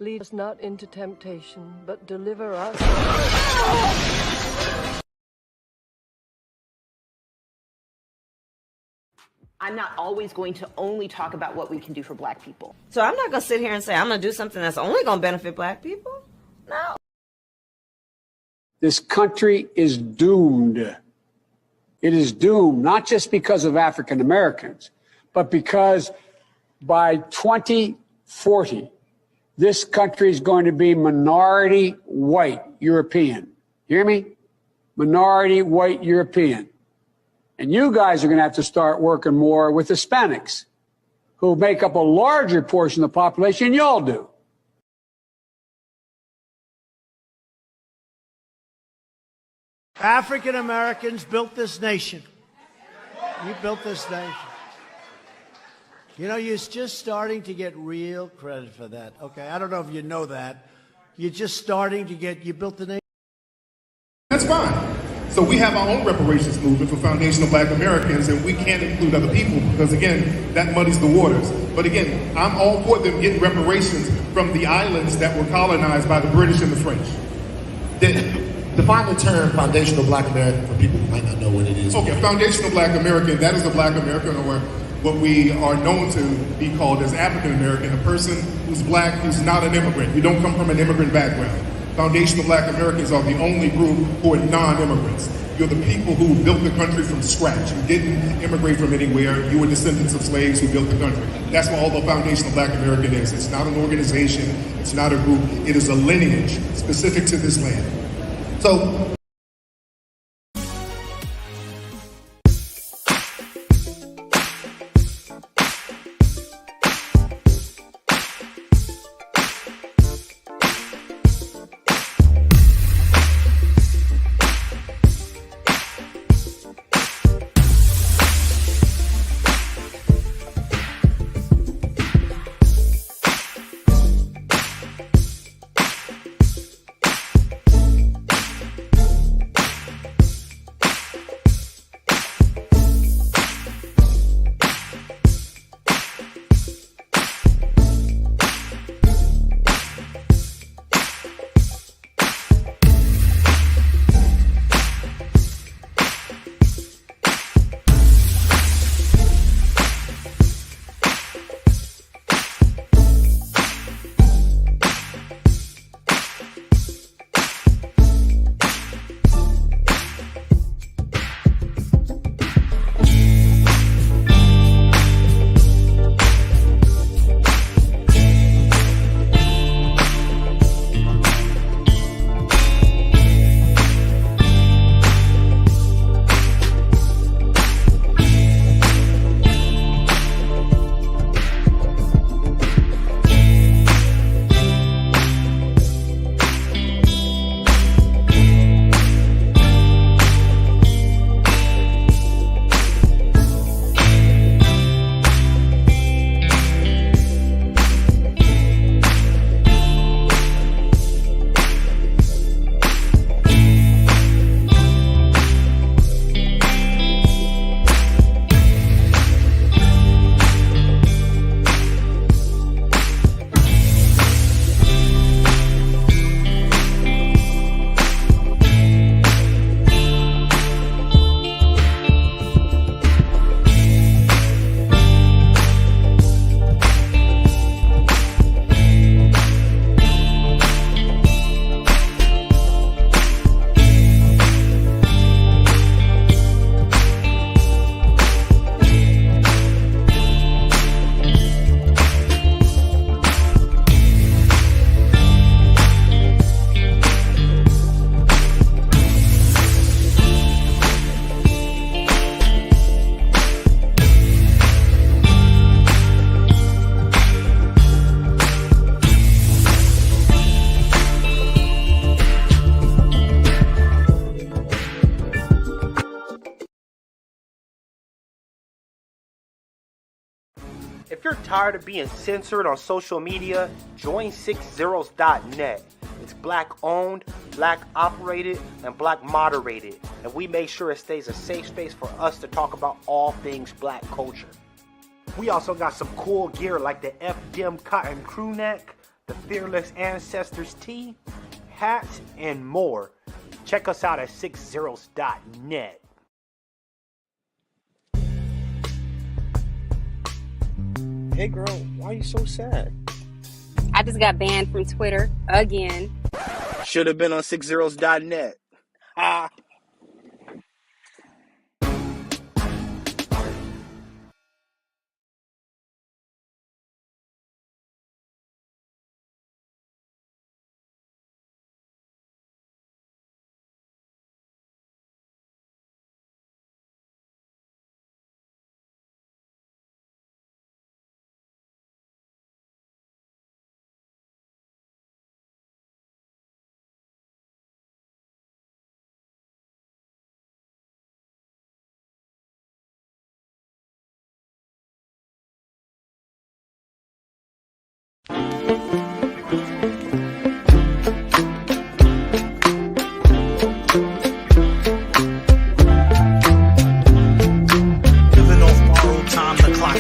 Lead us not into temptation, but deliver us. I'm not always going to only talk about what we can do for black people. So I'm not going to sit here and say I'm going to do something that's only going to benefit black people. No. This country is doomed. It is doomed, not just because of African Americans, but because by 2040, this country is going to be minority white European. Hear me? Minority white European. And you guys are going to have to start working more with Hispanics, who make up a larger portion of the population than y'all do. African Americans built this nation. You built this nation. You know, you're just starting to get real credit for that. Okay, I don't know if you know that. You're just starting to get, you built the nation. That's fine. So we have our own reparations movement for foundational black Americans, and we can't include other people because, again, that muddies the waters. But again, I'm all for them getting reparations from the islands that were colonized by the British and the French. Define the term foundational black American for people who might not know what it is. Okay, foundational black American, that is a black American, or what we are known to be called as African American, a person who's black, who's not an immigrant. We don't come from an immigrant background. Foundational black Americans are the only group who are non-immigrants. You're the people who built the country from scratch. You didn't immigrate from anywhere. You were descendants of slaves who built the country. That's what all the foundational black American is. It's not an organization. It's not a group. It is a lineage specific to this land. So If you're tired of being censored on social media, join 6zeros.net. It's black owned, black operated, and black moderated, and we make sure it stays a safe space for us to talk about all things black culture. We also got some cool gear like the FDM cotton crew neck, the Fearless Ancestors tee, hats, and more. Check us out at 60s.net. Hey girl, why are you so sad? I just got banned from Twitter again. Should have been on 60s.net. Ah.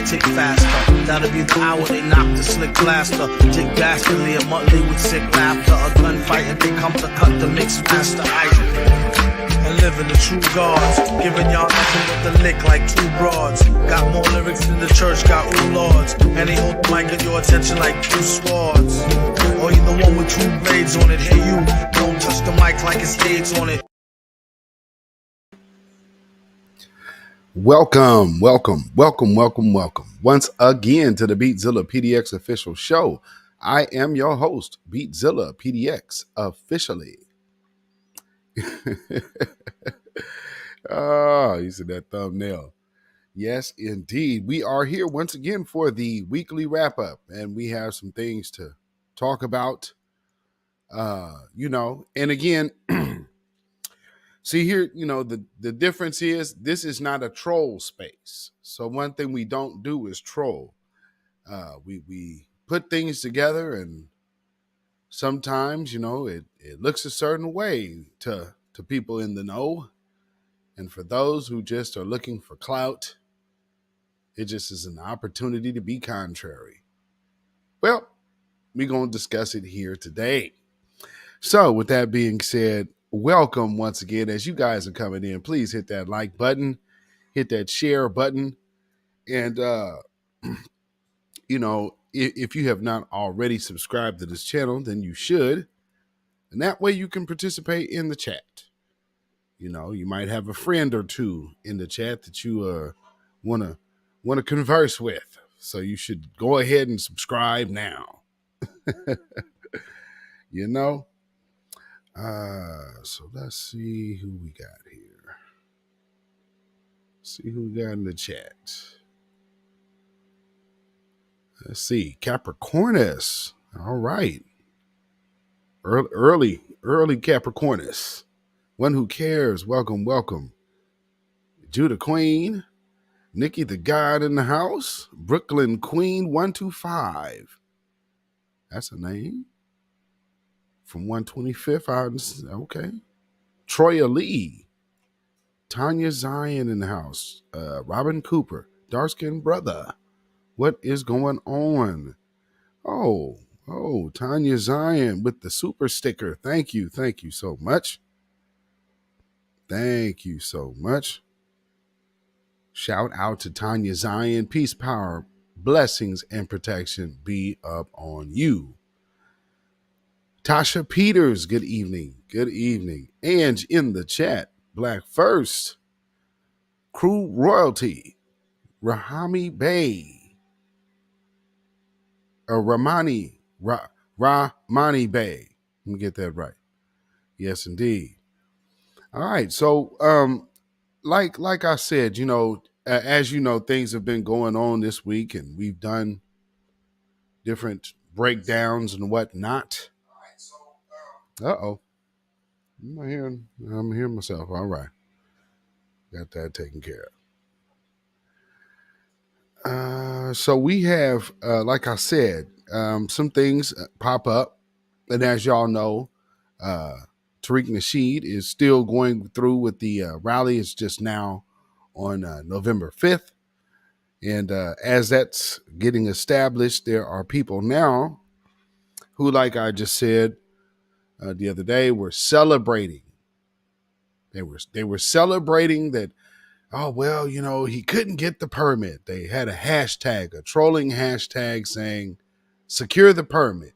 Tick faster. That'll be the hour they knock the slick blaster. Dick Bastardly, a Muttley with sick laughter. A gunfight and they come to cut the mix master. And living the true gods. Giving y'all nothing but the lick like two broads. Got more lyrics than the church got ooh lords. And they hold the mic at your attention like two swords. Or you the one with two blades on it. Hey you, don't touch the mic like it's AIDS on it. Welcome once again to the Beatzilla PDX official show. I am your host, Beatzilla PDX officially. Oh, you see that thumbnail. Yes, indeed. We are here once again for the weekly wrap up, and we have some things to talk about. And again, see here, the difference is this is not a troll space. So one thing we don't do is troll. We put things together, and sometimes, it looks a certain way to people in the know. And for those who just are looking for clout, it just is an opportunity to be contrary. Well, we're going to discuss it here today. So with that being said, welcome once again. As you guys are coming in, please hit that like button, hit that share button. And, if you have not already subscribed to this channel, then you should. And that way you can participate in the chat. You might have a friend or two in the chat that you want to converse with. So you should go ahead and subscribe now. So let's see who we got here. See who we got in the chat. Let's see. Capricornus. All right. Early Capricornus. One who cares. Welcome. Judah Queen. Nikki the God in the house. Brooklyn Queen 125. That's a name. From 125th. Okay. Troya Lee. Tanya Zion in the house. Robin Cooper. Dark-skinned brother. What is going on? Oh, Tanya Zion with the super sticker. Thank you so much. Shout out to Tanya Zion. Peace, power, blessings, and protection be up on you. Tasha Peters, good evening. Ange in the chat. Black First. Crew Royalty. Rahami Bey. Ramani Bey. Let me get that right. Yes, indeed. All right. So, like I said, as you know, things have been going on this week, and we've done different breakdowns and whatnot. Uh-oh. I'm hearing myself. All right. Got that taken care of. So we have, like I said, some things pop up. And as y'all know, Tariq Nasheed is still going through with the rally. It's just now on November 5th. And as that's getting established, there are people now who, like I just said the other day, were celebrating. They were celebrating that, oh, well, you know, he couldn't get the permit. They had a hashtag, a trolling hashtag saying, secure the permit.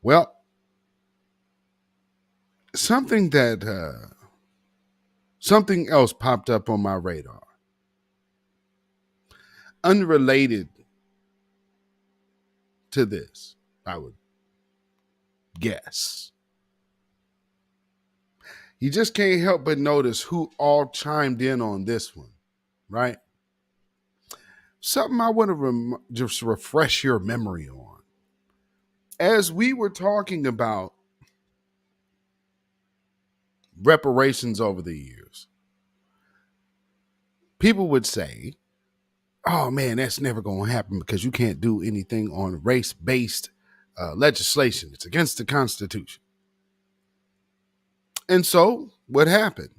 Well, something else popped up on my radar. Unrelated to this, I would guess. You just can't help but notice who all chimed in on this one, right? Something I want to just refresh your memory on. As we were talking about reparations over the years, people would say, oh man, that's never going to happen because you can't do anything on race-based legislation. It's against the Constitution. And so what happened?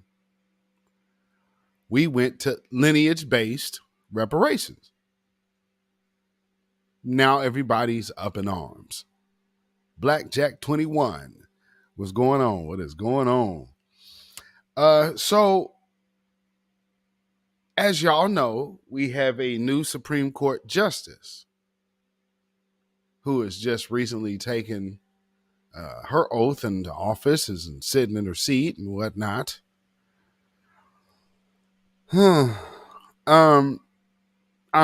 We went to lineage-based reparations. Now everybody's up in arms. Blackjack 21. What's going on? What is going on? So as y'all know, we have a new Supreme Court justice who has just recently taken her oath into office and sitting in her seat and whatnot. I'm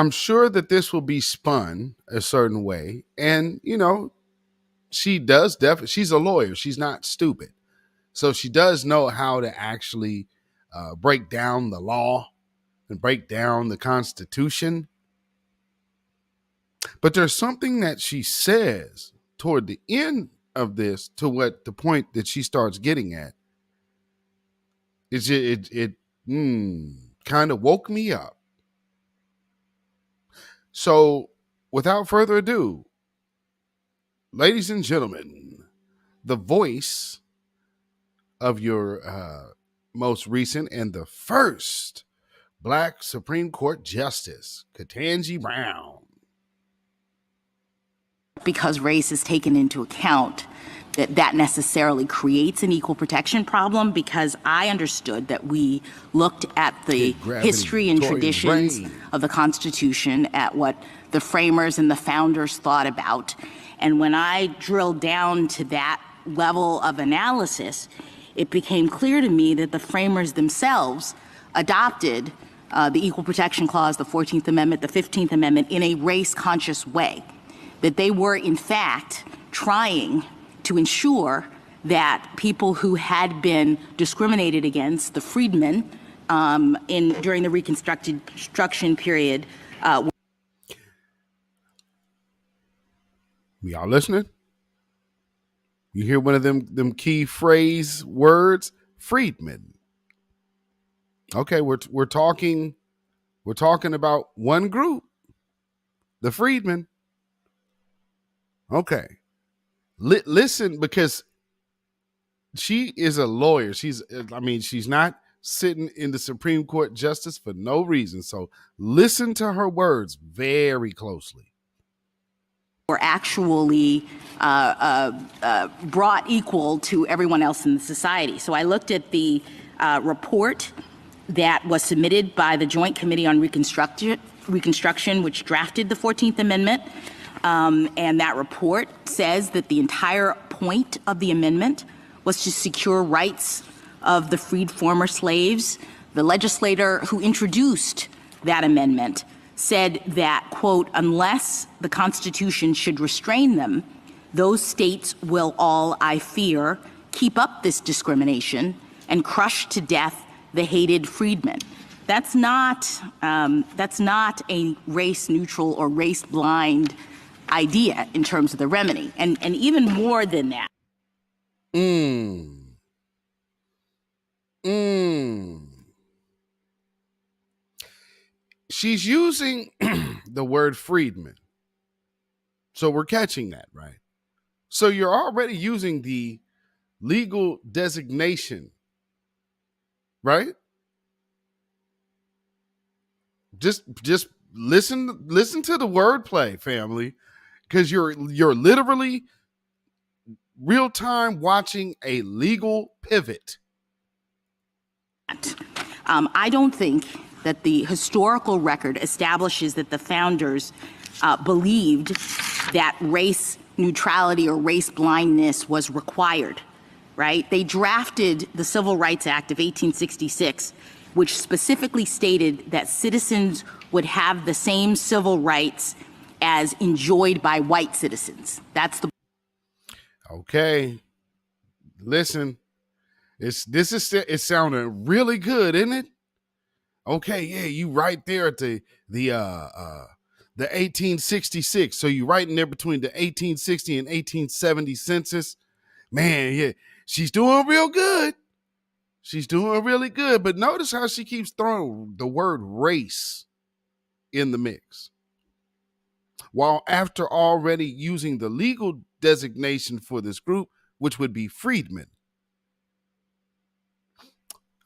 sure that this will be spun a certain way. And, you know, she does definitely, she's a lawyer. She's not stupid. So she does know how to actually break down the law and break down the Constitution. But there's something that she says toward the end of this, to what the point that she starts getting at. It kind of woke me up. So without further ado, ladies and gentlemen, the voice of your most recent and the first Black Supreme Court Justice, Ketanji Brown. Because race is taken into account, that necessarily creates an equal protection problem, because I understood that we looked at the history and traditions of the Constitution, at what the framers and the founders thought about. And when I drilled down to that level of analysis, it became clear to me that the framers themselves adopted the Equal Protection Clause, the 14th Amendment, the 15th Amendment in a race-conscious way. That they were, in fact, trying to ensure that people who had been discriminated against, the freedmen, during the Reconstruction period. Y'all listening? You hear one of them key phrase words? Freedmen. Okay, we're talking about one group, the freedmen. Okay. Listen, because she is a lawyer. She's not sitting in the Supreme Court justice for no reason. So listen to her words very closely. Were actually brought equal to everyone else in the society. So I looked at the report that was submitted by the Joint Committee on Reconstruction, which drafted the 14th Amendment. And that report says that the entire point of the amendment was to secure rights of the freed former slaves. The legislator who introduced that amendment said that, quote, unless the Constitution should restrain them, those states will all, I fear, keep up this discrimination and crush to death the hated freedmen. That's not a race-neutral or race-blind idea in terms of the remedy, and even more than that. She's using the word freedman. So we're catching that, right? So you're already using the legal designation, right? Just listen to the wordplay, family, because you're literally real time watching a legal pivot. I don't think that the historical record establishes that the founders believed that race neutrality or race blindness was required, right? They drafted the Civil Rights Act of 1866, which specifically stated that citizens would have the same civil rights as enjoyed by white citizens. That's the... Okay. Listen, it's sounding really good, isn't it? Okay, yeah, you right there at the 1866. So you right in there between the 1860 and 1870 census. Man, yeah, she's doing real good. She's doing really good. But notice how she keeps throwing the word race in the mix, while after already using the legal designation for this group, which would be freedmen.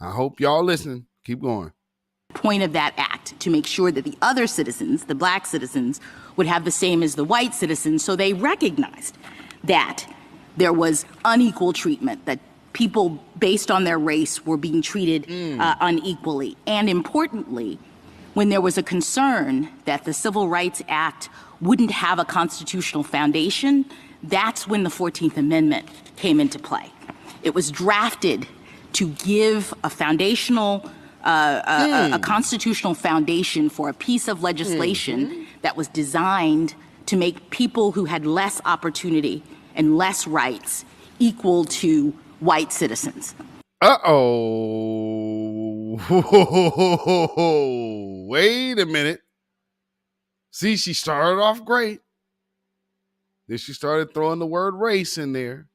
I hope y'all listening. Keep going. Point of that act to make sure that the other citizens, the black citizens, would have the same as the white citizens. So they recognized that there was unequal treatment, that people based on their race were being treated unequally. And importantly, when there was a concern that the Civil Rights Act wouldn't have a constitutional foundation, that's when the 14th Amendment came into play. It was drafted to give a foundational a constitutional foundation for a piece of legislation that was designed to make people who had less opportunity and less rights equal to white citizens. Wait a minute. See, she started off great. Then she started throwing the word race in there.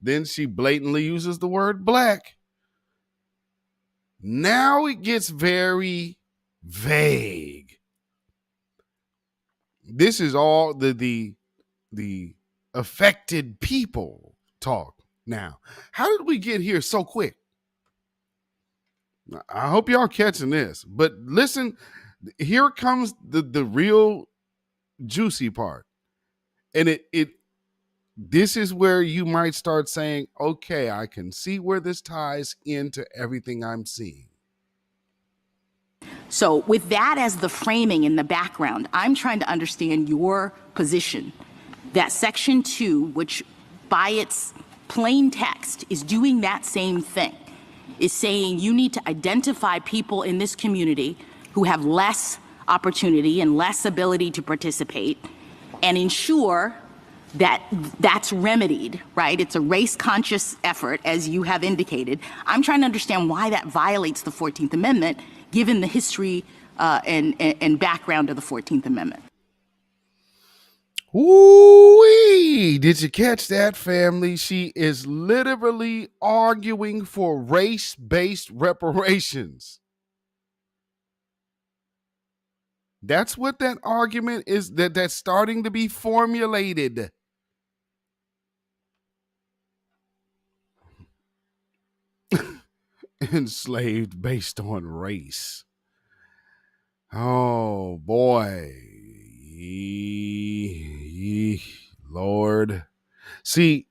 Then she blatantly uses the word black. Now it gets very vague. This is all the affected people talk now. How did we get here so quick? I hope y'all catching this. But listen, here comes the real juicy part. And this is where you might start saying, okay, I can see where this ties into everything I'm seeing. So with that as the framing in the background, I'm trying to understand your position that Section 2, which by its plain text is doing that same thing, is saying you need to identify people in this community who have less opportunity and less ability to participate and ensure that that's remedied, right? It's a race-conscious effort, as you have indicated. I'm trying to understand why that violates the 14th Amendment, given the history and background of the 14th Amendment. Ooh-wee! Did you catch that, family? She is literally arguing for race-based reparations. That's what that argument is, that's starting to be formulated. Enslaved based on race. Oh boy. Lord. See,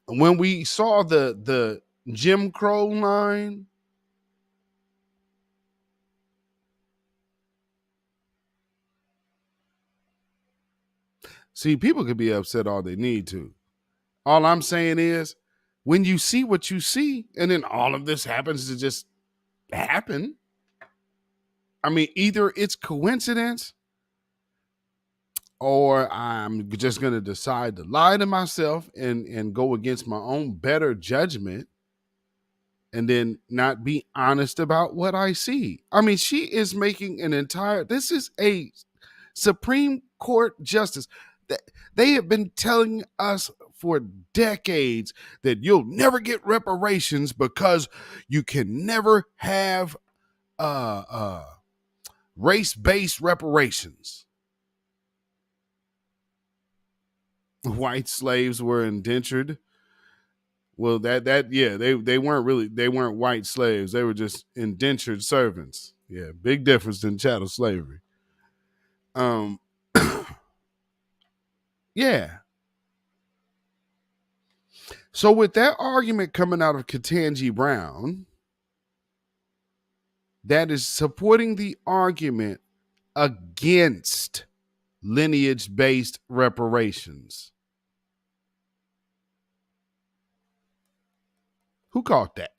when we saw the Jim Crow line, see, people could be upset all they need to. All I'm saying is, when you see what you see, and then all of this happens to just happen, I mean, either it's coincidence or I'm just going to decide to lie to myself and go against my own better judgment and then not be honest about what I see. I mean, she is making this is a Supreme Court justice. They have been telling us for decades that you'll never get reparations because you can never have race-based reparations. White slaves were indentured. Well, they weren't white slaves. They were just indentured servants. Yeah, big difference than chattel slavery. Um, yeah. So with that argument coming out of Ketanji Brown, that is supporting the argument against lineage-based reparations. Who caught that?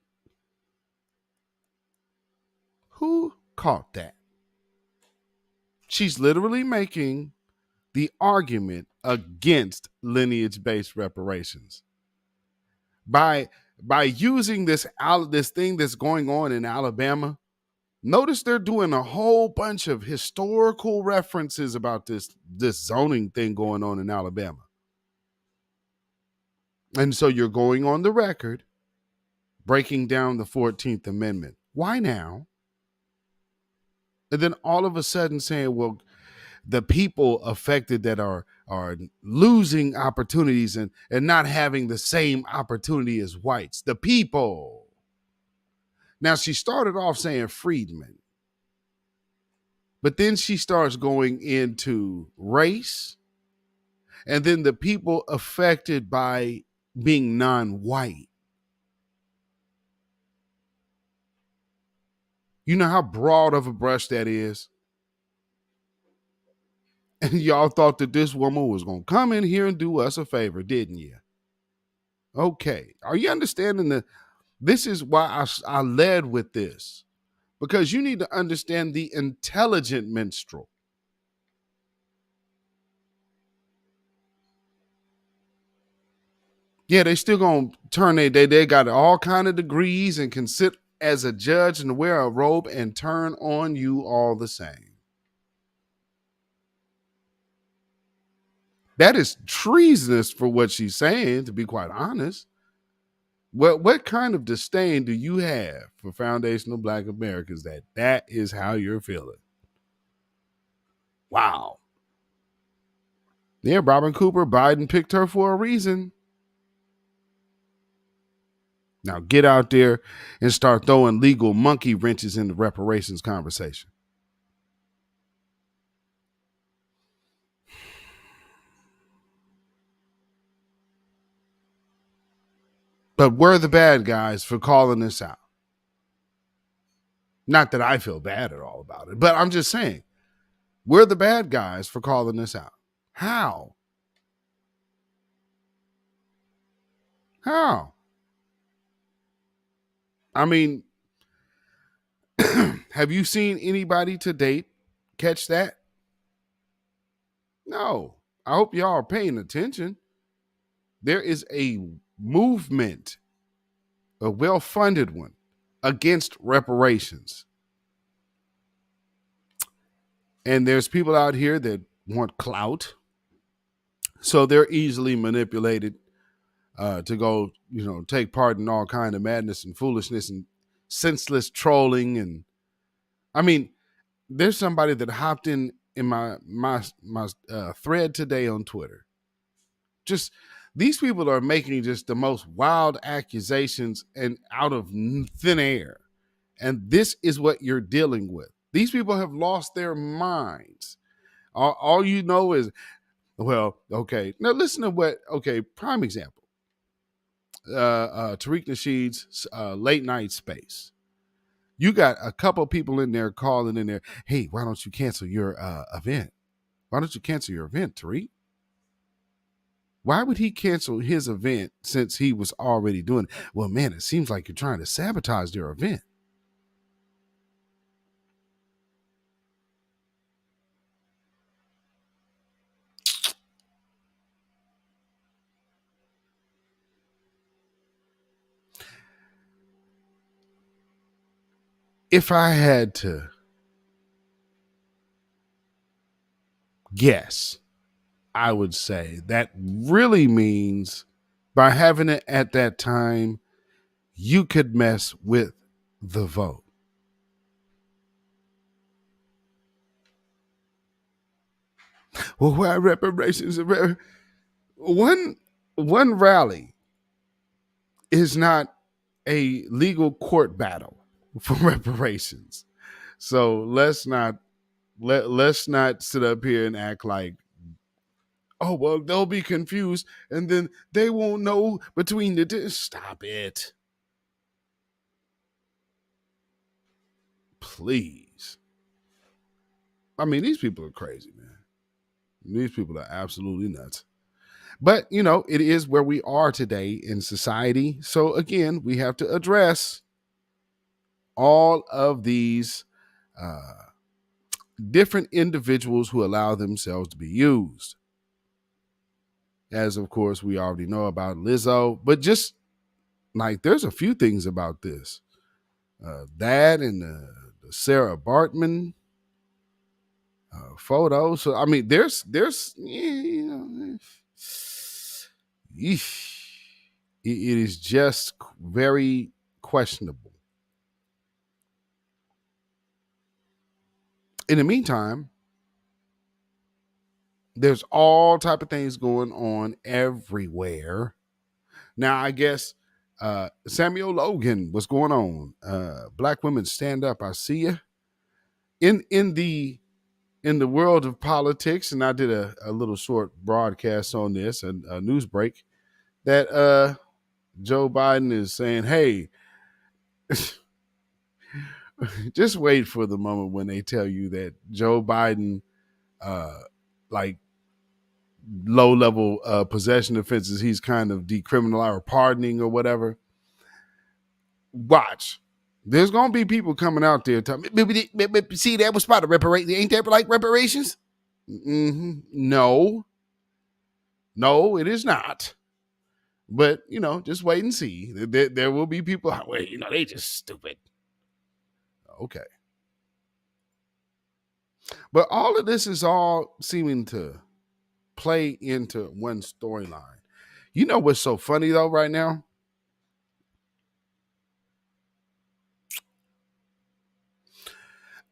Who caught that? She's literally making the argument against lineage-based reparations by using this thing that's going on in Alabama. Notice they're doing a whole bunch of historical references about this zoning thing going on in Alabama. And so you're going on the record breaking down the 14th Amendment. Why now? And then all of a sudden saying, well, the people affected that are losing opportunities and not having the same opportunity as whites. The people. Now, she started off saying freedmen, but then she starts going into race and then the people affected by being non-white. You know how broad of a brush that is? And y'all thought that this woman was going to come in here and do us a favor, didn't you? Okay. Are you understanding that? This is why I led with this. Because you need to understand the intelligent minstrel. Yeah, they still going to turn they got all kind of degrees and can sit as a judge and wear a robe and turn on you all the same. That is treasonous for what she's saying, to be quite honest. What kind of disdain do you have for foundational Black Americans that is how you're feeling? Wow. Yeah, Robin Cooper, Biden picked her for a reason. Now get out there and start throwing legal monkey wrenches in the reparations conversation. But we're the bad guys for calling this out. Not that I feel bad at all about it, but I'm just saying, we're the bad guys for calling this out. How? How? I mean, have you seen anybody to date catch that? No. I hope y'all are paying attention. There is a movement, a well-funded one, against reparations. And there's people out here that want clout. So they're easily manipulated to go, take part in all kind of madness and foolishness and senseless trolling. And I mean, there's somebody that hopped in my thread today on Twitter. Just these people are making just the most wild accusations and out of thin air. And this is what you're dealing with. These people have lost their minds. All you know is, well, okay. Now listen to prime example. Tariq Nasheed's late night space. You got a couple people in there calling in there, hey, why don't you cancel your event? Why don't you cancel your event, Tariq? Why would he cancel his event since he was already doing it? Well, man, it seems like you're trying to sabotage their event. If I had to guess, I would say that really means by having it at that time, you could mess with the vote. Well, why reparations? One rally is not a legal court battle for reparations. So let's not let's not sit up here and act like, oh, well, they'll be confused and then they won't know between the two. Stop it. Please. I mean, these people are crazy, man. These people are absolutely nuts. But, you know, it is where we are today in society. So, again, we have to address all of these different individuals who allow themselves to be used. As, of course, we already know about Lizzo. But just, like, there's a few things about this. That and the Sarah Bartman photo. So, I mean, there's you know, it is just very questionable. In the meantime, there's all type of things going on everywhere. Now, I guess Samuel Logan, what's going on? Black women stand up. I see you. In the world of politics, and I did a little short broadcast on this, a news break, that Joe Biden is saying, hey, just wait for the moment when they tell you that Joe Biden, like low-level possession offenses, he's kind of decriminalizing or pardoning or whatever. Watch. There's going to be people coming out there talking, see, that was part of reparations. Ain't that like reparations? Mm-hmm. No, it is not. But, you know, just wait and see. There will be people, wait, you know, they just stupid. Okay. But all of this is all seeming to play into one storyline. You know what's so funny, though, right now?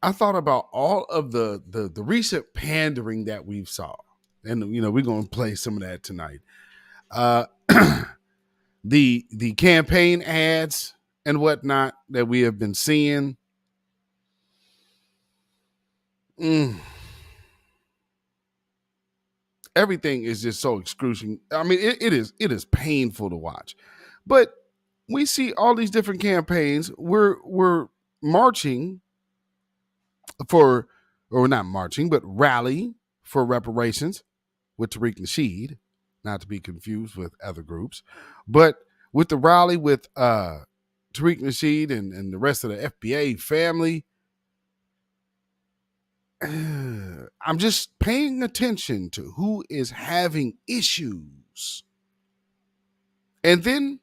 I thought about all of the recent pandering that we've saw. And, you know, we're going to play some of that tonight. The campaign ads and whatnot that we have been seeing. Everything is just so excruciating. I mean, it is painful to watch. But we see all these different campaigns. We're marching for, or not marching, but rally for reparations with Tariq Nasheed, not to be confused with other groups. But with the rally with Tariq Nasheed and the rest of the FBA family, I'm just paying attention to who is having issues. And then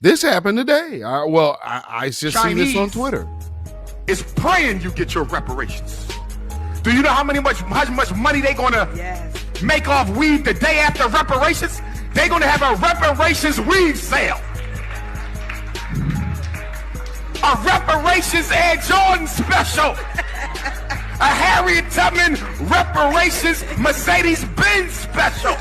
this happened today. I just seen this on Twitter. Is praying you get your reparations. Do you know how much money they're gonna make off weed the day after reparations? They're gonna have a reparations weed sale. A reparations Air Jordan special. A Harriet Tubman reparations Mercedes-Benz special.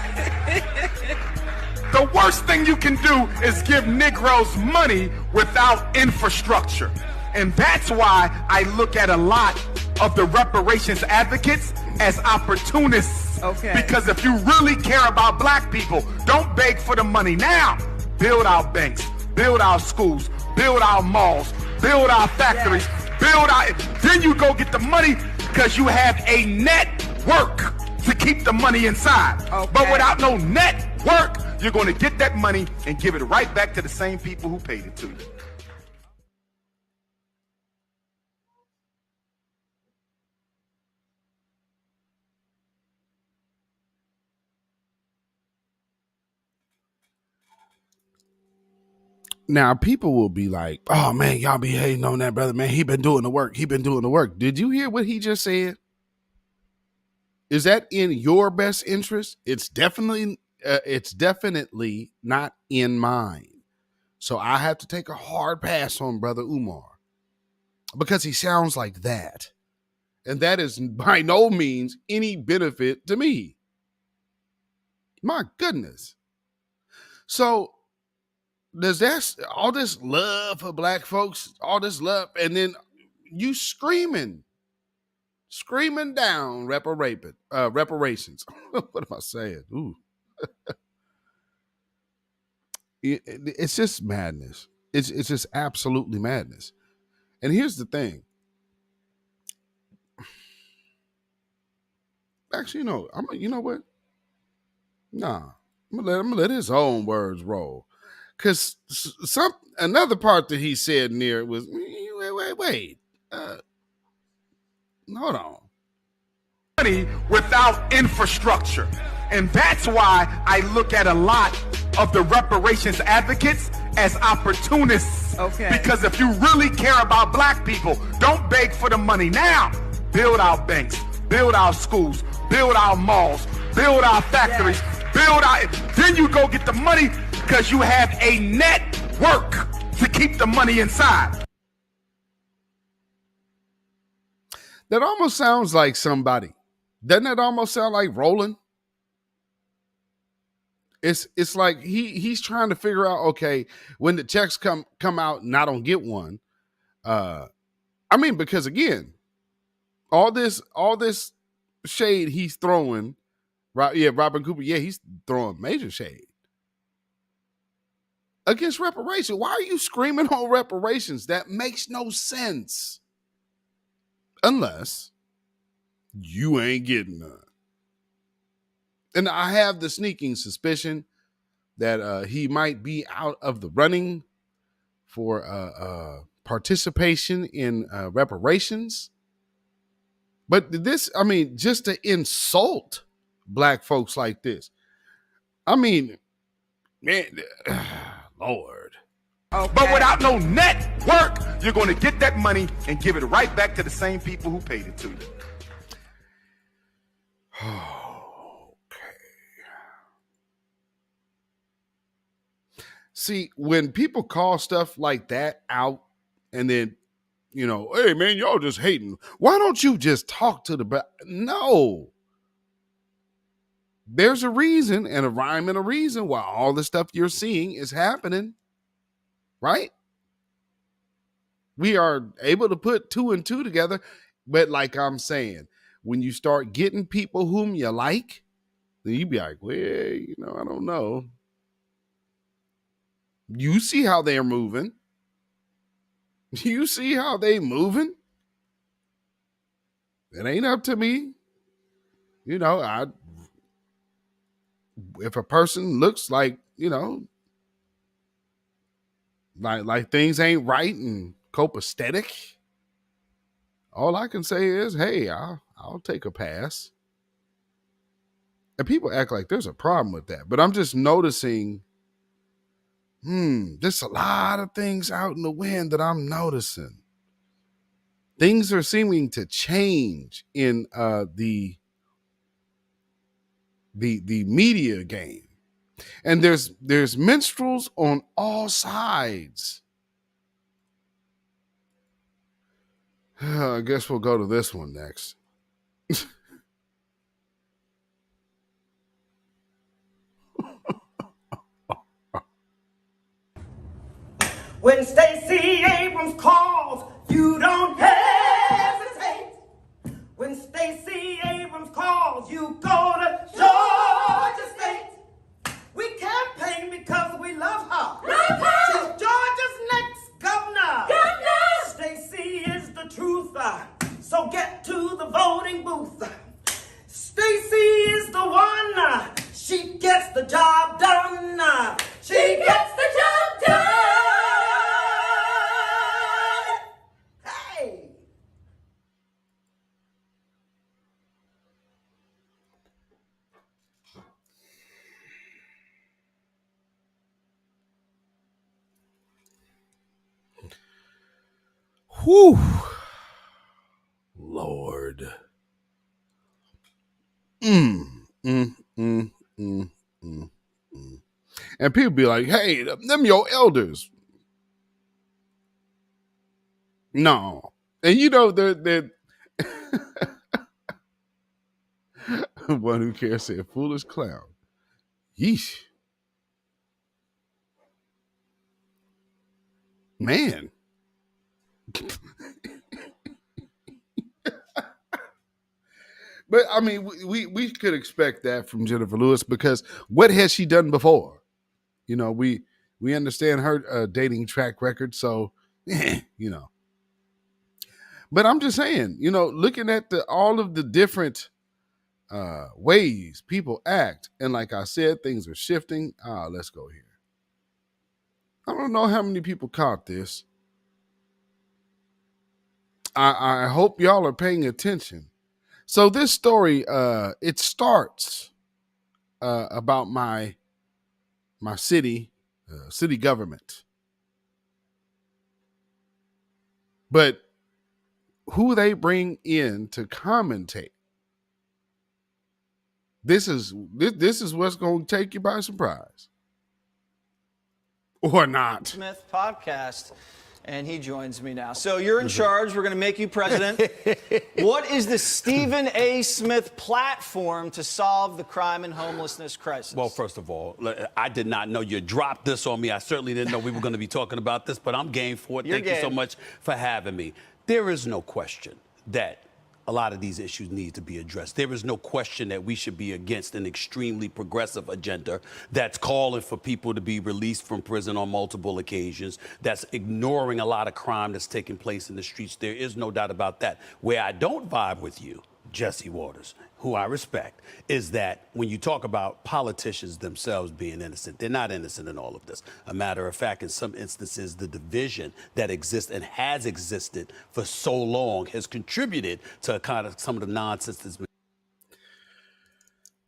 The worst thing you can do is give Negroes money without infrastructure. And that's why I look at a lot of the reparations advocates as opportunists. Okay. Because if you really care about black people, don't beg for the money now. Build our banks, build our schools, build our malls, build our factories, build our... Then you go get the money because you have a network to keep the money inside. Okay. But without no network, you're going to get that money and give it right back to the same people who paid it to you. Now, people will be like, oh, man, y'all be hating on that brother, man. He been doing the work. Did you hear what he just said? Is that in your best interest? It's definitely not in mine. So I have to take a hard pass on Brother Umar because he sounds like that. And that is by no means any benefit to me. My goodness. So does that, all this love for black folks, all this love, and then you screaming screaming down reparations. What am I saying? Ooh. It's just madness. It's just absolutely madness. And here's the thing. Actually, you know what? Nah, I'm gonna let his own words roll. Cause another part that he said near was wait. Hold on. Money without infrastructure. And that's why I look at a lot of the reparations advocates as opportunists. Okay. Because if you really care about black people, don't beg for the money now. Build our banks, build our schools, build our malls, build our factories, build our... Then you go get the money because you have a network to keep the money inside. That almost sounds like somebody. Doesn't that almost sound like Roland? It's like he's trying to figure out, okay, when the checks come out and I don't get one. I mean, because again, all this shade he's throwing, right? Yeah, Robin Cooper, yeah, he's throwing major shade against reparations. Why are you screaming on reparations? That makes no sense. Unless you ain't getting none. And I have the sneaking suspicion that he might be out of the running for participation in reparations. But this, I mean, just to insult black folks like this. I mean, man, Lord. Okay. But without no network, you're going to get that money and give it right back to the same people who paid it to you. See, when people call stuff like that out and then, hey, man, y'all just hating. Why don't you just talk to the... No. There's a reason and a rhyme and a reason why all the stuff you're seeing is happening, right? We are able to put 2 and 2 together, but like I'm saying, when you start getting people whom you like, then you be like, well, I don't know. You see how they're moving. You see how they moving. It ain't up to me. If a person looks like, like things ain't right and copacetic, all I can say is, hey, I'll take a pass. And people act like there's a problem with that. But I'm just noticing, there's a lot of things out in the wind that I'm noticing. Things are seeming to change in the media game. And there's minstrels on all sides. I guess we'll go to this one next. When Stacey Abrams calls, you don't hesitate. When Stacey Abrams calls, you go to Georgia State. We campaign because we love her. Love her. She's Georgia's next governor. Governor. Stacey is the truth. So get to the voting booth. Stacey is the one. She gets the job done. She gets the job done. Hey. Whew. Lord. And people be like, hey, them your elders. No. And they're one who cares said foolish clown. Yeesh. Man. But I mean, we could expect that from Jennifer Lewis because what has she done before? You know, we understand her dating track record, so you know. But I'm just saying, you know, looking at all of the different ways people act, and like I said, things are shifting. Let's go here. I don't know how many people caught this. I hope y'all are paying attention. So this story, it starts about my city government. But who they bring in to commentate, this is what's going to take you by surprise. Or not. Smith podcast, and he joins me now. So you're in charge. We're going to make you president. What is the Stephen A. Smith platform to solve the crime and homelessness crisis? Well, first of all, I did not know you dropped this on me. I certainly didn't know we were going to be talking about this, but I'm game for it. Thank you so much for having me. There is no question that a lot of these issues need to be addressed. There is no question that we should be against an extremely progressive agenda that's calling for people to be released from prison on multiple occasions, that's ignoring a lot of crime that's taking place in the streets. There is no doubt about that. Where I don't vibe with you, Jesse Waters, who I respect, is that when you talk about politicians themselves being innocent, they're not innocent in all of this. A matter of fact, in some instances, the division that exists and has existed for so long has contributed to kind of some of the nonsense that's been.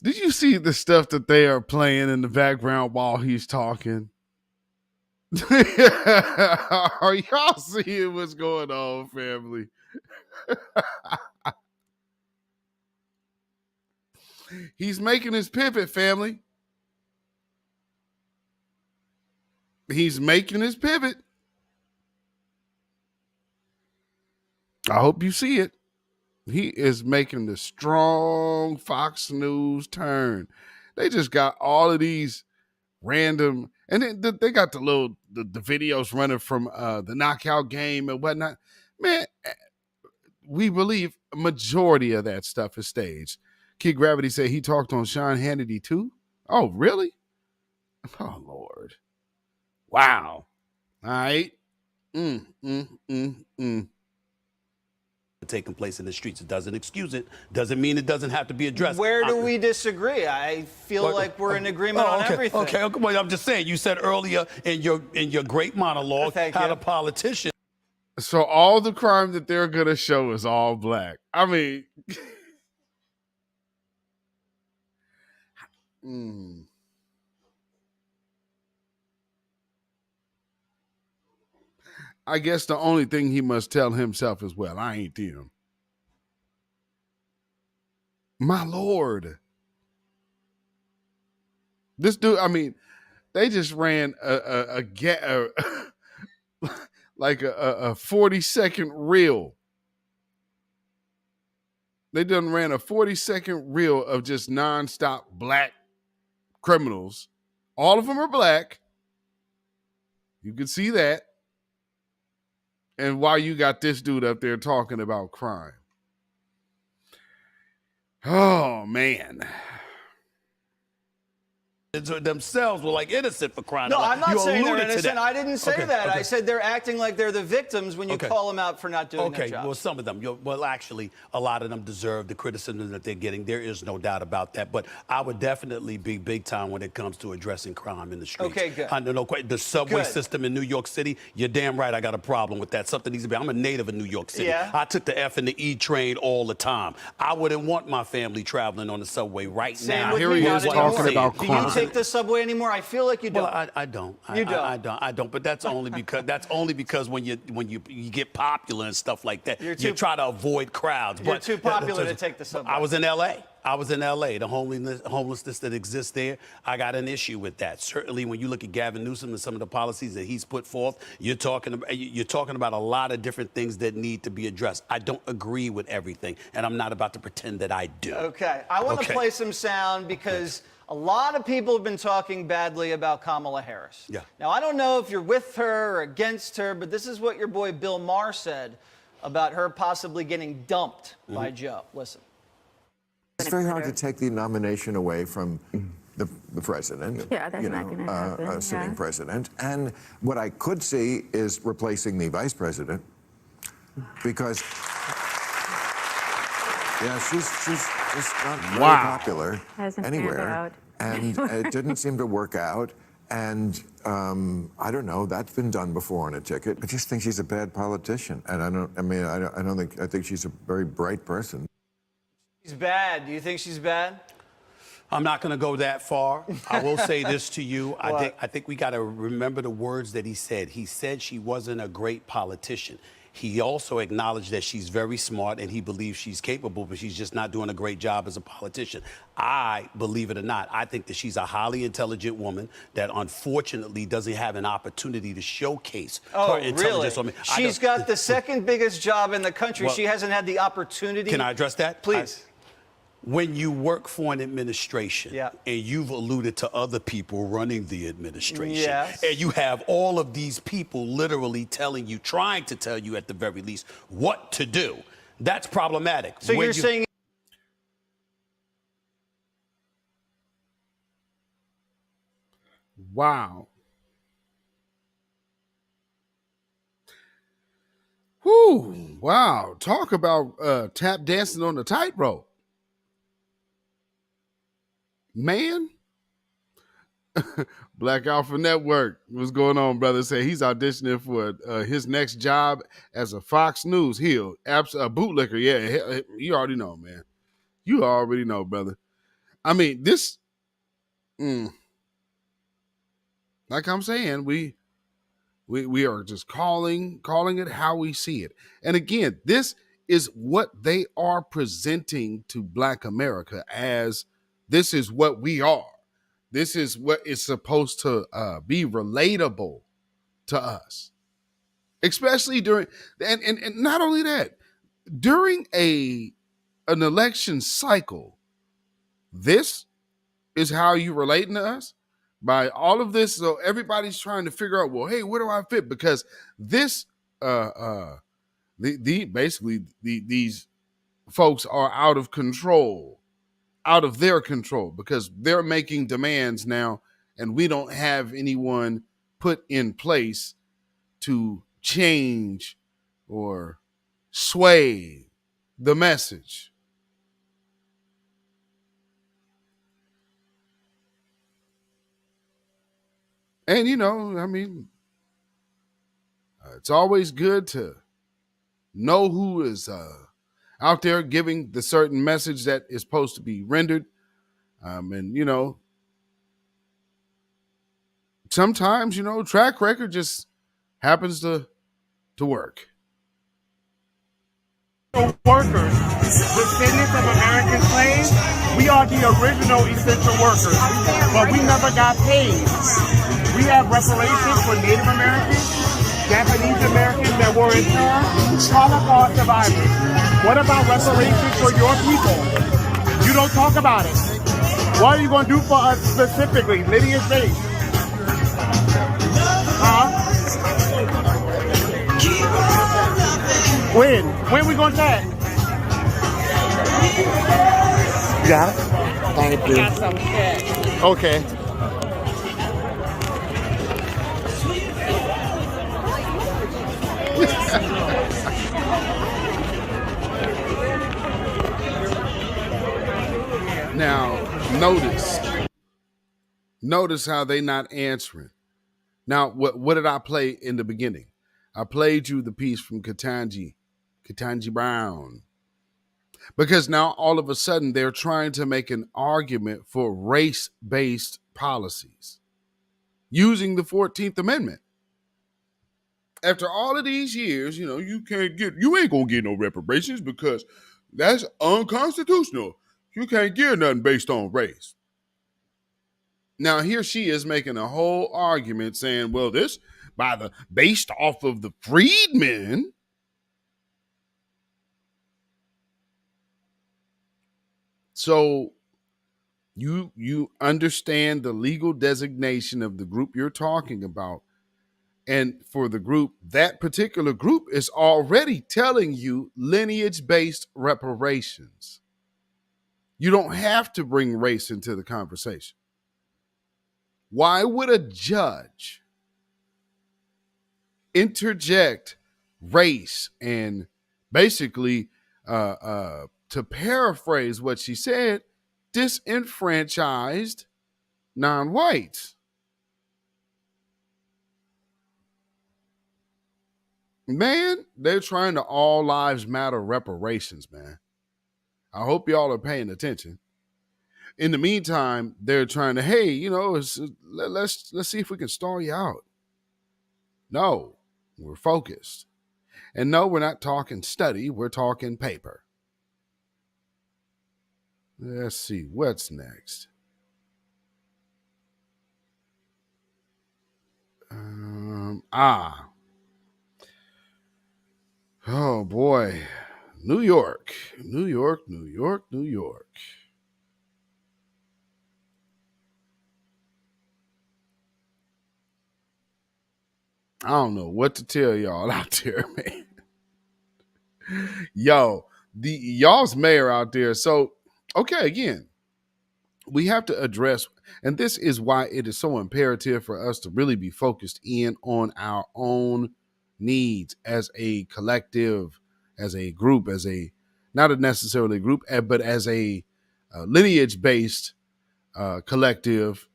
Did you see the stuff that they are playing in the background while he's talking? Are y'all seeing what's going on, family? He's making his pivot, family. He's making his pivot. I hope you see it. He is making the strong Fox News turn. They just got all of these random, and then they got the videos running from the knockout game and whatnot. Man, we believe a majority of that stuff is staged. Kid Gravity said he talked on Sean Hannity too. Oh, really? Oh, Lord. Wow. All right. Taking place in the streets. It doesn't excuse it. Doesn't mean it doesn't have to be addressed. Where do we disagree? I feel like we're in agreement on everything. Okay. Well, I'm just saying. You said earlier in your great monologue how the politician. So all the crime that they're gonna show is all black. I mean. I guess the only thing he must tell himself is, well, I ain't them. My Lord. This dude, I mean, they just ran like a 40-second reel. They done ran a 40-second reel of just nonstop black criminals. All of them are black. You can see that. And while you got this dude up there talking about crime. Oh, man. Themselves were like innocent for crying. No, out loud. I'm not saying they're innocent. I didn't say that. Okay. I said they're acting like they're the victims when you call them out for not doing their job. Well, some of them. Well, actually, a lot of them deserve the criticism that they're getting. There is no doubt about that. But I would definitely be big time when it comes to addressing crime in the streets. Okay, good. The subway system in New York City, you're damn right I got a problem with that. Something needs to be. I'm a native of New York City. Yeah. I took the F and the E train all the time. I wouldn't want my family traveling on the subway right now. Here he is talking about crime. Do you take the subway anymore? I feel like you don't. Well, I don't. You don't. I don't. But that's only because when you get popular and stuff like that, you try to avoid crowds. You're too popular to take the subway. I was in L.A. The homelessness that exists there, I got an issue with that. Certainly, when you look at Gavin Newsom and some of the policies that he's put forth, you're talking about a lot of different things that need to be addressed. I don't agree with everything, and I'm not about to pretend that I do. Okay. I want to play some sound because a lot of people have been talking badly about Kamala Harris. Yeah. Now, I don't know if you're with her or against her, but this is what your boy Bill Maher said about her possibly getting dumped by Joe. Listen. It's very hard to take the nomination away from the president. Yeah, that's not going to happen. A sitting president. And what I could see is replacing the vice president, because she's not very popular Hasn't anywhere, panned out. and it didn't seem to work out. And I don't know. That's been done before on a ticket. I just think she's a bad politician, and I think she's a very bright person. She's bad. Do you think she's bad? I'm not going to go that far. I will say this to you. What? I think we got to remember the words that he said. He said she wasn't a great politician. He also acknowledged that she's very smart and he believes she's capable, but she's just not doing a great job as a politician. I, believe it or not, I think that she's a highly intelligent woman that unfortunately doesn't have an opportunity to showcase her intelligence. Really? She's got the second biggest job in the country. Well, she hasn't had the opportunity. Can I address that? Please. When you work for an administration, and you've alluded to other people running the administration, and you have all of these people literally telling you, trying to tell you at the very least, what to do, that's problematic. So you're saying... Wow. Whew, wow. Talk about tap dancing on the tightrope. Man. Black Alpha Network. What's going on, brother? Say he's auditioning for his next job as a Fox News heel. A bootlicker. Yeah, you already know, man. You already know, brother. I mean, this... like I'm saying, we are just calling it how we see it. And again, this is what they are presenting to Black America as this is what we are. This is what is supposed to be relatable to us. Especially during, and not only that, during an election cycle, this is how you relating to us? By all of this, so everybody's trying to figure out, well, hey, where do I fit? Because this, these folks are out of control, out of their control, because they're making demands now, and we don't have anyone put in place to change or sway the message. And, you know, I mean, it's always good to know who is out there giving the certain message that is supposed to be rendered. And, you know, sometimes, you know, track record just happens to work. Workers, descendants of American slaves, we are the original essential workers, but we never got paid. We have reparations for Native Americans, Japanese Americans that were interned, Holocaust survivors. What about reparations for your people? You don't talk about it. What are you going to do for us specifically, lineage based? When? When we going to chat? You got it? Thank you. Got some cash. Okay. Now, notice how they not answering. Now, what did I play in the beginning? I played you the piece from Ketanji Brown. Because now all of a sudden they're trying to make an argument for race-based policies using the 14th Amendment. After all of these years, you know, you ain't gonna get no reparations because that's unconstitutional. You can't get nothing based on race. Now here she is making a whole argument saying, well, this based off of the freedmen. So you understand the legal designation of the group you're talking about. And for the group, that particular group is already telling you lineage-based reparations. You don't have to bring race into the conversation. Why would a judge interject race and basically, to paraphrase what she said, disenfranchised non-whites? Man, they're trying to all lives matter reparations, man. I hope y'all are paying attention. In the meantime, they're trying to, hey, you know, let's see if we can stall you out. No, we're focused. And no, we're not talking study, we're talking paper. Let's see, what's next? Oh boy. New York. I don't know what to tell y'all out there, man. Yo, y'all's mayor out there. So, okay, again, we have to address, and this is why it is so imperative for us to really be focused in on our own needs as a collective, as a group, as a, not necessarily a group, but as a lineage-based collective,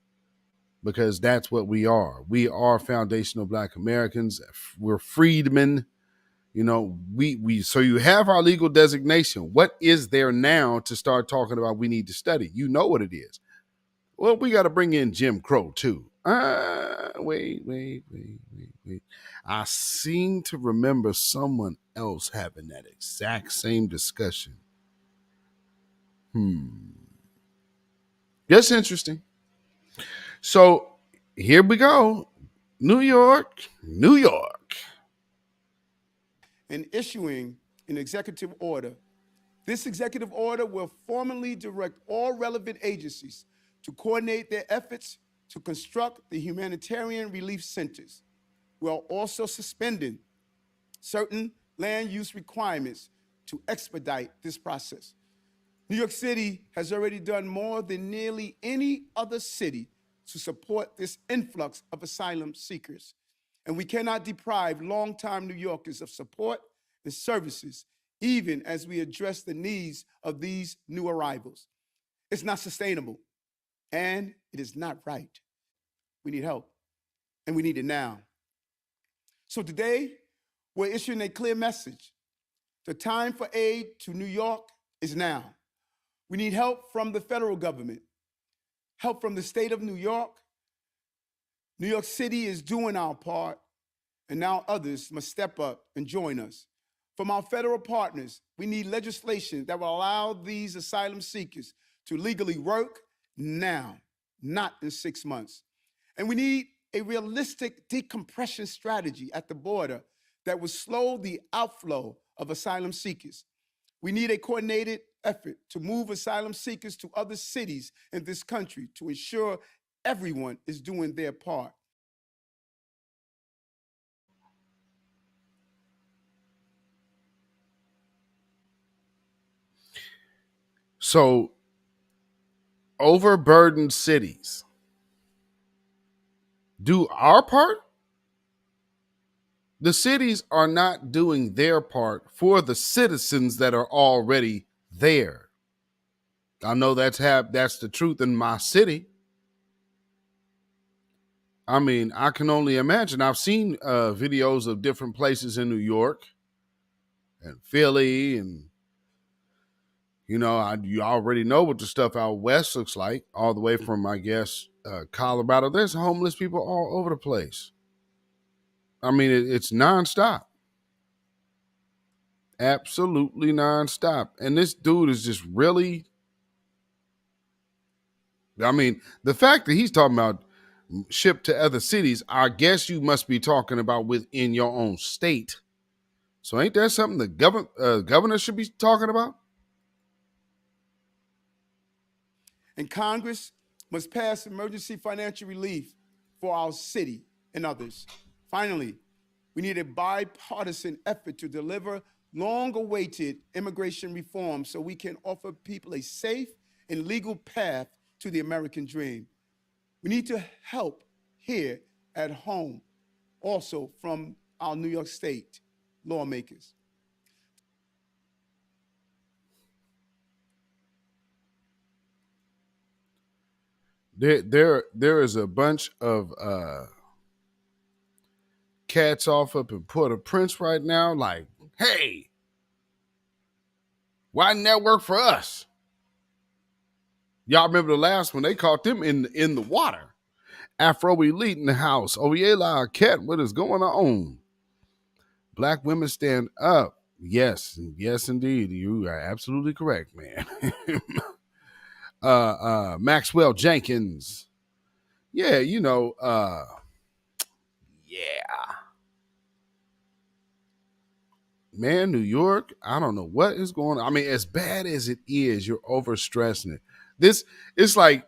because that's what we are. We are foundational Black Americans. We're freedmen. You know, so you have our legal designation. What is there now to start talking about we need to study? You know what it is. Well, we got to bring in Jim Crow too. Wait. I seem to remember someone else having that exact same discussion. That's interesting. So here we go. New York. And issuing an executive order. This executive order will formally direct all relevant agencies to coordinate their efforts to construct the humanitarian relief centers, while also suspending certain land use requirements to expedite this process. New York City has already done more than nearly any other city to support this influx of asylum seekers. And we cannot deprive longtime New Yorkers of support and services, even as we address the needs of these new arrivals. It's not sustainable, and it is not right. We need help, and we need it now. So today, we're issuing a clear message. The time for aid to New York is now. We need help from the federal government, help from the state of New York. New York City is doing our part, and now others must step up and join us. From our federal partners, we need legislation that will allow these asylum seekers to legally work now, not in 6 months. And we need a realistic decompression strategy at the border that will slow the outflow of asylum seekers. We need a coordinated effort to move asylum seekers to other cities in this country to ensure everyone is doing their part. So, overburdened cities do our part. The cities are not doing their part for the citizens that are already there. I know that's the truth in my city. I mean, I can only imagine. I've seen videos of different places in New York and Philly, and you know, you already know what the stuff out west looks like, all the way from, I guess, Colorado. There's homeless people all over the place. I mean, it's nonstop. Absolutely nonstop. And this dude is just really, I mean, the fact that he's talking about shipped to other cities, I guess you must be talking about within your own state. So ain't that something the governor should be talking about? And Congress must pass emergency financial relief for our city and others. Finally, we need a bipartisan effort to deliver long-awaited immigration reform so we can offer people a safe and legal path to the American dream. We need to help here at home, also from our New York State lawmakers. There is a bunch of cats off up in Port-au-Prince right now, like, hey, why didn't that work for us? Y'all remember the last one? They caught them in the water. Afro Elite in the house. Oyela Cat, what is going on? Black women stand up. Yes, yes, indeed. You are absolutely correct, man. Maxwell Jenkins. Yeah, you know, yeah. Man, New York, I don't know what is going on. I mean, as bad as it is, you're overstressing it. It's like,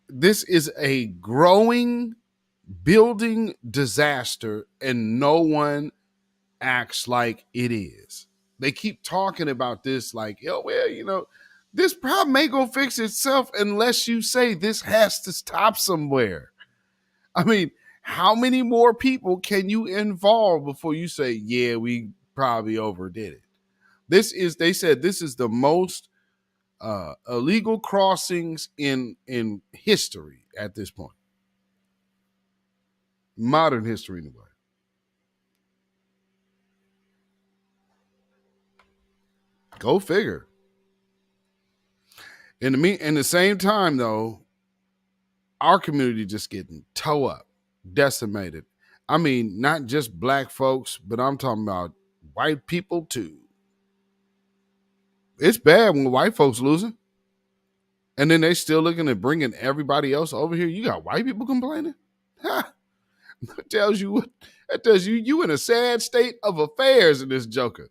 this is a growing building disaster and no one acts like it is. They keep talking about this like, oh, well, you know, this problem ain't gonna fix itself unless you say this has to stop somewhere. I mean, how many more people can you involve before you say, yeah, we probably overdid it? They said this is the most illegal crossings in history at this point. Modern history, anyway. Go figure. In the same time, though, our community just getting toe up, decimated. I mean, not just black folks, but I'm talking about white people too. It's bad when white folks losing. And then they still looking at bringing everybody else over here. You got white people complaining? Ha! That tells you you in a sad state of affairs in this joker.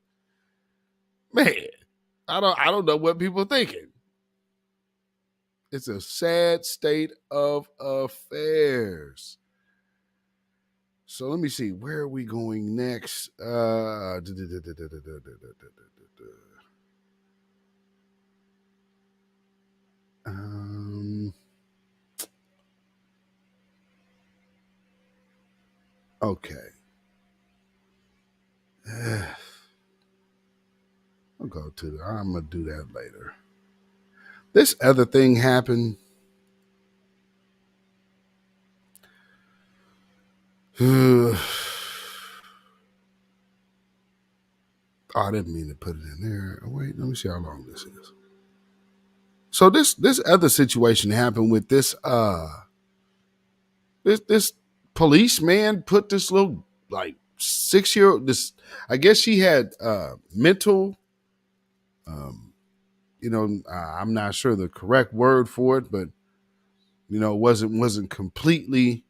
Man, I don't know what people are thinking. It's a sad state of affairs. So let me see. Where are we going next? Okay. I'm gonna do that later. This other thing happened. I didn't mean to put it in there. Wait, let me see how long this is. So this other situation happened with this this policeman put this little like 6-year-old, I guess she had mental I'm not sure the correct word for it, but wasn't completely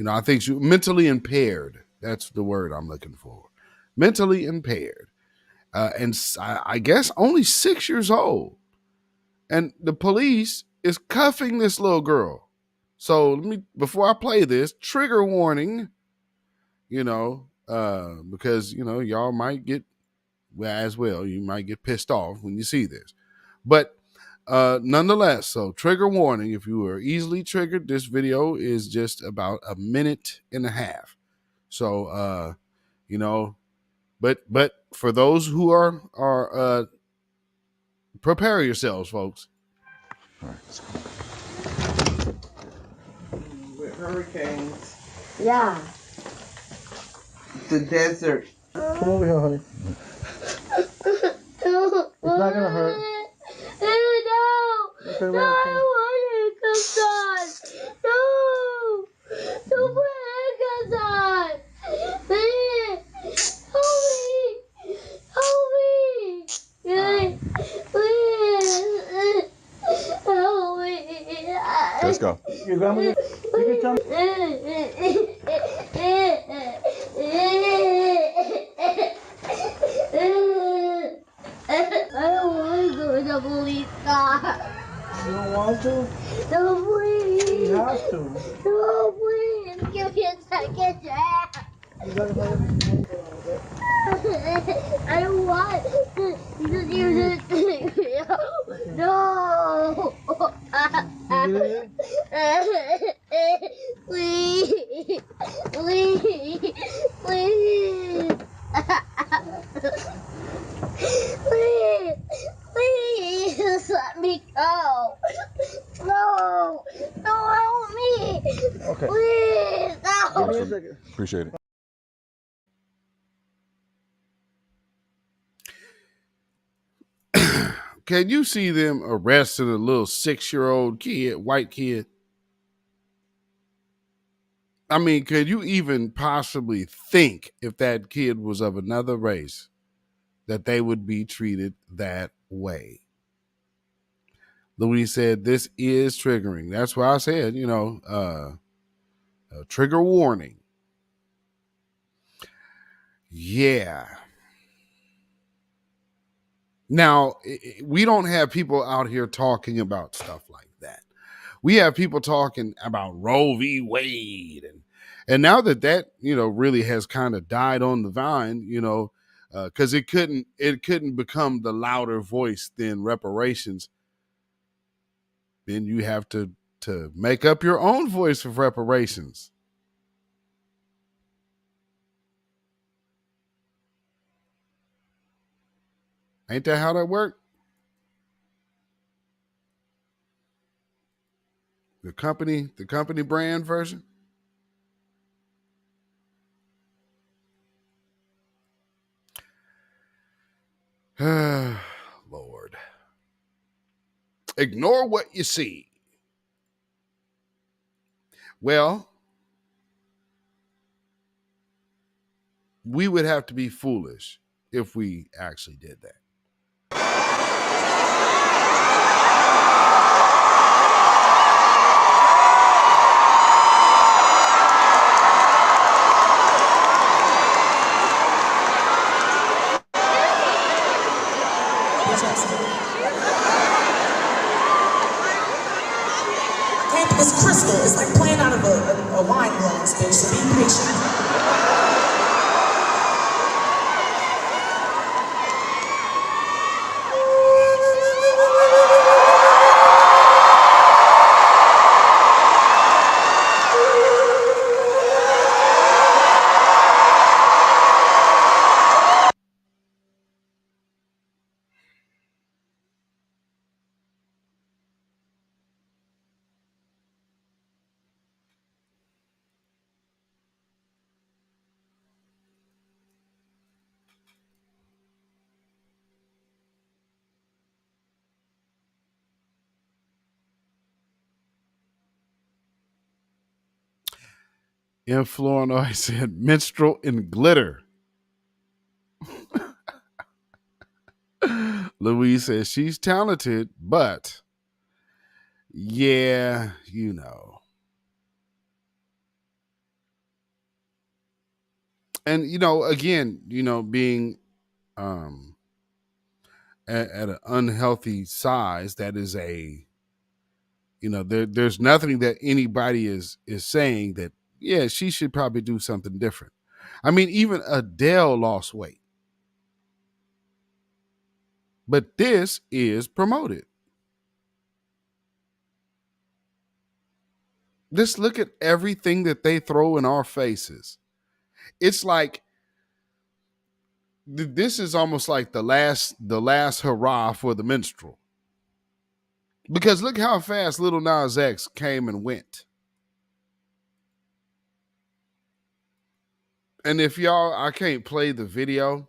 I think she mentally impaired. That's the word I'm looking for. Mentally impaired. And I guess only 6 years old. And the police is cuffing this little girl. So before I play this, trigger warning, because, y'all might get, you might get pissed off when you see this. But nonetheless, so trigger warning, if you are easily triggered, this video is just about 1.5 minutes. So, but for those who are prepare yourselves, folks. All right, let's go. With hurricanes. Yeah. The desert. Come over here, honey. It's not gonna hurt. No! Okay, no, I don't want it to come on. No! Don't put it on. Please! Help me! Help me! Please! Help me! Let's go. Your grandma, you can tell me. I don't want to go to the police car. You don't want to? No, please. You have to. No, please. Give me a second chance. You gotta go. I don't want to. You just use it. Appreciate it. Can you see them arresting a little 6-year-old kid, white kid? I mean, could you even possibly think if that kid was of another race that they would be treated that way? Louis said, this is triggering. That's why I said, trigger warning. Yeah. Now, we don't have people out here talking about stuff like that. We have people talking about Roe v. Wade. And now that, really has kind of died on the vine, because it couldn't become the louder voice than reparations. Then you have to make up your own voice of reparations. Ain't that how that worked? The company brand version? Lord. Ignore what you see. Well, we would have to be foolish if we actually did that. It's crystal. It's like playing out of a wine glass, bitch, so be patient. In Florida, I said minstrel and glitter. Louise says she's talented, but yeah, And again, being at an unhealthy size, that is there's nothing that anybody is saying that, yeah, she should probably do something different. I mean, even Adele lost weight. But this is promoted. Just look at everything that they throw in our faces. It's like this is almost like the last hurrah for the minstrel. Because look how fast Lil Nas X came and went. And if y'all, I can't play the video,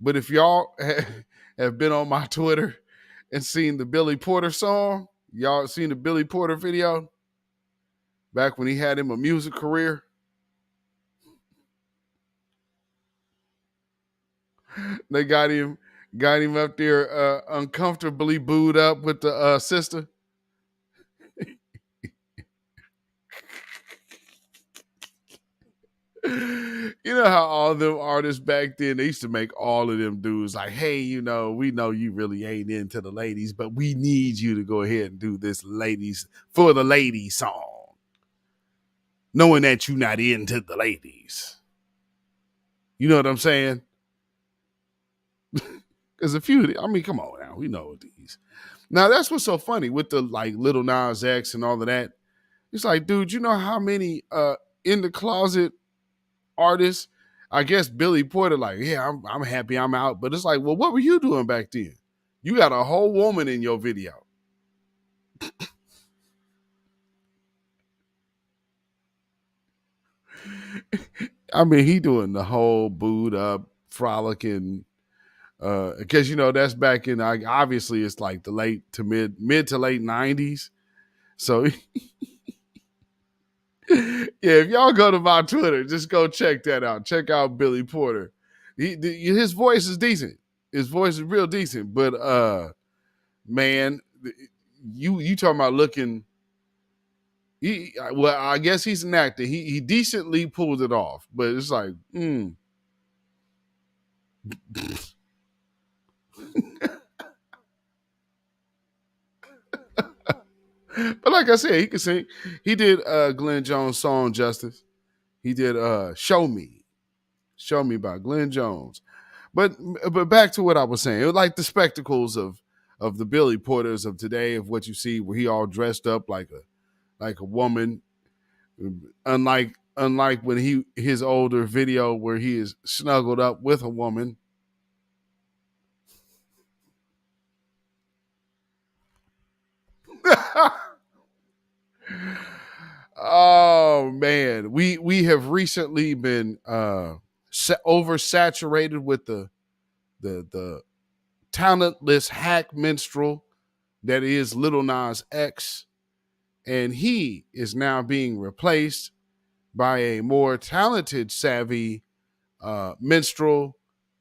but if y'all have been on my Twitter and seen the Billy Porter song, y'all seen the Billy Porter video back when he had him a music career. They got him up there uncomfortably booed up with the sister. You know how all them artists back then, they used to make all of them dudes like, hey, we know you really ain't into the ladies, but we need you to go ahead and do this ladies for the ladies song, knowing that you're not into the ladies. You know what I'm saying? Because come on now, we know these. Now that's what's so funny with the like Lil Nas X and all of that. It's like, dude, you know how many in the closet artists? I guess Billy Porter, like, yeah, I'm happy I'm out. But it's like, well, what were you doing back then? You got a whole woman in your video. I mean, he doing the whole booed up, frolicking, because that's back in obviously it's like the mid to late 90s. So yeah, if y'all go to my Twitter, just go check that out. Check out Billy Porter. His voice is decent. His voice is real decent, but man, you talking about looking. Well, I guess he's an actor. He decently pulled it off, but it's like, But like I said, he could sing. He did Glenn Jones' song Justice. He did Show Me by Glenn Jones. But back to what I was saying. It was like the spectacles of the Billy Porters of today, of what you see where he all dressed up like a woman. Unlike when his older video where he is snuggled up with a woman. Oh man, we have recently been oversaturated with the talentless hack minstrel that is Lil Nas X, and he is now being replaced by a more talented, savvy minstrel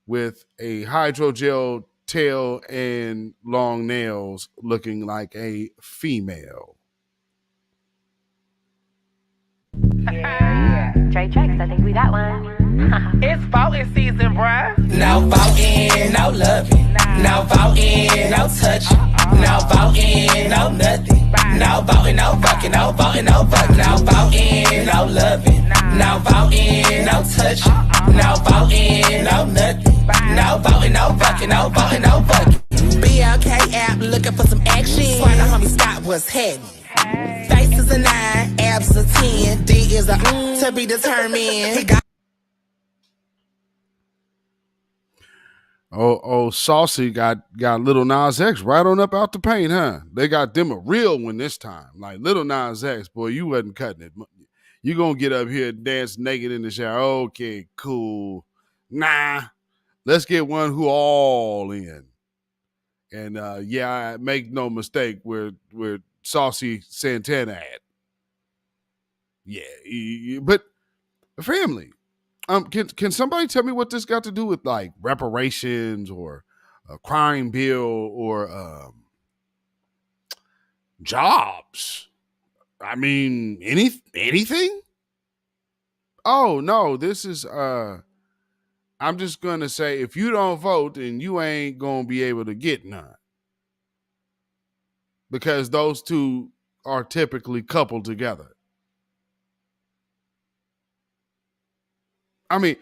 with a hydrogel tail and long nails, looking like a female. Trey Tracks, I think we got one. It's voting season, bruh. No voting, no loving. No voting, no touching. No voting, no nothing. No voting, no fucking. No voting, no fucking. No voting, no loving. No voting, no touching. No voting, no nothing. No voting, no fucking. No voting, no fucking. BLK app looking for some action. Swear the homie Scott was happening. Face is a 9, abs a 10, D is a to be determined. Oh, Saucy got Lil Nas X right on up out the paint, huh? They got them a real one this time. Like Lil Nas X, boy, you wasn't cutting it. You gonna get up here and dance naked in the shower. Okay, cool. Nah, let's get one who all in. And yeah, make no mistake, we're Saucy Santana at. Yeah, but family. Can somebody tell me what this got to do with like reparations or a crime bill or jobs? I mean, anything? Oh no, this is I'm just gonna say if you don't vote, then you ain't gonna be able to get none. Because those two are typically coupled together. I mean,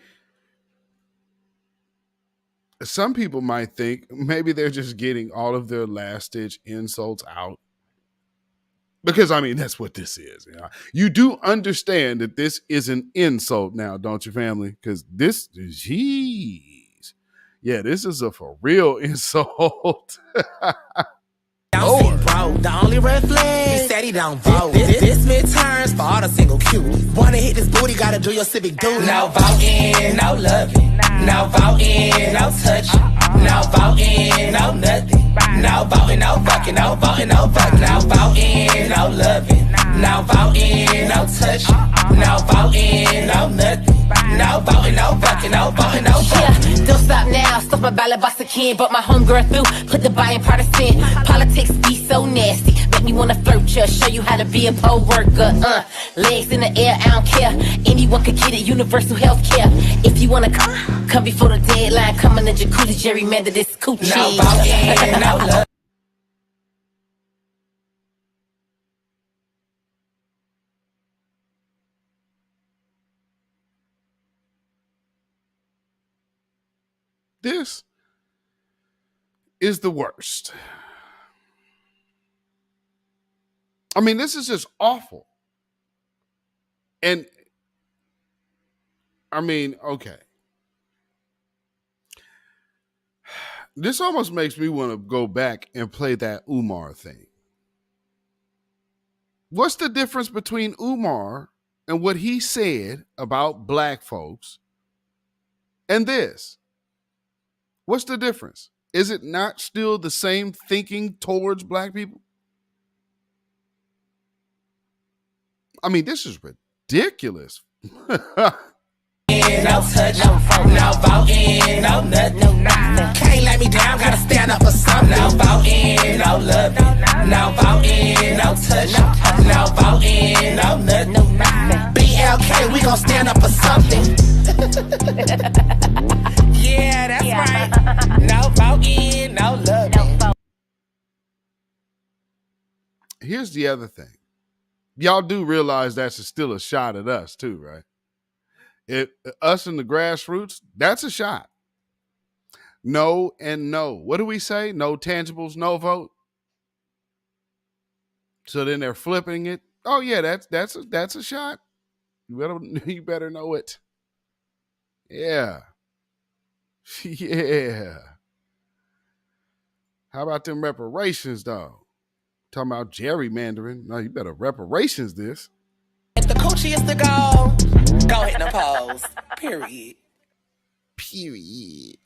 some people might think maybe they're just getting all of their last-ditch insults out. Because, I mean, that's what this is. You know? You do understand that this is an insult now, don't you, family? Because this, jeez. Yeah, this is a for real insult. Don't see bro, the only red flag, he said he don't vote. This midterms for all the single Q. Wanna hit this booty, gotta do your civic duty. No voting, no loving. No voting, no touching. No voting, no nothing. No voting, no fucking. No voting, no fucking. No voting, no loving. No voting, no touching. No voting, no nothing. No voting, no fucking. No voting, no fucking. Yeah, don't stop now. Stop my ballot box again. But my homegirl through. Put the buying partisan. Politics be so nasty. Make me wanna flirt ya. Show you how to be a poll worker. Legs in the air, I don't care. Anyone could get it. Universal health care. If you wanna come before the deadline. Come in the jacuzzi, gerrymander this coochie. No voting, no love. This is the worst. I mean, this is just awful. And I mean, okay. This almost makes me want to go back and play that Umar thing. What's the difference between Umar and what he said about black folks and this. What's the difference? Is it not still the same thinking towards black people? I mean, this is ridiculous. No touch, no voting, no nothing. Can't let me down, gotta stand up for something. No voting, no loving. No voting, no touch. No voting, no nothing. BLK, we gon' stand up for something. Yeah, that's right. No voting, no loving. Here's the other thing. Y'all do realize that's still a shot at us too, right? Us in the grassroots, that's a shot. No and no. What do we say? No tangibles, no vote. So then they're flipping it. Oh yeah, that's a shot. You better know it. Yeah. Yeah. How about them reparations, though? Talking about gerrymandering. No, you better reparations this. If the coochie is to go hit the pose. Period. Period.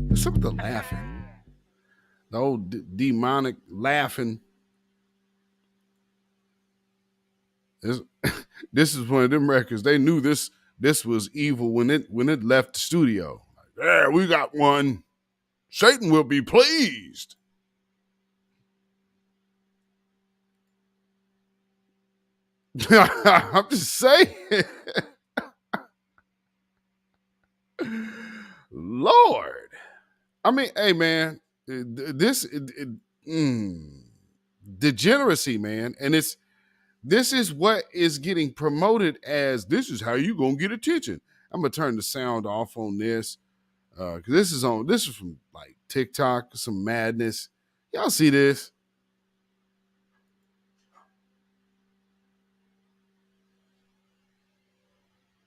What's up with the laughing? The old demonic laughing. This is one of them records. They knew this was evil when it left the studio. Like, yeah, we got one. Satan will be pleased. I'm just saying. Lord. I mean, hey, man, this degeneracy, man. And this is what is getting promoted as this is how you gonna get attention. I'm gonna turn the sound off on this. Cause this is from like TikTok, some madness. Y'all see this?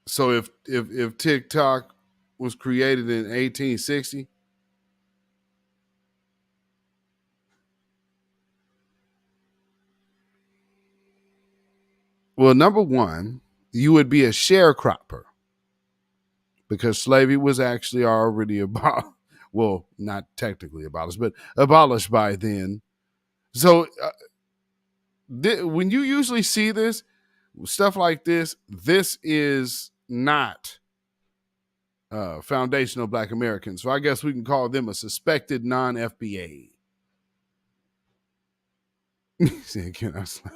So if TikTok was created in 1860, well, number one, you would be a sharecropper because slavery was actually already abolished. Well, not technically abolished, but abolished by then. So when you usually see this, stuff like this is not foundational Black Americans. So I guess we can call them a suspected non-FBA. Can I slap?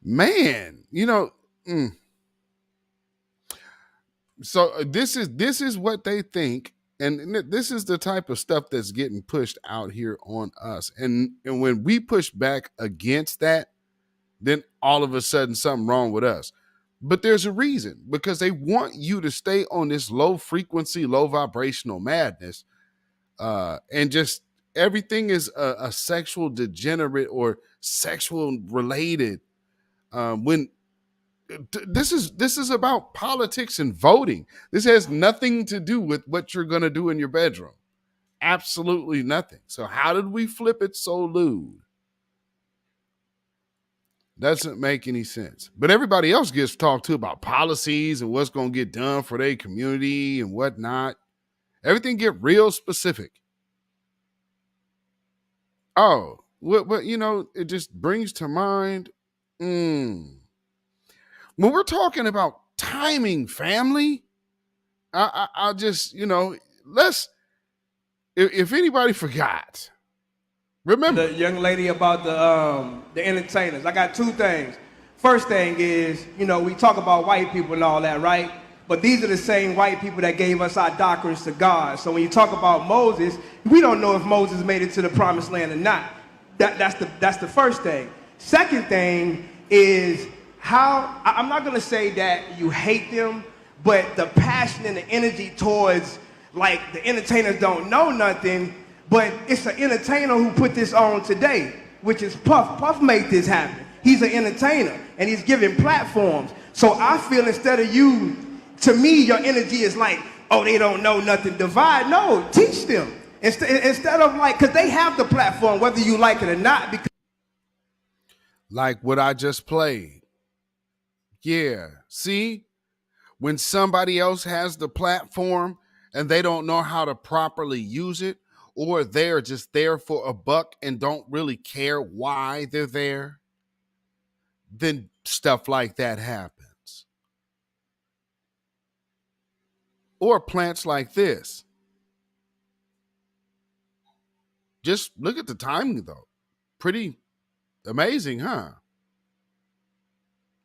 Man, you know. So this is what they think, and this is the type of stuff that's getting pushed out here on us. And when we push back against that, then all of a sudden something wrong with us. But there's a reason, because they want you to stay on this low frequency, low vibrational madness, and just everything is a sexual degenerate or sexual related. When this is about politics and voting. This has nothing to do with what you're going to do in your bedroom. Absolutely nothing. So how did we flip it so lewd? Doesn't make any sense. But everybody else gets talked to about policies and what's going to get done for their community and whatnot. Everything get real specific. Oh, what you know, it just brings to mind. When we're talking about timing, family, I'll just, you know, if anybody forgot, remember the young lady about the entertainers. I got two things. First thing is, you know, we talk about white people and all that, right? But these are the same white people that gave us our doctrines to God. So when you talk about Moses, we don't know if Moses made it to the promised land or not. That's the first thing. Second thing is how, I'm not going to say that you hate them, but the passion and the energy towards, like, the entertainers don't know nothing, but it's an entertainer who put this on today, which is Puff. Puff made this happen. He's an entertainer, and he's giving platforms. So I feel instead of you, to me, your energy is like, oh, they don't know nothing. Divide. No, teach them. Instead of like, because they have the platform, whether you like it or not. Because like what I just played. Yeah. See, when somebody else has the platform and they don't know how to properly use it, or they're just there for a buck and don't really care why they're there, then stuff like that happens. Or plants like this. Just look at the timing, though. Pretty amazing, huh?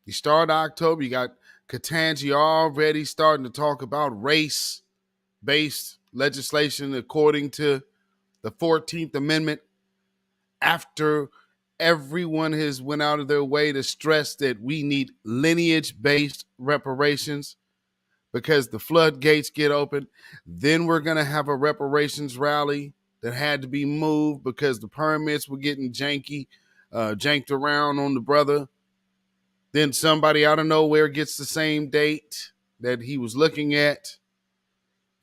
You start October, you got Katanji already starting to talk about race-based legislation according to the 14th Amendment, after everyone has went out of their way to stress that we need lineage-based reparations because the floodgates get open. Then we're going to have a reparations rally that had to be moved because the permits were getting janked around on the brother. Then somebody out of nowhere gets the same date that he was looking at,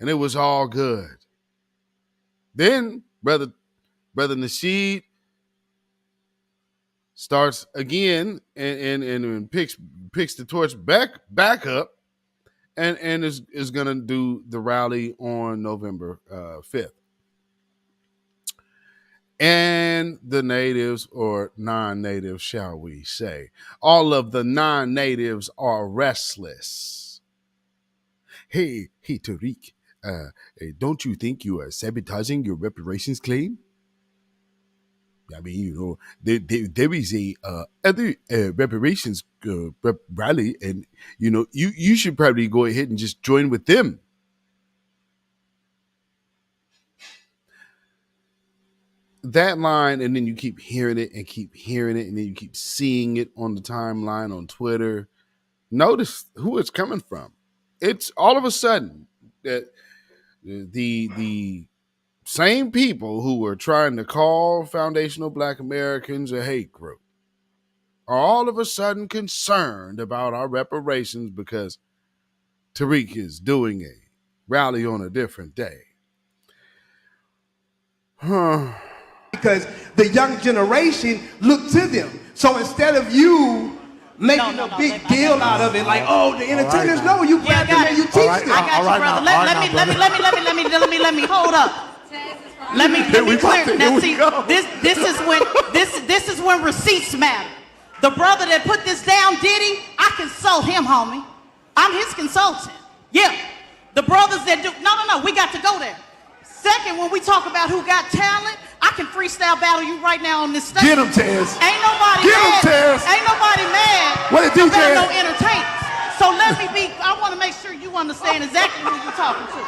and it was all good. Then brother Nasheed starts again and picks the torch back up and is going to do the rally on November 5th. And the natives, or non-natives, shall we say, all of the non-natives are restless. Hey, Tariq, don't you think you are sabotaging your reparations claim? I mean, you know, there is a other reparations rally, and you know, you should probably go ahead and just join with them. That line, and then you keep hearing it, and then you keep seeing it on the timeline on Twitter. Notice who it's coming from. It's all of a sudden that the same people who were trying to call foundational Black Americans a hate group are all of a sudden concerned about our reparations because Tariq is doing a rally on a different day. because the young generation look to them. So instead of you making a big deal out of it, like, oh, the entertainers know you grab them and you teach them. I got you, brother. Let me hold up. Let me clear. Now see, this is when receipts matter. The brother that put this down, Diddy, I consult him, homie. I'm his consultant. Yeah. The brothers that do, no, we got to go there. Second, when we talk about who got talent, I can freestyle battle you right now on this stage. Get him, Tez. Ain't nobody mad. Ain't nobody mad about no entertainers. So let me be, I want to make sure you understand exactly who you're talking to.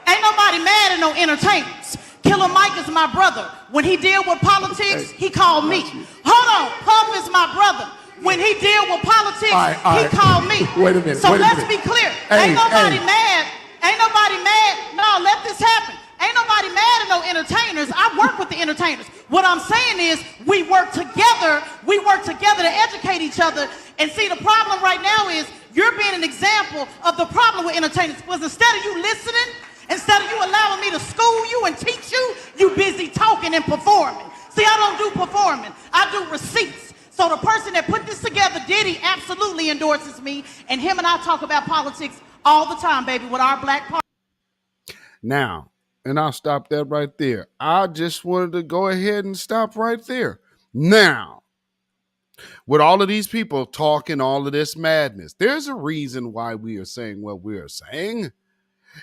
Ain't nobody mad at no entertainers. Killer Mike is my brother. When he deal with politics, he called me. Hold on, Puff is my brother. When he deal with politics, he called me. Wait a minute. So let's be clear. Ain't nobody mad. Ain't nobody mad. No, let this happen. Ain't nobody mad at no entertainers. I work with the entertainers. What I'm saying is we work together. We work together to educate each other. And see, the problem right now is you're being an example of the problem with entertainers. Because instead of you listening, instead of you allowing me to school you and teach you, you busy talking and performing. See, I don't do performing. I do receipts. So the person that put this together, Diddy, absolutely endorses me. And him and I talk about politics all the time, baby, with our Black Party. Now, and I'll stop that right there. I just wanted to go ahead and stop right there. Now, with all of these people talking all of this madness, there's a reason why we are saying what we are saying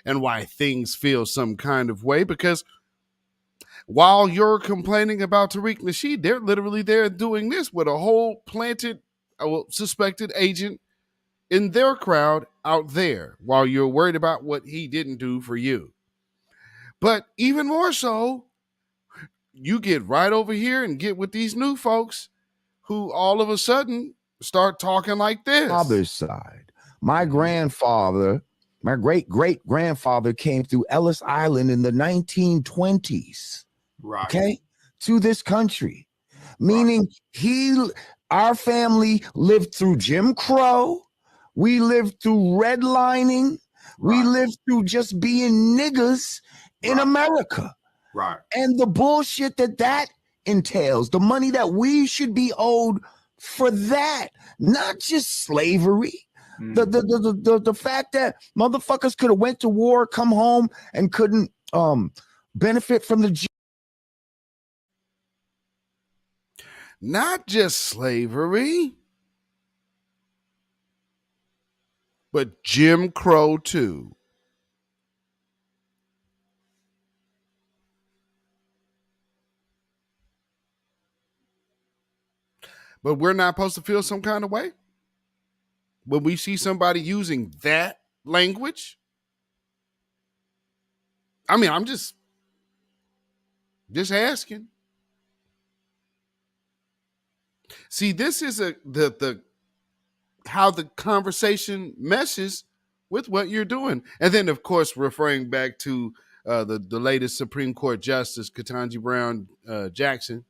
and why things feel some kind of way, because while you're complaining about Tariq Nasheed, they're literally there doing this with a whole suspected agent in their crowd out there while you're worried about what he didn't do for you. But even more so, you get right over here and get with these new folks who all of a sudden start talking like this. Father's side. My grandfather, my great-great-grandfather came through Ellis Island in the 1920s. Right. Okay? To this country. Meaning our family lived through Jim Crow. We lived through redlining. We lived through just being niggas in America. Right. And the bullshit that entails, the money that we should be owed for that, not just slavery. The fact that motherfuckers could have went to war, come home, and couldn't benefit from the not just slavery, but Jim Crow too. But we're not supposed to feel some kind of way when we see somebody using that language. I mean, I'm just asking. See, this is the how the conversation meshes with what you're doing. And then, of course, referring back to the latest Supreme Court Justice, Ketanji Brown Jackson.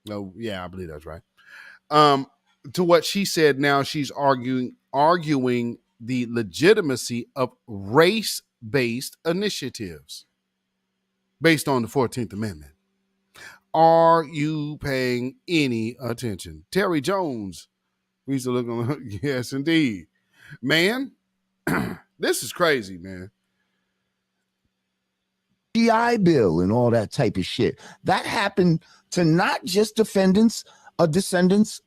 No, yeah, I believe that's right. To what she said now, she's arguing the legitimacy of race-based initiatives based on the 14th Amendment. Are you paying any attention? Terry Jones, we used to look on. Yes, indeed. Man, this is crazy, man. GI Bill and all that type of shit. That happened to not just descendants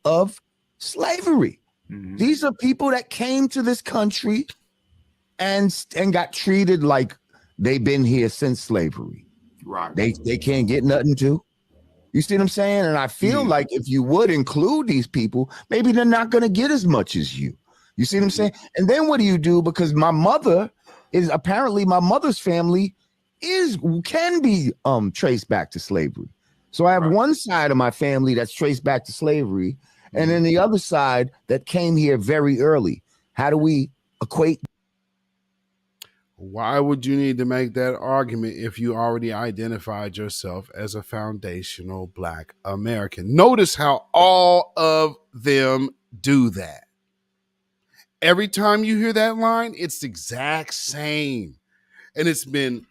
of slavery. These are people that came to this country and got treated like they've been here since slavery. Right. They can't get nothing to. You see what I'm saying? And I feel like if you would include these people, maybe they're not going to get as much as you. You see what I'm saying? And then what do you do? Because my mother's family can be traced back to slavery. So I have one side of my family that's traced back to slavery, and then the other side that came here very early. How do we equate? Why would you need to make that argument if you already identified yourself as a foundational Black American? Notice how all of them do that. Every time you hear that line, it's the exact same. And it's been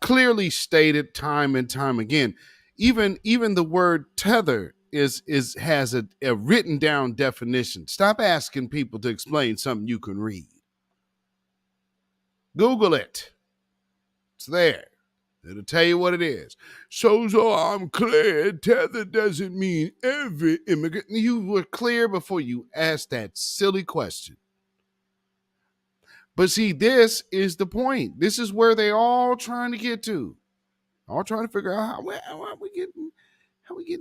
clearly stated time and time again. Even the word tether has a written down definition. Stop asking people to explain something you can read. Google it. It's there. It'll tell you what it is. So I'm clear. Tether doesn't mean every immigrant. You were clear before you asked that silly question. But see, this is the point. This is where they all trying to get to. All trying to figure out how we getting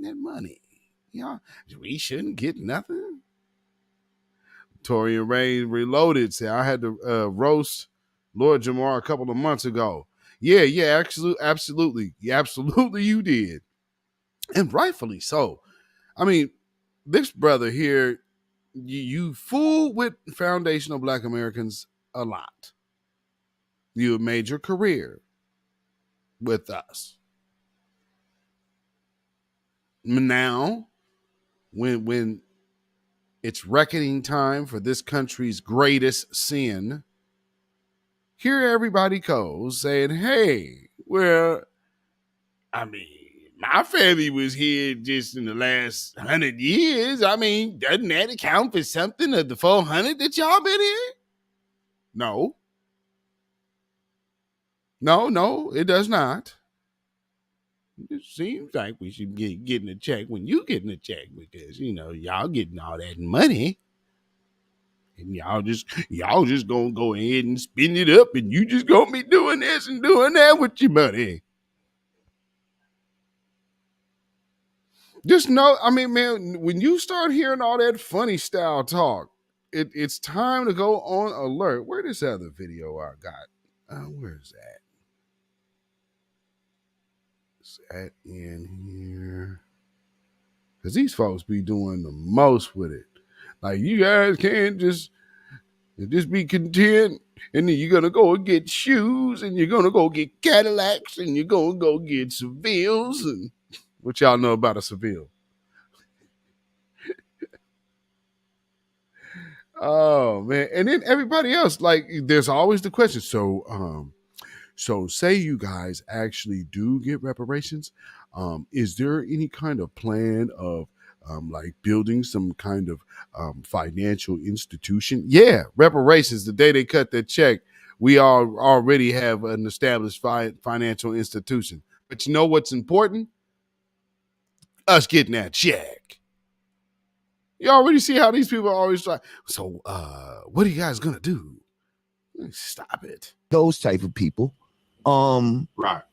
that money. Yeah, we shouldn't get nothing. Torian Ray Reloaded said, I had to roast Lord Jamar a couple of months ago. Yeah, absolutely. Yeah, absolutely you did. And rightfully so. I mean, this brother here, you fool with foundational Black Americans a lot. You have made your career with us. Now, when it's reckoning time for this country's greatest sin, here everybody goes saying, hey, well, I mean, my family was here just in the last 100 years. I mean, doesn't that account for something of the 400 that y'all been here? No, it does not. It seems like we should be getting a check when you getting a check because, y'all getting all that money. And y'all just gonna go ahead and spend it up and you just gonna be doing this and doing that with your money. Just know, I mean, man, when you start hearing all that funny style talk, it's time to go on alert. Where this other video I got? Where's that? Is that in here? Because these folks be doing the most with it. Like, you guys can't just be content, and then you're going to go and get shoes, and you're going to go get Cadillacs, and you're going to go get Sevilles, and what y'all know about a Seville? Oh, man. And then everybody else, like, there's always the question, so So say you guys actually do get reparations. Is there any kind of plan of like building some kind of financial institution? Yeah, reparations, the day they cut that check, we all already have an established financial institution. But you know what's important? Us getting that check. You already see how these people are always try. So what are you guys gonna do? Stop it. Those type of people. Right.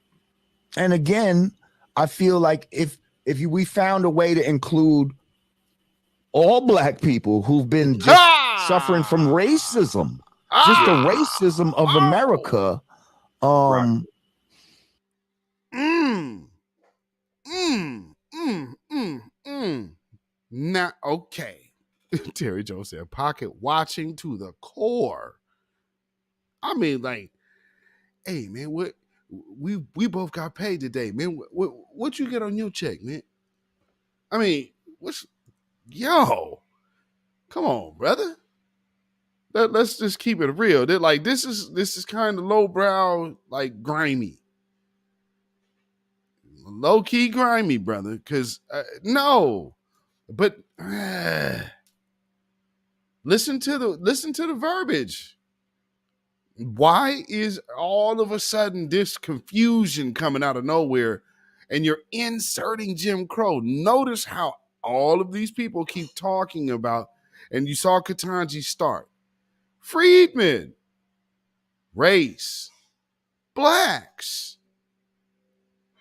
And again, I feel like if we found a way to include all black people who've been just suffering from racism, just the racism of America. Not okay. Terry Joe said, pocket watching to the core. I mean, like, hey man, what we both got paid today, man. What you get on your check, man? I mean, come on, brother. Let's just keep it real. They're like, this is kind of lowbrow, like grimy, low key grimy, brother. Because no, but listen to the verbiage. Why is all of a sudden this confusion coming out of nowhere, and you're inserting Jim Crow? Notice how all of these people keep talking about, and you saw Ketanji start. Freedmen, race, blacks,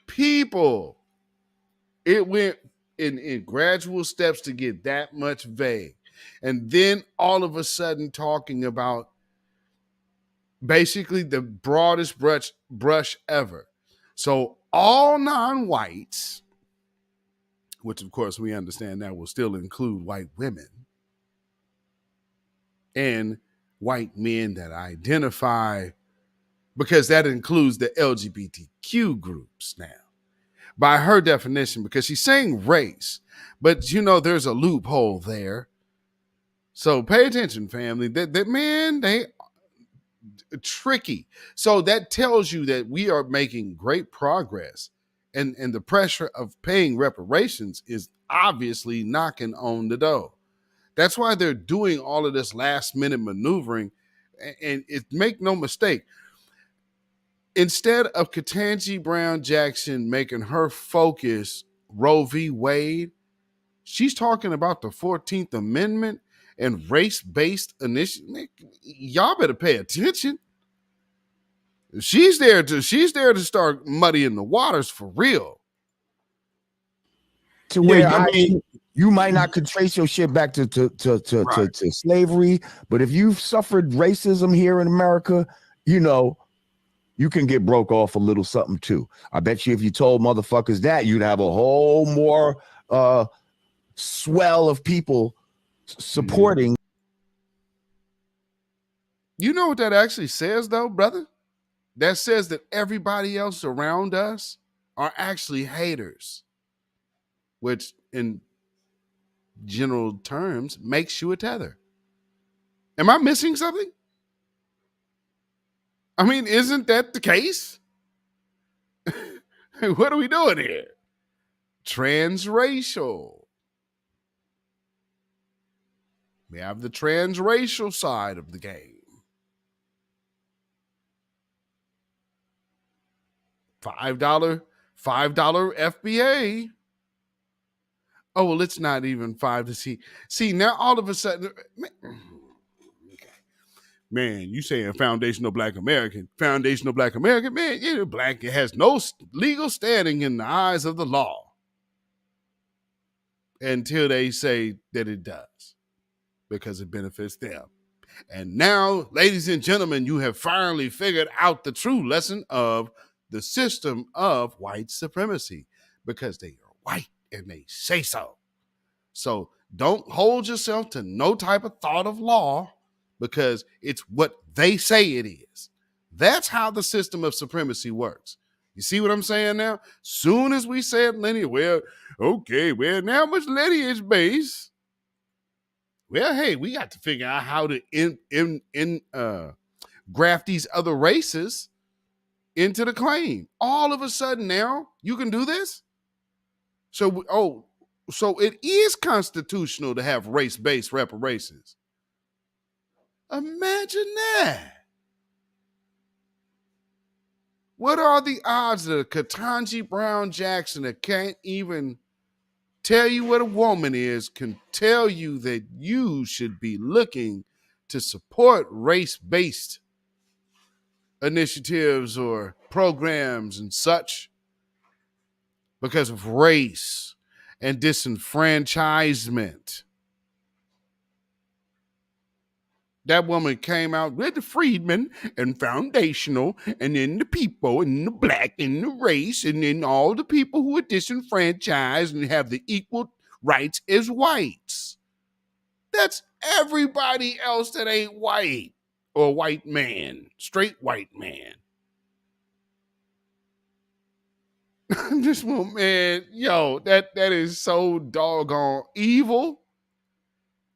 people. It went in gradual steps to get that much vague. And then all of a sudden talking about basically the broadest brush ever. So all non-whites, which of course we understand that will still include white women and white men that identify, because that includes the LGBTQ groups now, by her definition, because she's saying race, but you know there's a loophole there. So pay attention, family. That man, they tricky. So that tells you that we are making great progress, and the pressure of paying reparations is obviously knocking on the door. That's why they're doing all of this last minute maneuvering. And it, make no mistake, instead of Ketanji Brown Jackson making her focus Roe v. Wade, she's talking about the 14th Amendment and race-based initiative. Y'all better pay attention. She's there to start muddying the waters for real. To where you might not could trace your shit back to slavery, but if you've suffered racism here in America, you know, you can get broke off a little something too. I bet you if you told motherfuckers that, you'd have a whole more swell of people supporting. You know what that actually says though, brother? That says that everybody else around us are actually haters, which in general terms makes you a tether. Am I missing something? I mean, isn't that the case? What are we doing here? Transracial. We have the transracial side of the game. $5 FBA. Oh, well, it's not even $5 to see. See, now all of a sudden, man, you saying foundational black American, man, you know, black has no legal standing in the eyes of the law until they say that it does, because it benefits them. And now, ladies and gentlemen, you have finally figured out the true lesson of the system of white supremacy, because they are white and they say so. So don't hold yourself to no type of thought of law, because it's what they say it is. That's how the system of supremacy works. You see what I'm saying now? Soon as we said lineage, well, okay, well, now much lineage base. Well, hey, we got to figure out how to graft these other races into the claim. All of a sudden now you can do this? So it is constitutional to have race-based reparations. Imagine that. What are the odds that Ketanji Brown Jackson, that can't even tell you what a woman is, can tell you that you should be looking to support race-based initiatives or programs and such because of race and disenfranchisement? That woman came out with the freedmen and foundational, and then the people, and the black, and the race, and then all the people who are disenfranchised and have the equal rights as whites. That's everybody else that ain't white or white man, straight white man. This one, man, yo, that is so doggone evil.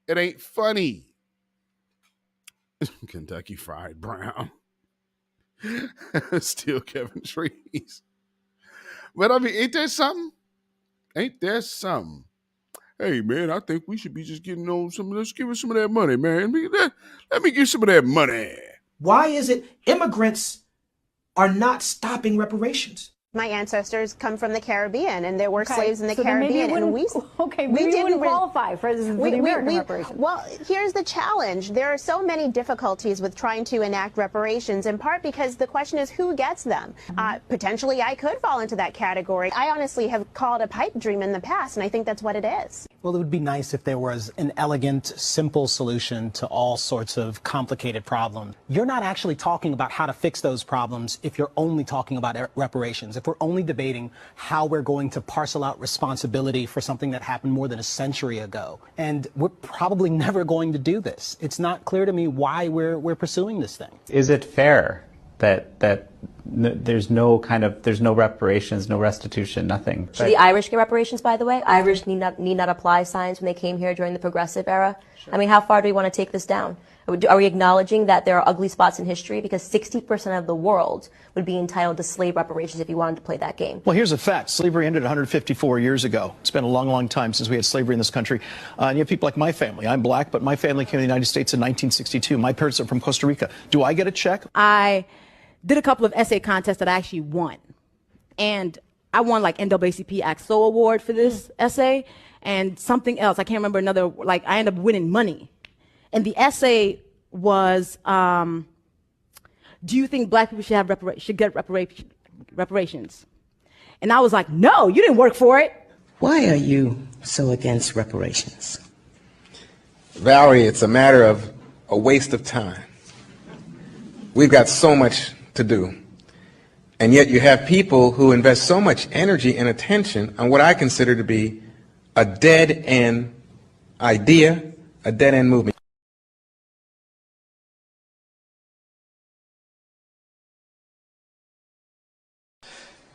It ain't funny. Kentucky Fried Brown. Still Kevin Trees. But I mean, ain't there something? Ain't there something? Hey, man, I think we should be just getting on some of this. Give us some of that money, man. Let me get some of that money. Why is it immigrants are not stopping reparations? My ancestors come from the Caribbean, and there were slaves in the so Caribbean, and we didn't qualify for the American reparations. Well, here's the challenge: there are so many difficulties with trying to enact reparations, in part because the question is who gets them. Potentially, I could fall into that category. I honestly have called a pipe dream in the past, and I think that's what it is. Well, it would be nice if there was an elegant, simple solution to all sorts of complicated problems. You're not actually talking about how to fix those problems if you're only talking about reparations. If we're only debating how we're going to parcel out responsibility for something that happened more than a century ago. And we're probably never going to do this. It's not clear to me why we're pursuing this thing. Is it fair that there's no reparations, no restitution, nothing? Should the Irish get reparations, by the way? Irish need not apply signs when they came here during the Progressive Era. Sure. I mean, how far do we want to take this down? Are we acknowledging that there are ugly spots in history? Because 60% of the world would be entitled to slave reparations if you wanted to play that game. Well, here's a fact. Slavery ended 154 years ago. It's been a long, long time since we had slavery in this country. And you have people like my family. I'm black, but my family came to the United States in 1962. My parents are from Costa Rica. Do I get a check? I did a couple of essay contests that I actually won. And I won like NAACP AXO award for this essay and something else. I can't remember another, like I ended up winning money. And the essay was, do you think black people should get reparations? And I was like, no, you didn't work for it. Why are you so against reparations? Valerie, it's a matter of a waste of time. We've got so much to do. And yet you have people who invest so much energy and attention on what I consider to be a dead-end idea, a dead-end movement.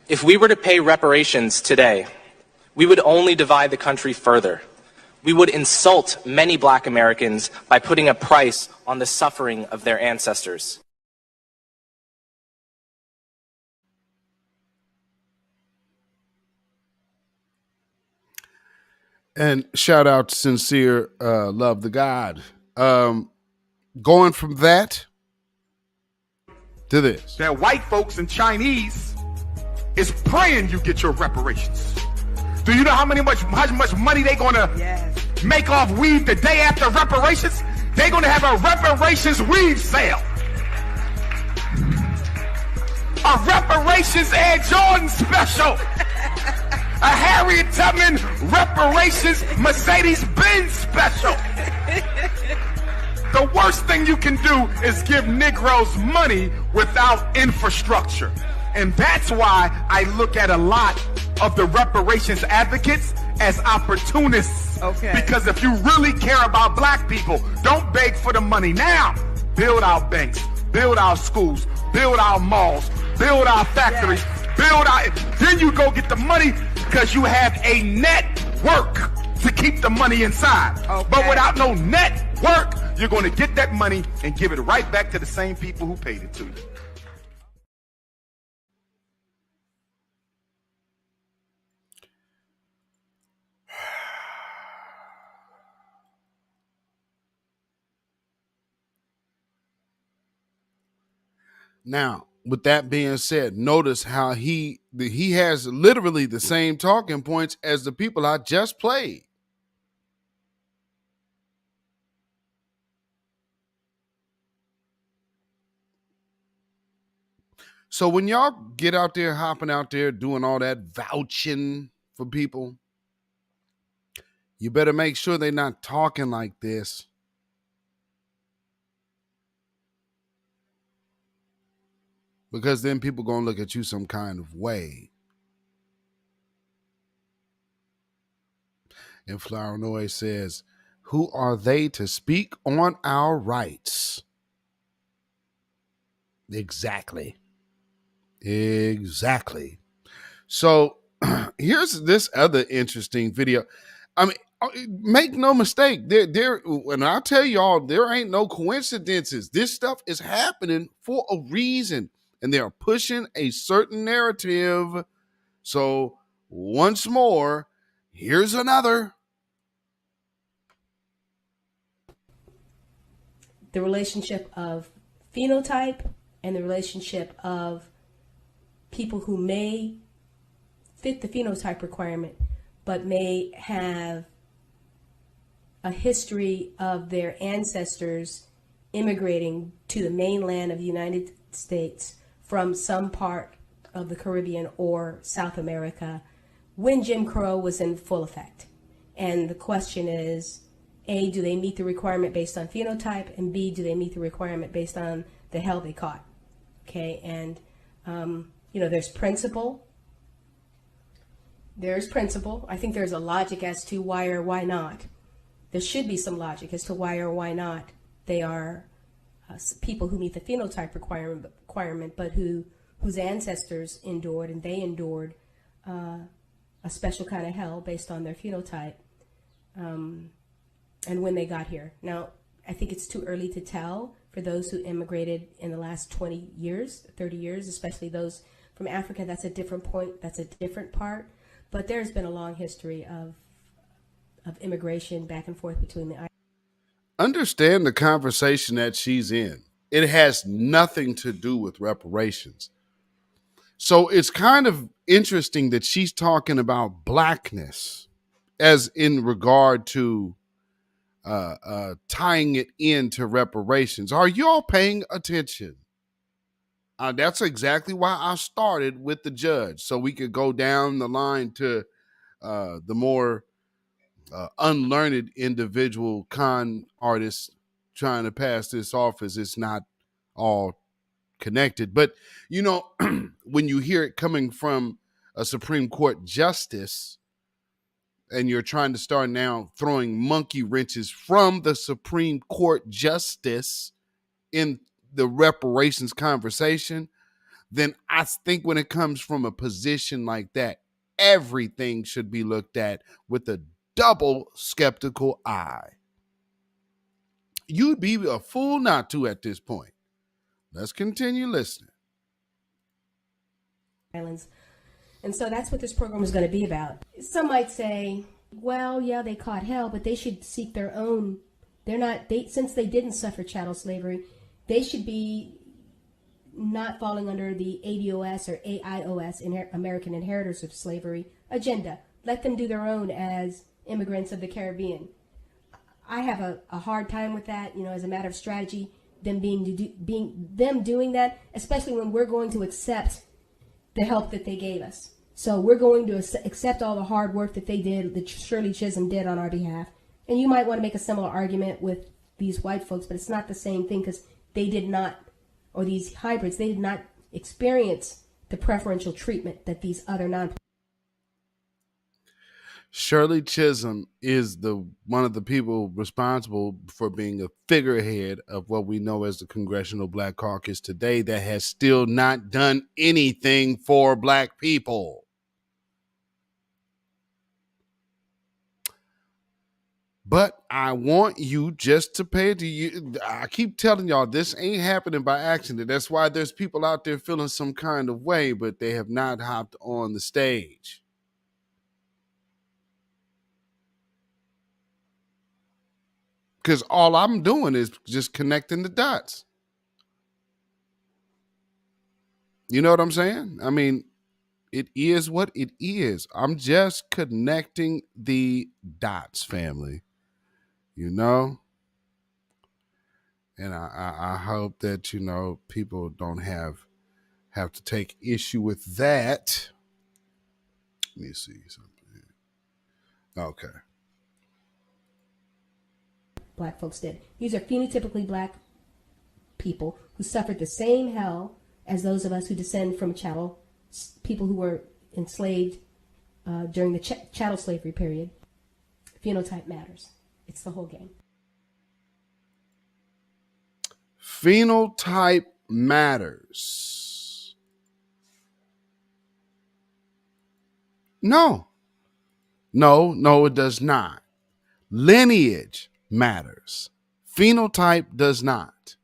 If we were to pay reparations today, we would only divide the country further. We would insult many black Americans by putting a price on the suffering of their ancestors. And shout out to Sincere, Love the God. Going from that to this. That white folks and Chinese is praying you get your reparations. Do you know how much money they gonna make off weave the day after reparations? They're gonna have a reparations weave sale. A reparations Air Jordan special. A Harriet Tubman reparations Mercedes-Benz special. The worst thing you can do is give Negroes money without infrastructure. And that's why I look at a lot of the reparations advocates as opportunists. Okay. Because if you really care about black people, don't beg for the money now. Build our banks, build our schools, build our malls, build our factories, then you go get the money because you have a network to keep the money inside. Okay. But without no network, you're going to get that money and give it right back to the same people who paid it to you. Now, with that being said, notice how he has literally the same talking points as the people I just played. So when y'all get out there, hopping out there, doing all that vouching for people, you better make sure they're not talking like this. Because then people going to look at you some kind of way. And Flournoy says, who are they to speak on our rights? Exactly. So here's this other interesting video. I mean, make no mistake, there, and I'll tell y'all, there ain't no coincidences. This stuff is happening for a reason, and they're pushing a certain narrative. So once more, here's another. The relationship of phenotype and the relationship of people who may fit the phenotype requirement, but may have a history of their ancestors immigrating to the mainland of the United States from some part of the Caribbean or South America when Jim Crow was in full effect. And the question is, A, do they meet the requirement based on phenotype? And B, do they meet the requirement based on the hell they caught? Okay, and there's principle. There's principle. I think there's a logic as to why or why not. There should be some logic as to why or why not they are people who meet the phenotype requirement, but whose ancestors endured, and they endured a special kind of hell based on their phenotype and when they got here. Now, I think it's too early to tell for those who immigrated in the last 20 years, 30 years, especially those from Africa. That's a different point. That's a different part. But there's been a long history of immigration back and forth between the. Understand the conversation that she's in. It has nothing to do with reparations. So it's kind of interesting that she's talking about blackness as in regard to tying it into reparations. Are y'all paying attention? That's exactly why I started with the judge, so we could go down the line to the more unlearned individual con artists trying to pass this off as it's not all connected. But, when you hear it coming from a Supreme Court justice, and you're trying to start now throwing monkey wrenches from the Supreme Court justice in the reparations conversation, then I think when it comes from a position like that, everything should be looked at with a double skeptical eye. You'd be a fool not to at this point. Let's continue listening. Islands. And so that's what this program is going to be about. Some might say, well, yeah, they caught hell, but they should seek their own. Since they didn't suffer chattel slavery, they should be not falling under the ADOS or AIOS, American Inheritors of Slavery, agenda. Let them do their own as immigrants of the Caribbean. I have a hard time with that, as a matter of strategy, them doing that, especially when we're going to accept the help that they gave us. So we're going to accept all the hard work that they did, that Shirley Chisholm did on our behalf. And you might want to make a similar argument with these white folks, but it's not the same thing because they did not, or these hybrids, they did not experience the preferential treatment that these other non. Shirley Chisholm is one of the people responsible for being a figurehead of what we know as the Congressional Black Caucus today that has still not done anything for black people. But I want you just to pay attention. I keep telling y'all this ain't happening by accident. That's why there's people out there feeling some kind of way, but they have not hopped on the stage. Because all I'm doing is just connecting the dots. You know what I'm saying? I mean, it is what it is. I'm just connecting the dots, family. You know? And I hope that, you know, people don't have to take issue with that. Let me see something. Okay. Black folks did. These are phenotypically black people who suffered the same hell as those of us who descend from chattel, people who were enslaved during the chattel slavery period. Phenotype matters. It's the whole game. Phenotype matters. No, it does not. Lineage matters. Phenotype does not.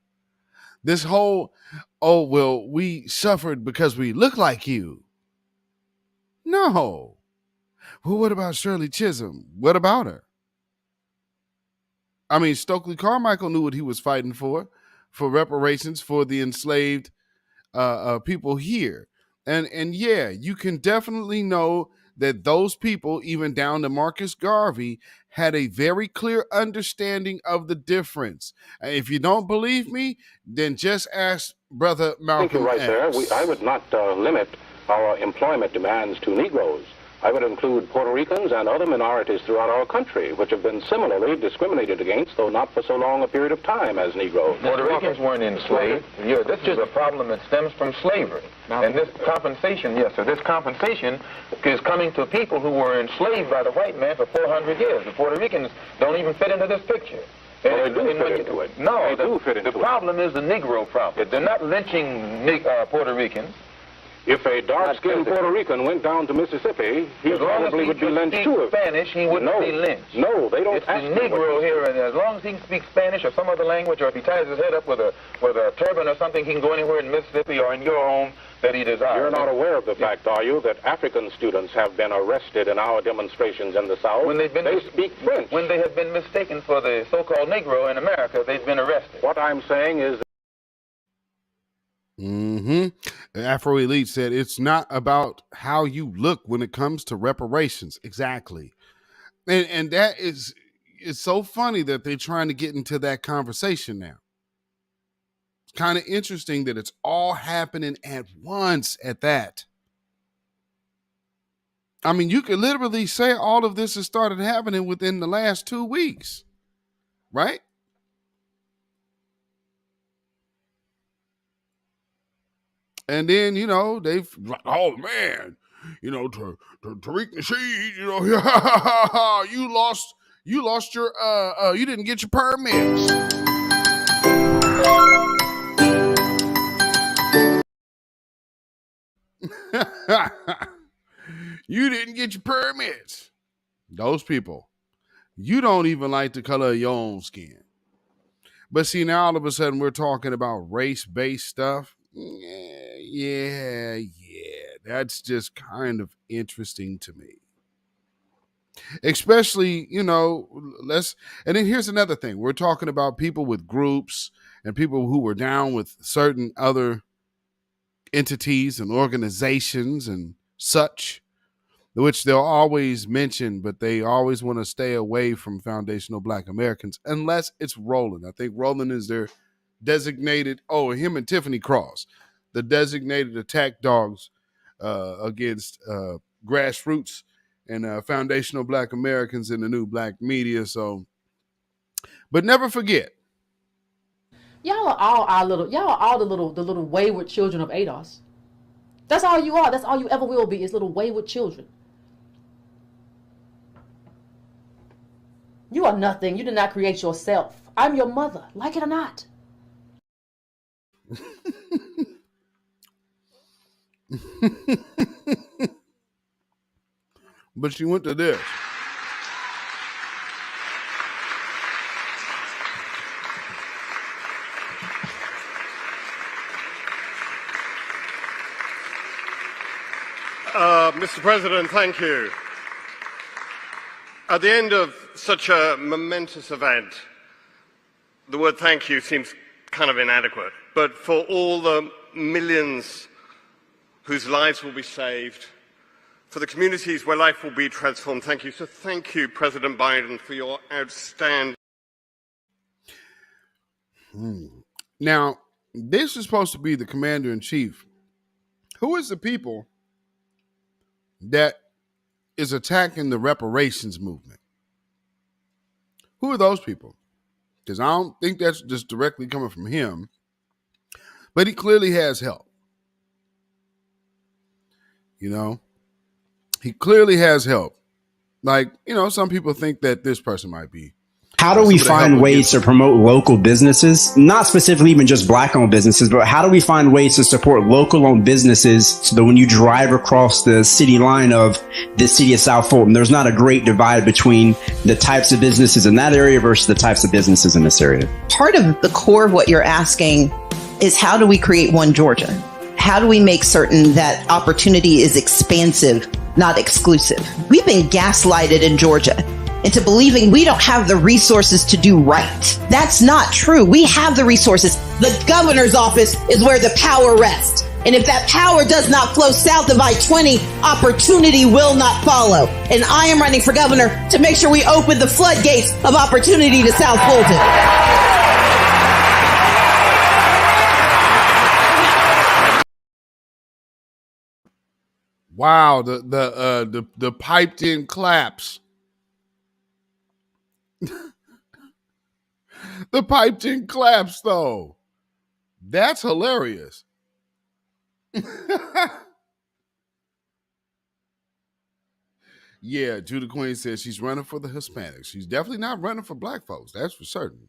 This whole, oh, well, we suffered because we look like you. No. Well, what about Shirley Chisholm? What about her? I mean, Stokely Carmichael knew what he was fighting for reparations for the enslaved people here. And yeah, you can definitely know that those people, even down to Marcus Garvey, had a very clear understanding of the difference. If you don't believe me, then just ask Brother Malcolm X. I think you're right there. I would not limit our employment demands to Negroes. I would include Puerto Ricans and other minorities throughout our country, which have been similarly discriminated against, though not for so long a period of time as Negroes. Puerto Ricans weren't enslaved. Yeah, this is a problem that stems from slavery. And this compensation, yes, sir, this compensation is coming to people who were enslaved by the white man for 400 years. The Puerto Ricans don't even fit into this picture. Well, they do fit into it. No, they do fit into it. The problem is the Negro problem. They're not lynching Puerto Ricans. If a dark-skinned Puerto Rican went down to Mississippi, he probably would be lynched too. Spanish, he wouldn't be lynched. No, they don't. It's the Negro here, and as long as he can speak Spanish or some other language, or if he ties his head up with a turban or something, he can go anywhere in Mississippi or in your home that he desires. You're not aware of the fact, are you, that African students have been arrested in our demonstrations in the South? When they speak French. When they have been mistaken for the so-called Negro in America, they've been arrested. What I'm saying is... Afro Elite said it's not about how you look when it comes to reparations. Exactly. And that is, it's so funny that they're trying to get into that conversation now. It's kind of interesting that it's all happening at once at that. I mean, you could literally say all of this has started happening within the last 2 weeks, right? And then, you know, they've like, oh man, you know, Tariq Nasheed, you know, you lost your you didn't get your permits. You didn't get your permits. Those people, you don't even like the color of your own skin. But see, now all of a sudden we're talking about race-based stuff. Yeah, that's just kind of interesting to me. Especially, you know, and then here's another thing. We're talking about people with groups and people who were down with certain other entities and organizations and such, which they'll always mention, but they always want to stay away from foundational Black Americans unless it's Roland. I think Roland is their designated, him and Tiffany Cross, the designated attack dogs against grassroots and foundational Black Americans in the new Black media. So, but never forget, y'all are all the little wayward children of ADOS. That's all you are. That's all you ever will be, is little wayward children. You are nothing. You did not create yourself. I'm your mother, like it or not. But she went to this. Mr. President, thank you. At the end of such a momentous event, the word thank you seems kind of inadequate. But for all the millions whose lives will be saved, for the communities where life will be transformed. Thank you. So thank you, President Biden, for your outstanding... Now, this is supposed to be the commander-in-chief. Who is the people that is attacking the reparations movement? Who are those people? Because I don't think that's just directly coming from him, but he clearly has help. You know, he clearly has help. Like, you know, some people think that this person might be. How do we find ways to promote local businesses? Not specifically even just black-owned businesses, but how do we find ways to support local-owned businesses so that when you drive across the city line of the city of South Fulton, there's not a great divide between the types of businesses in that area versus the types of businesses in this area? Part of the core of what you're asking is, how do we create one Georgia? How do we make certain that opportunity is expansive, not exclusive? We've been gaslighted in Georgia into believing we don't have the resources to do right. That's not true. We have the resources. The governor's office is where the power rests. And if that power does not flow south of I-20, opportunity will not follow. And I am running for governor to make sure we open the floodgates of opportunity to South Fulton. Wow, the piped in claps. The piped in claps, though. That's hilarious. Yeah, Judah Queen says she's running for the Hispanics. She's definitely not running for black folks. That's for certain.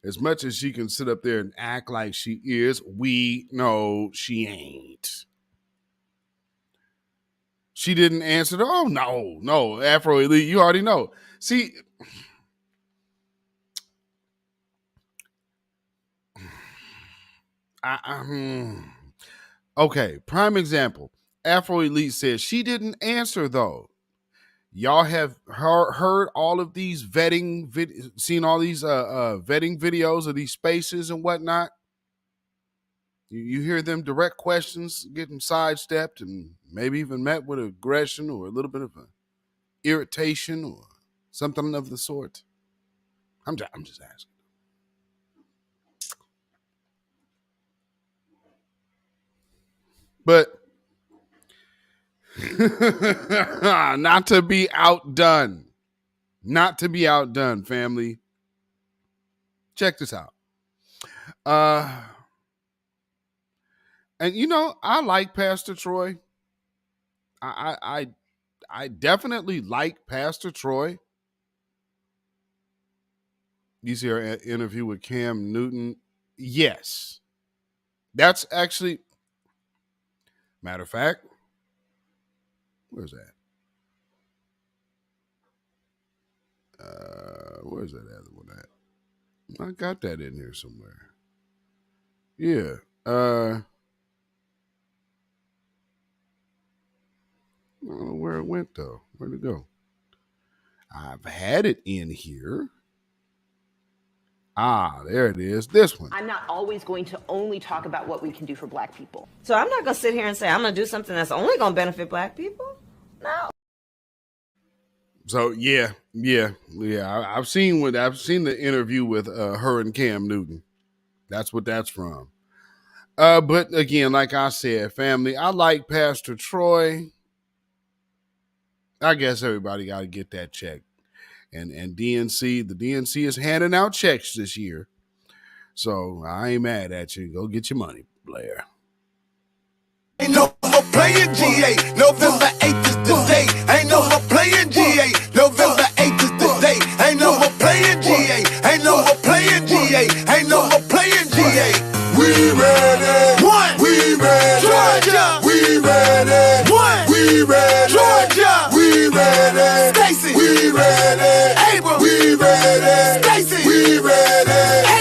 As much as she can sit up there and act like she is, we know she ain't. She didn't answer oh, no, Afro Elite, you already know. See, okay, prime example. Afro Elite says she didn't answer, though. Y'all have heard all of these seen all these vetting videos of these spaces and whatnot. You hear them direct questions getting sidestepped and maybe even met with aggression or a little bit of irritation or something of the sort. I'm just asking. But not to be outdone. Not to be outdone, family. Check this out. And you know, I like Pastor Troy. I definitely like Pastor Troy. You see our interview with Cam Newton? Yes. That's actually, matter of fact, where's that? Where's that other one at? I got that in here somewhere. Yeah. I don't know where it went, though. Where'd it go? I've had it in here. Ah, there it is. This one. I'm not always going to only talk about what we can do for black people. So I'm not going to sit here and say I'm going to do something that's only going to benefit black people. No. So yeah. I've seen the interview with her and Cam Newton. That's what that's from. But again, like I said, family, I like Pastor Troy. I guess everybody got to get that check. And DNC, the DNC is handing out checks this year. So I ain't mad at you. Go get your money, Blair. Ain't no more playing GA. November 8th is the day. Ain't no more playing GA. November 8th is the day. Ain't no more playing GA. Ain't no more playing GA. Ain't no more playing GA. We ready. One. We ready. Georgia. We ready. One. We ready. Georgia. We ready. Stacy. We ready. Abram. We ready. Stacy. We ready.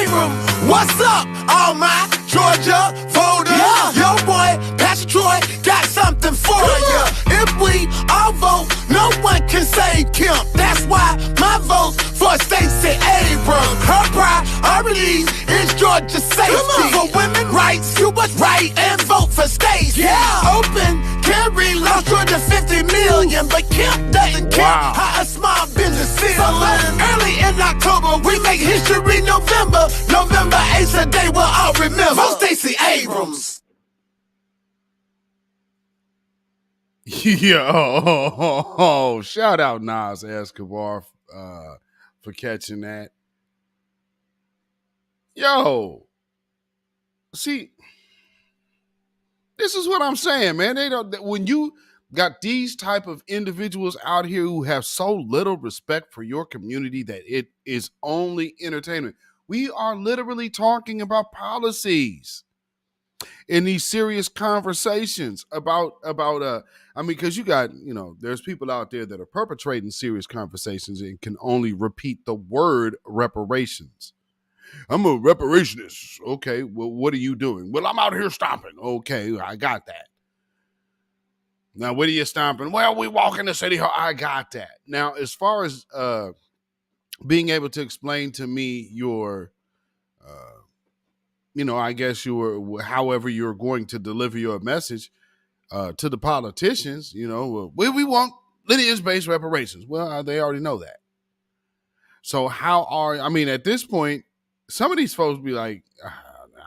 Abram. What's up, all my Georgia voters? Yeah. Yo, boy, Pastor Troy got something for you. If we all vote, no one can save Kemp. That's why my vote's for Stacey Abrams. Her priorities is Georgia safety. For women rights, you was right and vote for Stacey. Yeah, open carry lost short of 50 million, but Kemp doesn't care how a small business feels. So early in October, we make history. November 8th's a day we'll all remember. Stacey Abrams. Yeah, shout out Nas Escobar for catching that. Yo, see, this is what I'm saying, man. They don't. When you got these type of individuals out here who have so little respect for your community that it is only entertainment. We are literally talking about policies in these serious conversations about I mean, because you got, there's people out there that are perpetrating serious conversations and can only repeat the word reparations. I'm a reparationist. Okay, well, what are you doing? Well, I'm out here stomping. Okay, I got that. Now, what are you stomping? Well, we walk in the city hall. I got that. Now, as far as being able to explain to me your I guess however you're going to deliver your message to the politicians, we want lineage-based reparations. Well, they already know that. So at this point, some of these folks be like,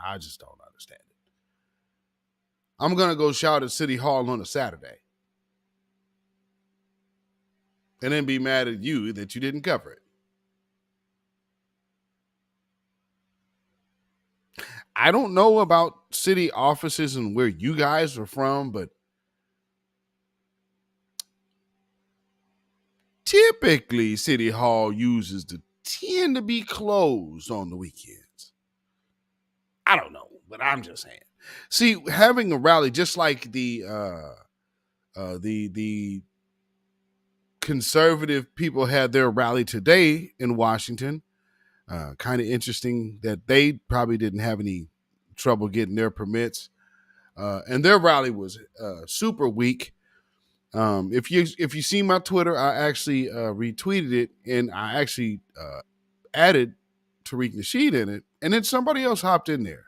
I just don't understand it. I'm going to go shout at City Hall on a Saturday and then be mad at you that you didn't cover it. I don't know about city offices and where you guys are from, but typically City Hall tend to be closed on the weekends. I don't know, but I'm just saying. See, having a rally just like the conservative people had their rally today in Washington. Kind of interesting that they probably didn't have any trouble getting their permits. And their rally was super weak. If you see my Twitter, I actually retweeted it, and I actually added Tariq Nasheed in it, and then somebody else hopped in there.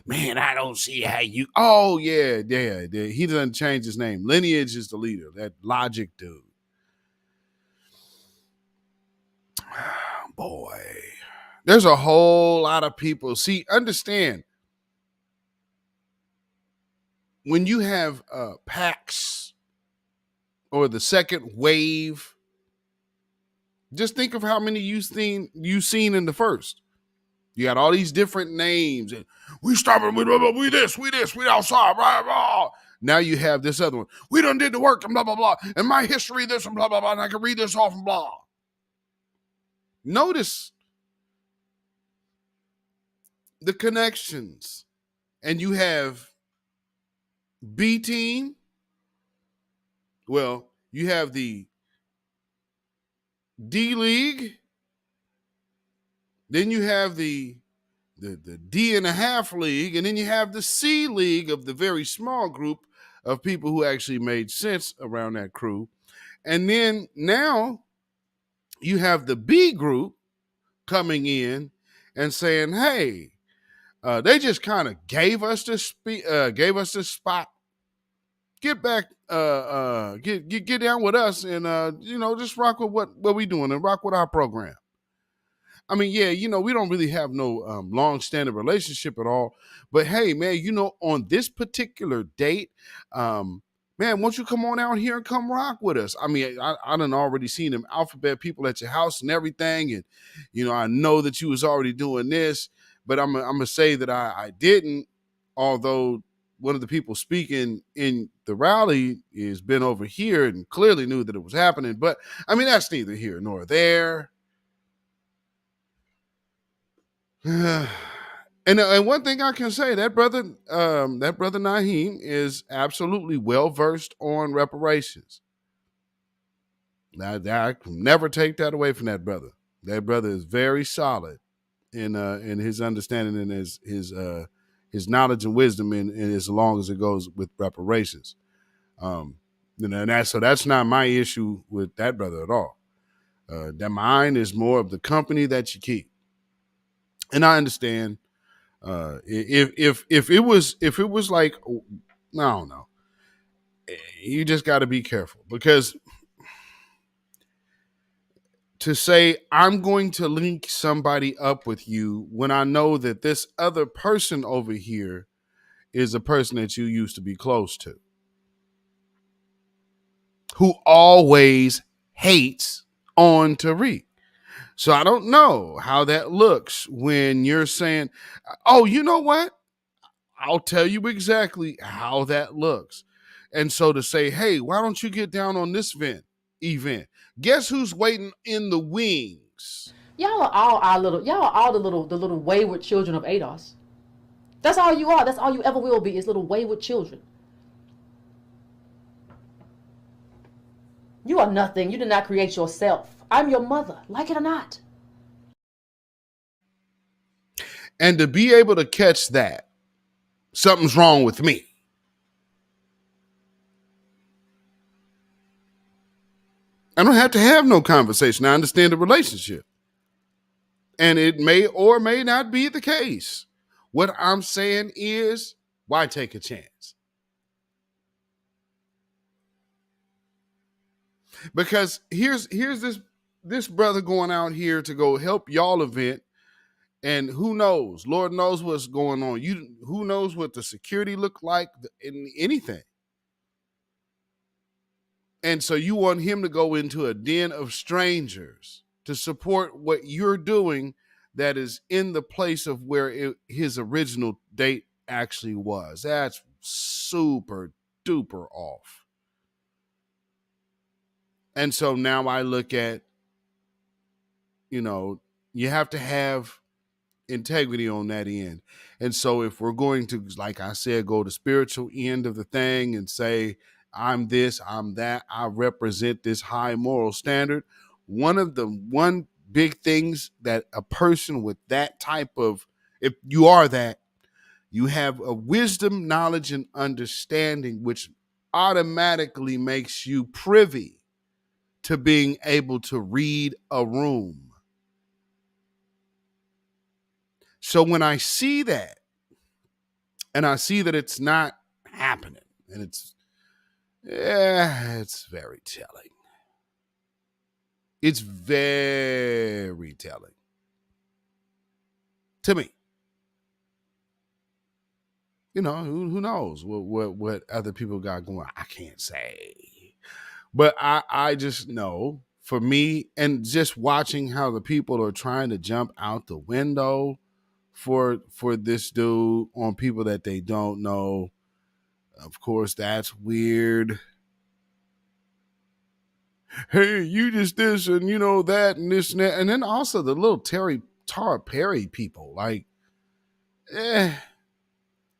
Man, I don't see how you. Oh yeah. He doesn't change his name. Lineage is the leader. That Logic dude. Boy, there's a whole lot of people. See, understand. When you have PACs or the second wave, just think of how many you've seen in the first. You got all these different names, and we stopping, we this, we outside, blah, blah. Now you have this other one. We done did the work, and blah, blah, blah. And my history, this, and blah, blah, blah. And I can read this off and blah. Notice the connections. And you have B team. Well, you have the D League. Then you have the D and a half league, and then you have the C league of the very small group of people who actually made sense around that crew. And then now you have the B group coming in and saying, hey, they just kind of gave us this spot. Get back, get down with us, and just rock with what we doing and rock with our program. I mean, yeah, we don't really have no long-standing relationship at all. But hey, man, on this particular date, man, won't you come on out here and come rock with us? I mean, I done already seen them alphabet people at your house and everything. And, I know that you was already doing this, but I'm going to say that I didn't, although one of the people speaking in the rally has been over here and clearly knew that it was happening. But, I mean, that's neither here nor there. And one thing I can say, that brother Naheem is absolutely well versed on reparations. Now, I can never take that away from that brother. That brother is very solid in his understanding and his knowledge and wisdom in as long as it goes with reparations. And that's not my issue with that brother at all. That mine is more of the company that you keep. And I understand if it was like, I don't know. You just got to be careful, because to say I'm going to link somebody up with you when I know that this other person over here is a person that you used to be close to, who always hates on Tariq. So I don't know how that looks when you're saying, oh, you know what? I'll tell you exactly how that looks. And so to say, hey, why don't you get down on this event? Guess who's waiting in the wings? Y'all are all the little wayward children of ADOS. That's all you are. That's all you ever will be, is little wayward children. You are nothing. You did not create yourself. I'm your mother, like it or not. And to be able to catch that, something's wrong with me. I don't have to have no conversation. I understand the relationship. And it may or may not be the case. What I'm saying is, why take a chance? Because here's this brother going out here to go help y'all event, and who knows? Lord knows what's going on. Who knows what the security look like in anything? And so you want him to go into a den of strangers to support what you're doing that is in the place of where his original date actually was. That's super duper off. And so now I look at, you have to have integrity on that end. And so if we're going to, like I said, go the spiritual end of the thing and say, I'm this, I'm that, I represent this high moral standard, one big things that a person with that type of, if you are that, you have a wisdom, knowledge, and understanding, which automatically makes you privy to being able to read a room. So when I see that, and I see that it's not happening, and it's very telling. It's very telling to me. Who knows what other people got going? I can't say. But I just know, for me, and just watching how the people are trying to jump out the window for this dude on people that they don't know, of course, that's weird. Hey, you just this and that and this and that. And then also the little Tara Perry people, like,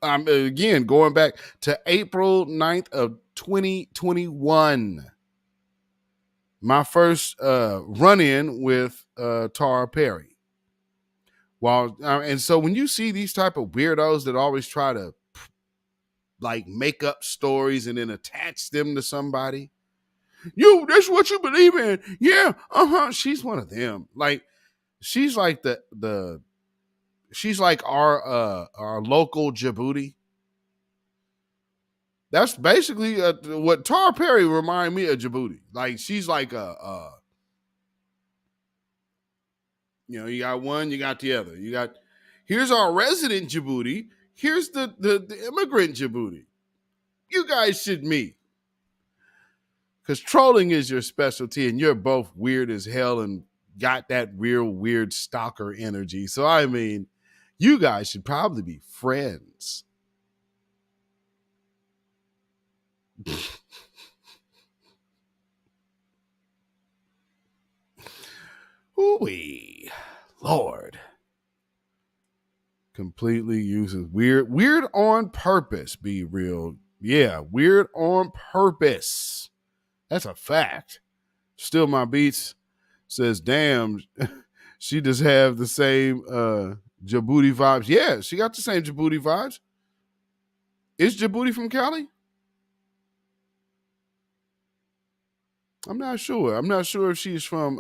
I'm again going back to April 9th of 2021. My first run-in with Tara Perry. And so when you see these type of weirdos that always try to like make up stories and then attach them to somebody, that's what you believe in. Yeah, she's one of them. Like, she's like she's like our local Djibouti. That's basically what Tara Perry remind me of Djibouti. Like, she's like you got one, you got the other. Here's our resident Djibouti. Here's the immigrant Djibouti. You guys should meet. Because trolling is your specialty, and you're both weird as hell and got that real weird stalker energy. So, I mean, you guys should probably be friends. Ooh-wee. Lord. Completely uses weird on purpose, be real. Yeah, weird on purpose. That's a fact. Still My Beats says, damn, she just have the same Djibouti vibes. Yeah, she got the same Djibouti vibes. Is Djibouti from Cali? I'm not sure. I'm not sure if she's from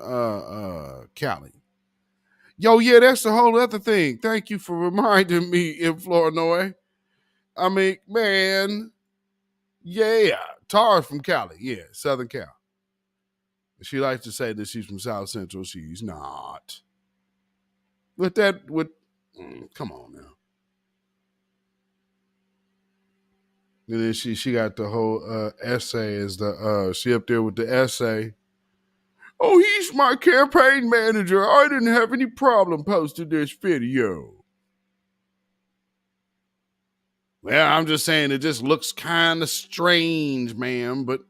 Cali. Yo, yeah, that's the whole other thing. Thank you for reminding me, in Flournoy. I mean, man, Yeah, Tara's from Cali. Yeah, Southern Cal. She likes to say that she's from South Central. She's not. Come on now. And then she got the whole essay as she up there with the essay. Oh, he's my campaign manager. I didn't have any problem posting this video. Well, I'm just saying it just looks kind of strange, ma'am, but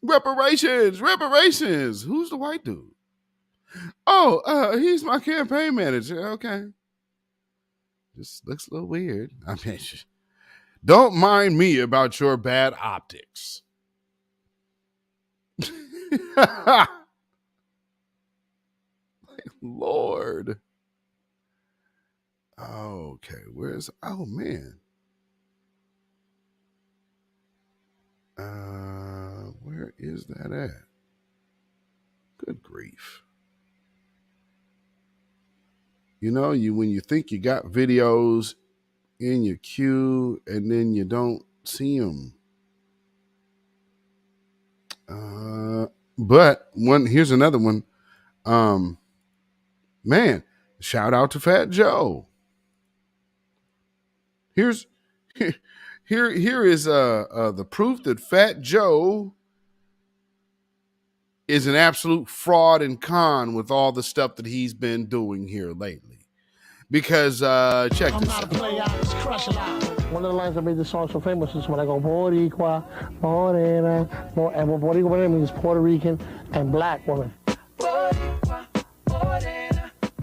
Reparations. Who's the white dude? Oh, he's my campaign manager. Okay. Just looks a little weird. I mean, don't mind me about your bad optics. Lord. Okay, oh man. Where is that at? Good grief. You know, when you think you got videos in your queue and then you don't see them. But here's another one. Man, shout out to Fat Joe. Here is the proof that Fat Joe is an absolute fraud and con with all the stuff that he's been doing here lately. Because check this out. One of the lines that made this song so famous is when I go Boricua, Morena, and what Boricua means Puerto Rican and black woman.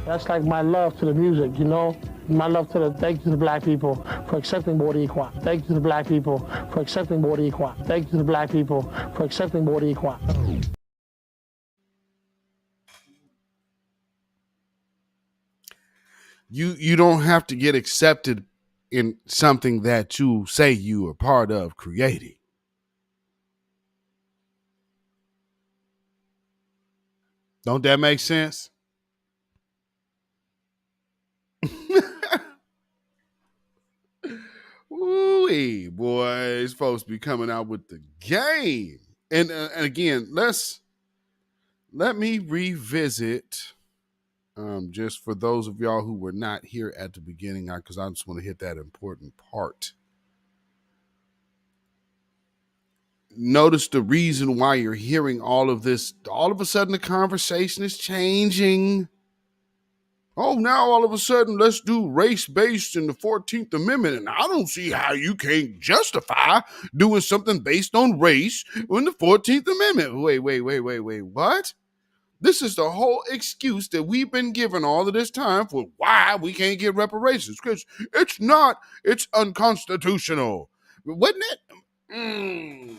That's like my love to the music, you know? My love thank you to the black people for accepting Boricua. Thank you to the black people for accepting Boricua. Thank you to the black people for accepting Boricua. You don't have to get accepted in something that you say you are part of creating. Don't that make sense? Ooh, boys, folks be coming out with the game. And again, let me revisit. Just for those of y'all who were not here at the beginning, because I just want to hit that important part. Notice the reason why you're hearing all of this. All of a sudden, the conversation is changing. Oh, now all of a sudden, let's do race-based in the 14th Amendment. And I don't see how you can't justify doing something based on race in the 14th Amendment. Wait, what? This is the whole excuse that we've been given all of this time for why we can't get reparations. Because it's unconstitutional. Wasn't it?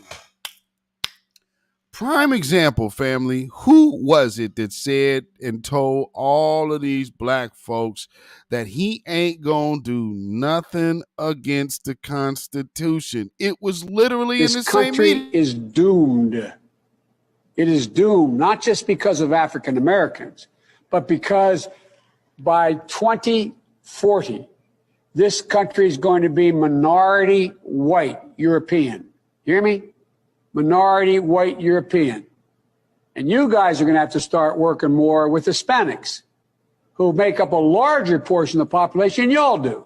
Prime example, family. Who was it that said and told all of these black folks that he ain't gonna do nothing against the Constitution? It was literally in the same meeting. This country is doomed. It is doomed, not just because of African Americans, but because by 2040, this country is going to be minority white European. You hear me? Minority white European. And you guys are going to have to start working more with Hispanics, who make up a larger portion of the population than y'all do.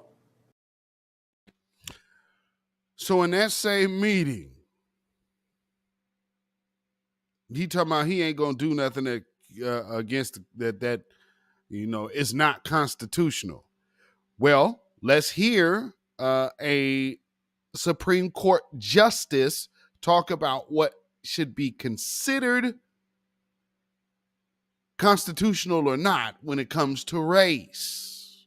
So in that same meeting, he talking about he ain't gonna do nothing against that is not constitutional. Well, let's hear a Supreme Court justice talk about what should be considered constitutional or not when it comes to race.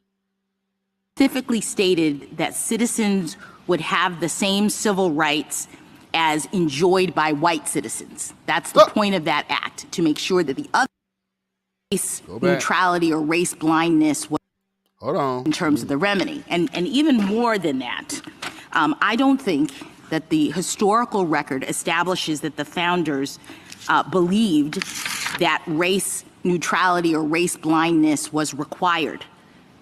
Specifically stated that citizens would have the same civil rights as enjoyed by white citizens. That's the point of that act, to make sure that the other race neutrality or race blindness was in terms of the remedy. And even more than that, I don't think that the historical record establishes that the founders believed that race neutrality or race blindness was required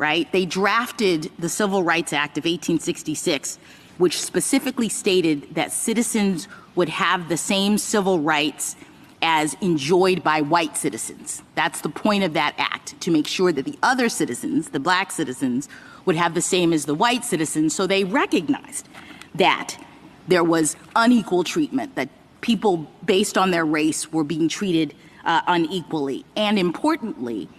right? They drafted the Civil Rights Act of 1866, which specifically stated that citizens would have the same civil rights as enjoyed by white citizens. That's the point of that act, to make sure that the other citizens, the black citizens, would have the same as the white citizens. So they recognized that there was unequal treatment, that people based on their race were being treated unequally. And importantly,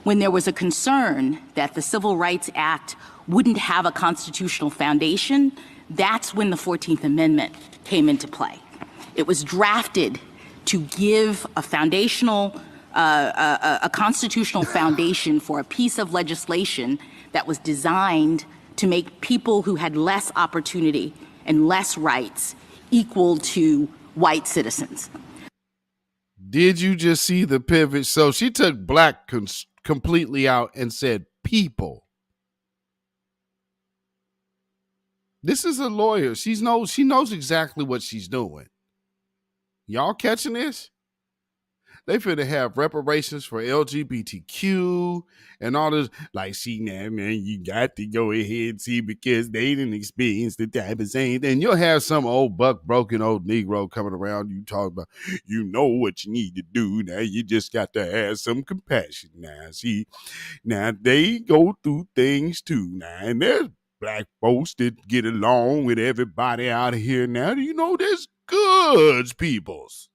when there was a concern that the Civil Rights Act wouldn't have a constitutional foundation, that's when the 14th Amendment came into play. It was drafted to give a foundational, a constitutional foundation for a piece of legislation that was designed to make people who had less opportunity and less rights equal to white citizens. Did you just see the pivot? So she took black completely out and said people. This is a lawyer. She knows exactly what she's doing. Y'all catching this? They finna have reparations for LGBTQ and all this. Like, see now, man, you got to go ahead, see, because they didn't experience the type of same thing. You'll have some old buck broken old Negro coming around you talking about, you know what you need to do. Now you just got to have some compassion. Now, see, now they go through things too. Now, and there's black folks that get along with everybody out of here. Now, you know, there's goods peoples.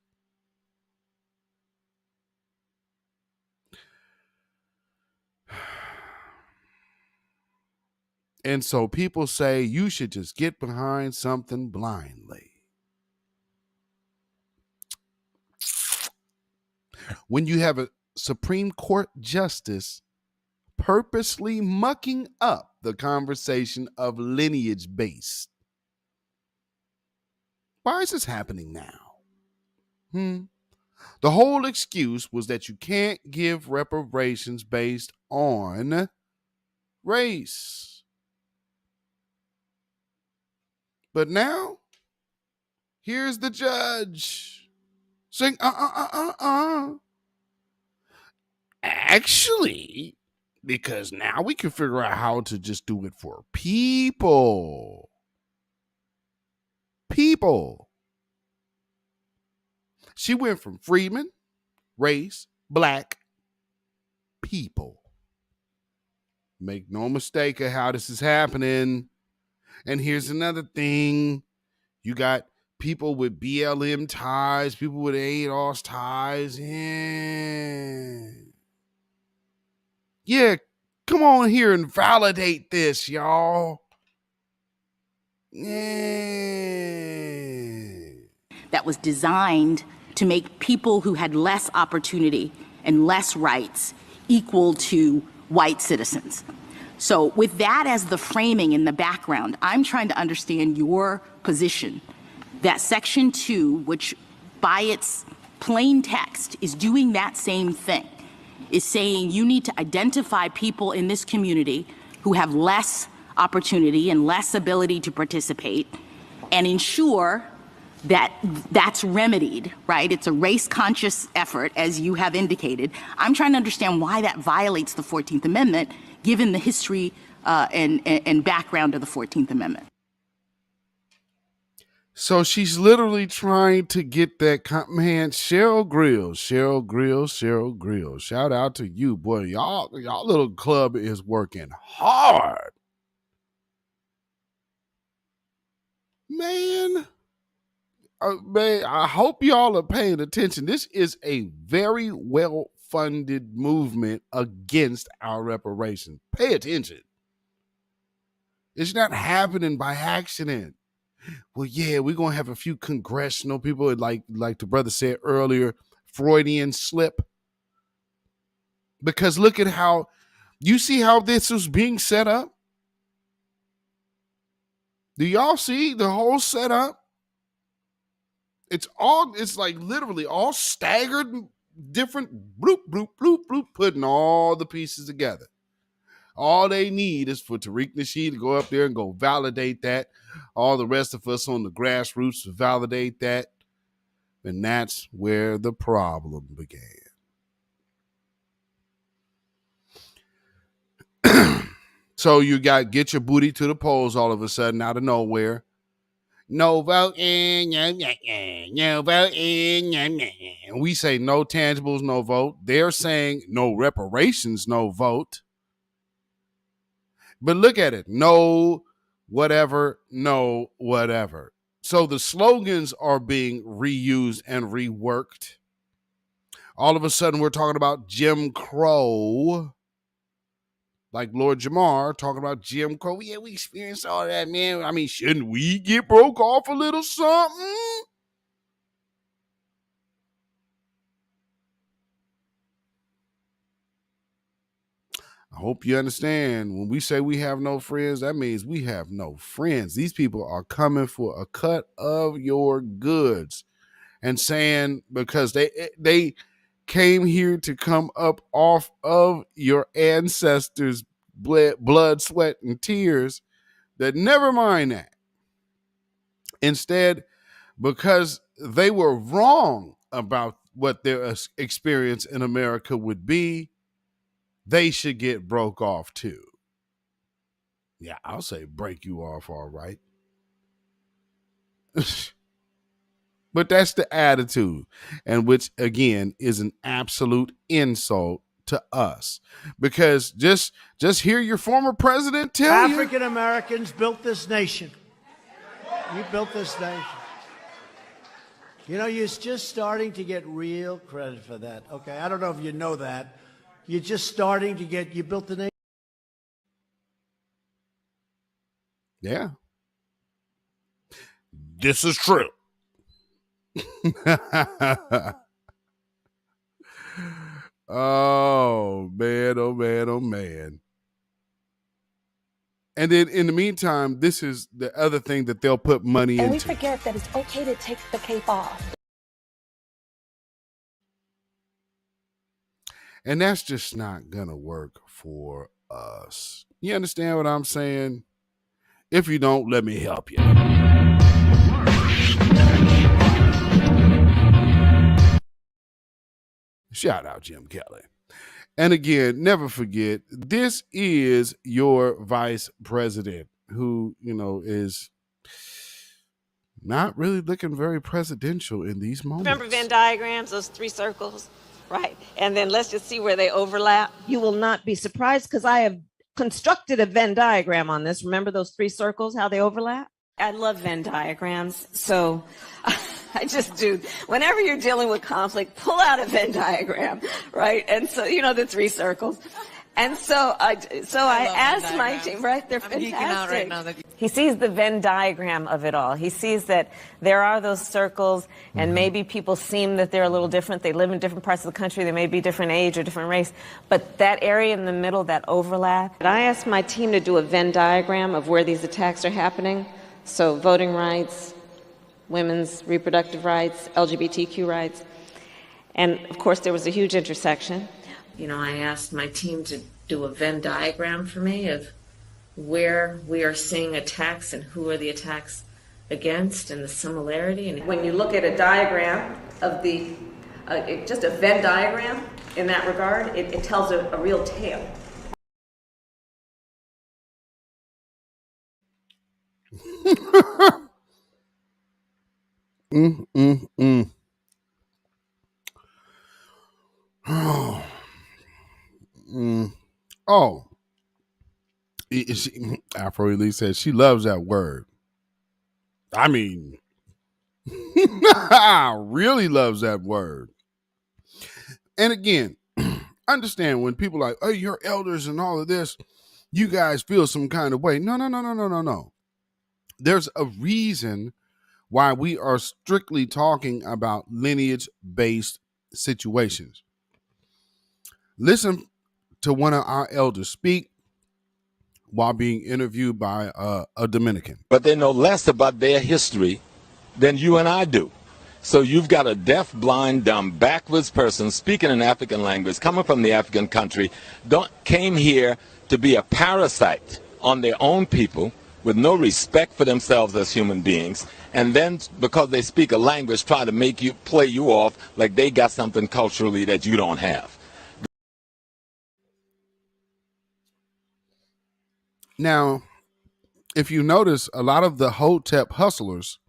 And so people say you should just get behind something blindly. When you have a Supreme Court justice purposely mucking up the conversation of lineage based. Why is this happening now? The whole excuse was that you can't give reparations based on race. But now, here's the judge saying, Actually, because now we can figure out how to just do it for people. People. She went from freedmen, race, black, people. Make no mistake of how this is happening. And here's another thing. You got people with BLM ties, people with ADOS ties. Yeah, come on here and validate this, y'all. That was designed to make people who had less opportunity and less rights equal to white citizens. So with that as the framing in the background, I'm trying to understand your position that Section 2, which by its plain text is doing that same thing, is saying you need to identify people in this community who have less opportunity and less ability to participate and ensure that that's remedied, right? It's a race-conscious effort, as you have indicated. I'm trying to understand why that violates the 14th Amendment, given the history and background of the 14th Amendment. So she's literally trying to get that, man, Cheryl Grills. Shout out to you, boy. Y'all little club is working hard. Man, I hope y'all are paying attention. This is a very well-funded movement against our reparations. Pay attention. It's not happening by accident. Well, yeah, we're going to have a few congressional people, like the brother said earlier, Freudian slip. Because look at how, you see how this was being set up? Do y'all see the whole setup? It's like literally all staggered, different bloop, bloop, bloop, bloop, putting all the pieces together. All they need is for Tariq Nasheed to go up there and go validate that. All the rest of us on the grassroots to validate that. And that's where the problem began. So you got get your booty to the polls all of a sudden out of nowhere. No voting, no voting. And we say no tangibles, no vote. They're saying no reparations, no vote. But look at it. No whatever, no whatever. So the slogans are being reused and reworked. All of a sudden we're talking about Jim Crow. Like Lord Jamar talking about Jim Crow. Yeah, we experienced all that, man. I mean, shouldn't we get broke off a little something? I hope you understand. When we say we have no friends, that means we have no friends. These people are coming for a cut of your goods and saying because they came here to come up off of your ancestors' blood, sweat, and tears, that never mind that. Instead, because they were wrong about what their experience in America would be, they should get broke off too. Yeah, I'll say break you off, all right. But that's the attitude, and which again is an absolute insult to us, because just hear your former president tell you African Americans built this nation. You built this nation. You know, you're just starting to get real credit for that. Okay, I don't know if you know that. You're just starting to get, you built the nation. Yeah. This is true. Oh, man, oh, man, oh, man. And then in the meantime, this is the other thing that they'll put money into. And we forget that it's okay to take the cape off. And that's just not going to work for us. You understand what I'm saying? If you don't, let me help you. Shout out Jim Kelly. And again, never forget, this is your vice president who, you know, is not really looking very presidential in these moments. Remember Venn diagrams, those 3 circles? Right. And then let's just see where they overlap. You will not be surprised because I have constructed a Venn diagram on this. Remember those 3 circles, how they overlap? I love Venn diagrams. So I just do. Whenever you're dealing with conflict, pull out a Venn diagram, right? And so, you know, the 3 circles. And so I asked my team, right? They're fantastic. He sees the Venn diagram of it all. He sees that there are those circles, and maybe people seem that they're a little different. They live in different parts of the country. They may be different age or different race. But that area in the middle, that overlap. I asked my team to do a Venn diagram of where these attacks are happening. So voting rights, women's reproductive rights, LGBTQ rights. And, of course, there was a huge intersection. You know, I asked my team to do a Venn diagram for me of where we are seeing attacks and who are the attacks against and the similarity. And when you look at a diagram of the, just a Venn diagram in that regard, it tells a real tale. Oh, Afro Elise says she loves that word. I mean, really loves that word. And again, understand when people are like, oh, you're elders and all of this, you guys feel some kind of way. No. There's a reason why we are strictly talking about lineage-based situations. Listen to one of our elders speak while being interviewed by a Dominican. But they know less about their history than you and I do. So you've got a deaf, blind, dumb, backwards person speaking an African language, coming from the African country, came here to be a parasite on their own people with no respect for themselves as human beings, and then because they speak a language, try to make you play you off like they got something culturally that you don't have. Now, if you notice, a lot of the Hotep hustlers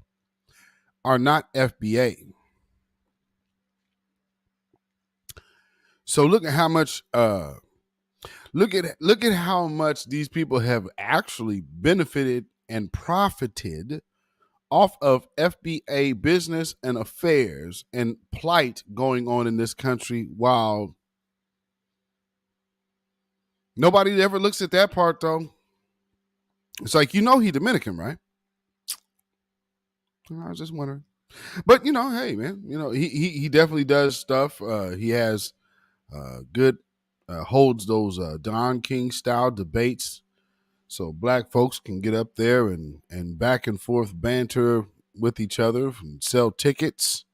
are not FBA. So look at how much look at how much these people have actually benefited and profited off of FBA business and affairs and plight going on in this country, while nobody ever looks at that part, though. It's like, he Dominican, right? I was just wondering. But, hey, man, he definitely does stuff. He has good, holds those Don King style debates, so black folks can get up there and back and forth banter with each other and sell tickets.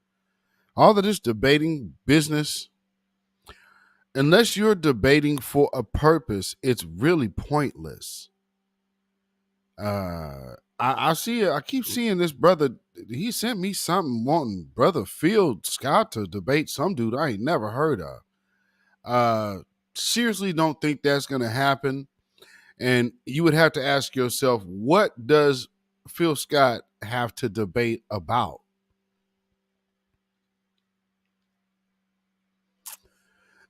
All of this debating business, unless you're debating for a purpose, it's really pointless. I keep seeing this brother. He sent me something wanting Brother Field Scott to debate some dude I ain't never heard of. Seriously don't think that's going to happen. And you would have to ask yourself, what does Phil Scott have to debate about?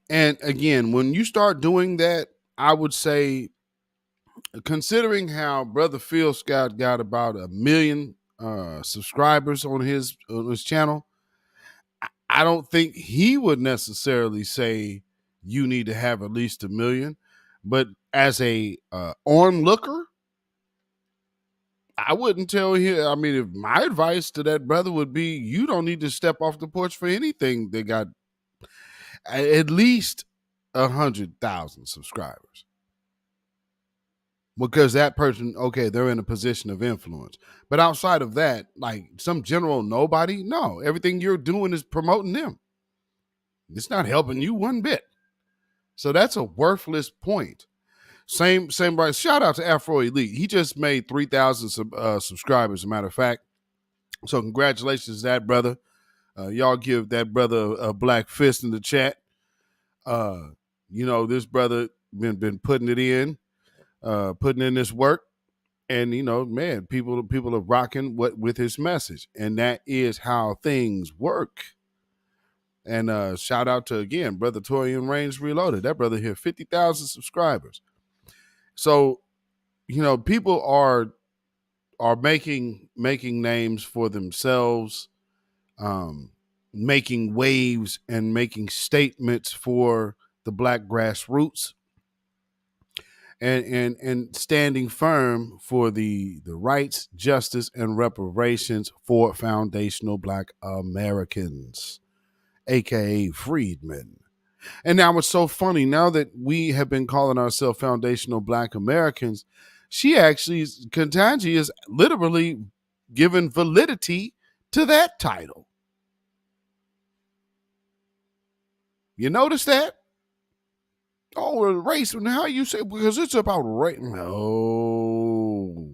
And again, when you start doing that, I would say, considering how Brother Phil Scott got about 1 million subscribers on his channel, I don't think he would necessarily say you need to have at least 1 million. But as a onlooker, I wouldn't tell him. I mean, if my advice to that brother would be, you don't need to step off the porch for anything. They got at least 100,000 subscribers. Because that person, okay, they're in a position of influence. But outside of that, like some general nobody, no, everything you're doing is promoting them. It's not helping you one bit. So that's a worthless point. Same right. Shout out to Afro Elite. He just made 3,000 subscribers, as a matter of fact. So congratulations to that brother. Y'all give that brother a black fist in the chat. This brother been putting it in. Putting in this work, and man, people are rocking with his message, and that is how things work. And shout out to, again, Brother Torian Reigns Reloaded. That brother hit 50,000 subscribers. So people are making names for themselves, making waves and making statements for the black grassroots. And standing firm for the rights, justice, and reparations for foundational black Americans, aka freedmen. And now it's so funny, now that we have been calling ourselves foundational black Americans, Ketanji is literally given validity to that title. You notice that? Oh, race. How you say? Because it's about race. No.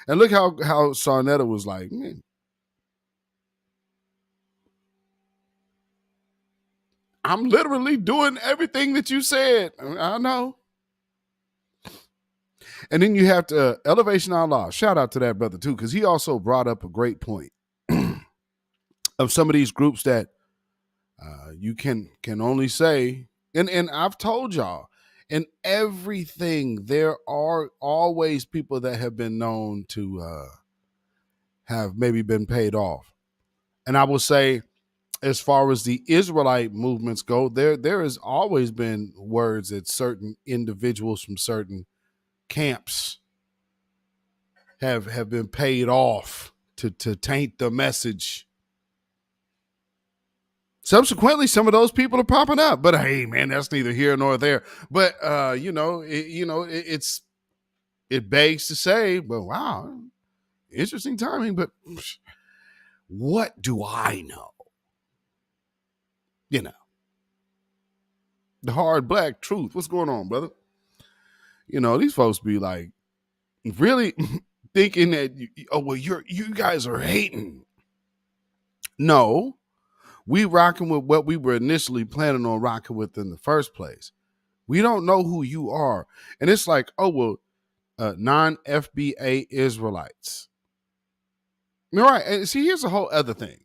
And look how Sarnetta was like, man, I'm literally doing everything that you said. I know. And then you have to Elevation Outlaw. Shout out to that brother too, because he also brought up a great point of some of these groups that you can only say. And I've told y'all, in everything, there are always people that have been known to have maybe been paid off. And I will say, as far as the Israelite movements go, there has always been words that certain individuals from certain camps have been paid off to taint the message. Subsequently, some of those people are popping up, but hey, man, that's neither here nor there. But it begs to say, well, wow, interesting timing. But what do I know? The hard black truth. What's going on, brother? These folks be like really thinking that you guys are hating. No. We rocking with what we were initially planning on rocking with in the first place. We don't know who you are. And it's like, oh, well, non-FBA Israelites. All right, and see, here's a whole other thing.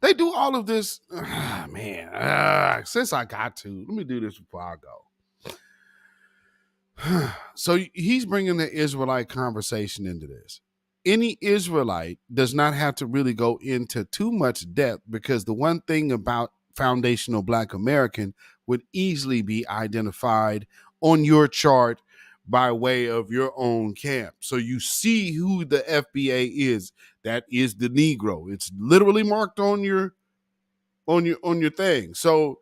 They do all of this, since I got to, let me do this before I go. So he's bringing the Israelite conversation into this. Any Israelite does not have to really go into too much depth, because the one thing about foundational Black American would easily be identified on your chart by way of your own camp. So you see who the FBA is. That is the Negro. It's literally marked on your thing. So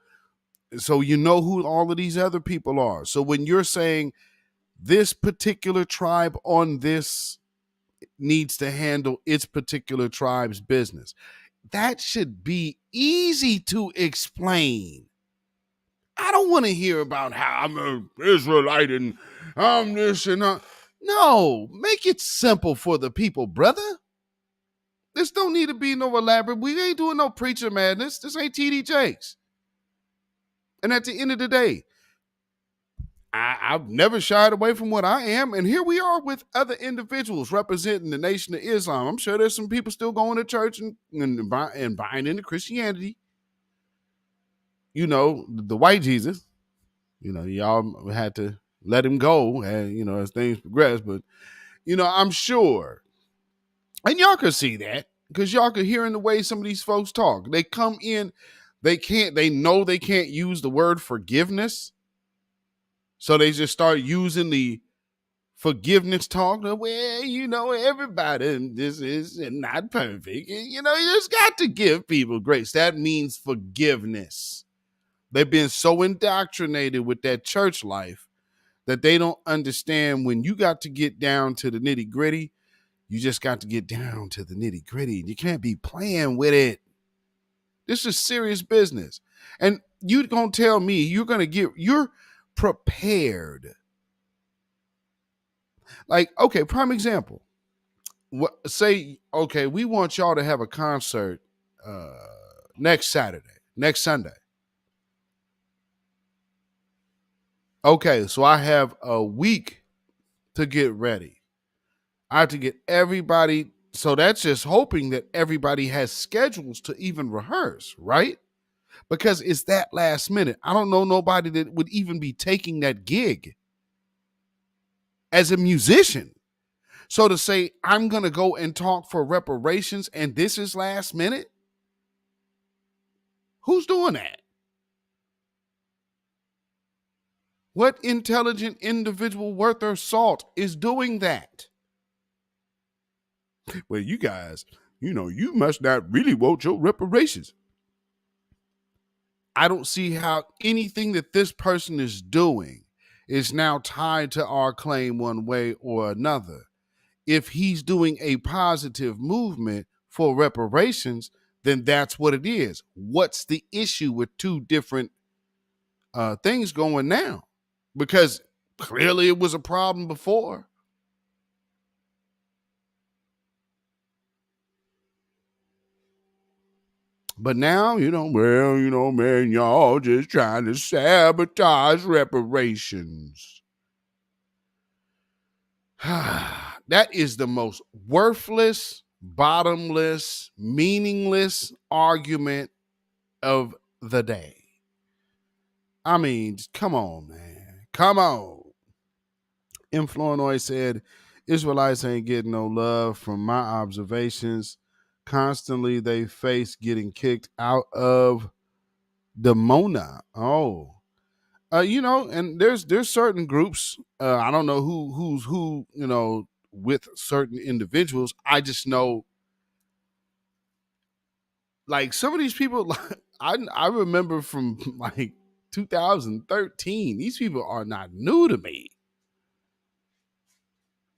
you know who all of these other people are. So when you're saying this particular tribe on this needs to handle its particular tribe's business, that should be easy to explain. I don't want to hear about how I'm an Israelite and I'm this and that. No, make it simple for the people, brother. This don't need to be no elaborate. We ain't doing no preacher madness. This ain't TD Jakes. And at the end of the day, I've never shied away from what I am. And here we are with other individuals representing the Nation of Islam. I'm sure there's some people still going to church and buying into Christianity. You know, the white Jesus, you know, y'all had to let him go, and, you know, as things progress. But, you know, I'm sure, and y'all could see that, because y'all could hear in the way some of these folks talk. They come in, they know they can't use the word forgiveness. So they just start using the forgiveness talk. Well, you know, everybody, this is not perfect. You know, you just got to give people grace. That means forgiveness. They've been so indoctrinated with that church life that they don't understand when you got to get down to the nitty gritty. You just got to get down to the nitty gritty. You can't be playing with it. This is serious business. And you're going to tell me you're prepared. Like, okay, prime example. Say, okay, we want y'all to have a concert next Sunday. Okay, so I have a week to get ready. I have to get everybody. So that's just hoping that everybody has schedules to even rehearse, right? Because it's that last minute. I don't know nobody that would even be taking that gig as a musician. So to say, I'm going to go and talk for reparations and this is last minute? Who's doing that? What intelligent individual worth their salt is doing that? Well, you guys, you know, you must not really want your reparations. I don't see how anything that this person is doing is now tied to our claim one way or another. If he's doing a positive movement for reparations, then that's what it is. What's the issue with two different things going now? Because clearly it was a problem before. But now, you know, well, you know, man, y'all just trying to sabotage reparations. That is the most worthless, bottomless, meaningless argument of the day. I mean, come on, man. Come on. Influenoid said, Israelites ain't getting no love from my observations. Constantly they face getting kicked out of the Mona. Oh. You know, and there's certain groups. I don't know who's who, you know, with certain individuals. I just know, like, some of these people, I remember from like 2013. These people are not new to me.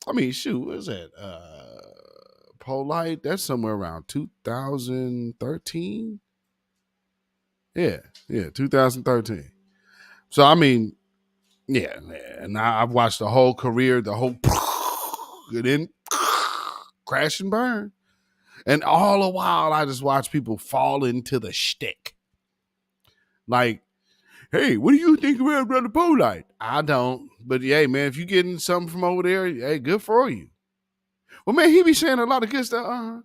I mean, shoot, what is that? Polite, that's somewhere around 2013. Yeah, 2013. So, I mean, yeah, and I've watched the whole career, the whole, and then crash and burn. And all the while, I just watch people fall into the shtick. Like, hey, what do you think about Brother Polite? I don't, But yeah, man, if you getting something from over there, hey, good for you. Well, man, he be saying a lot of good stuff.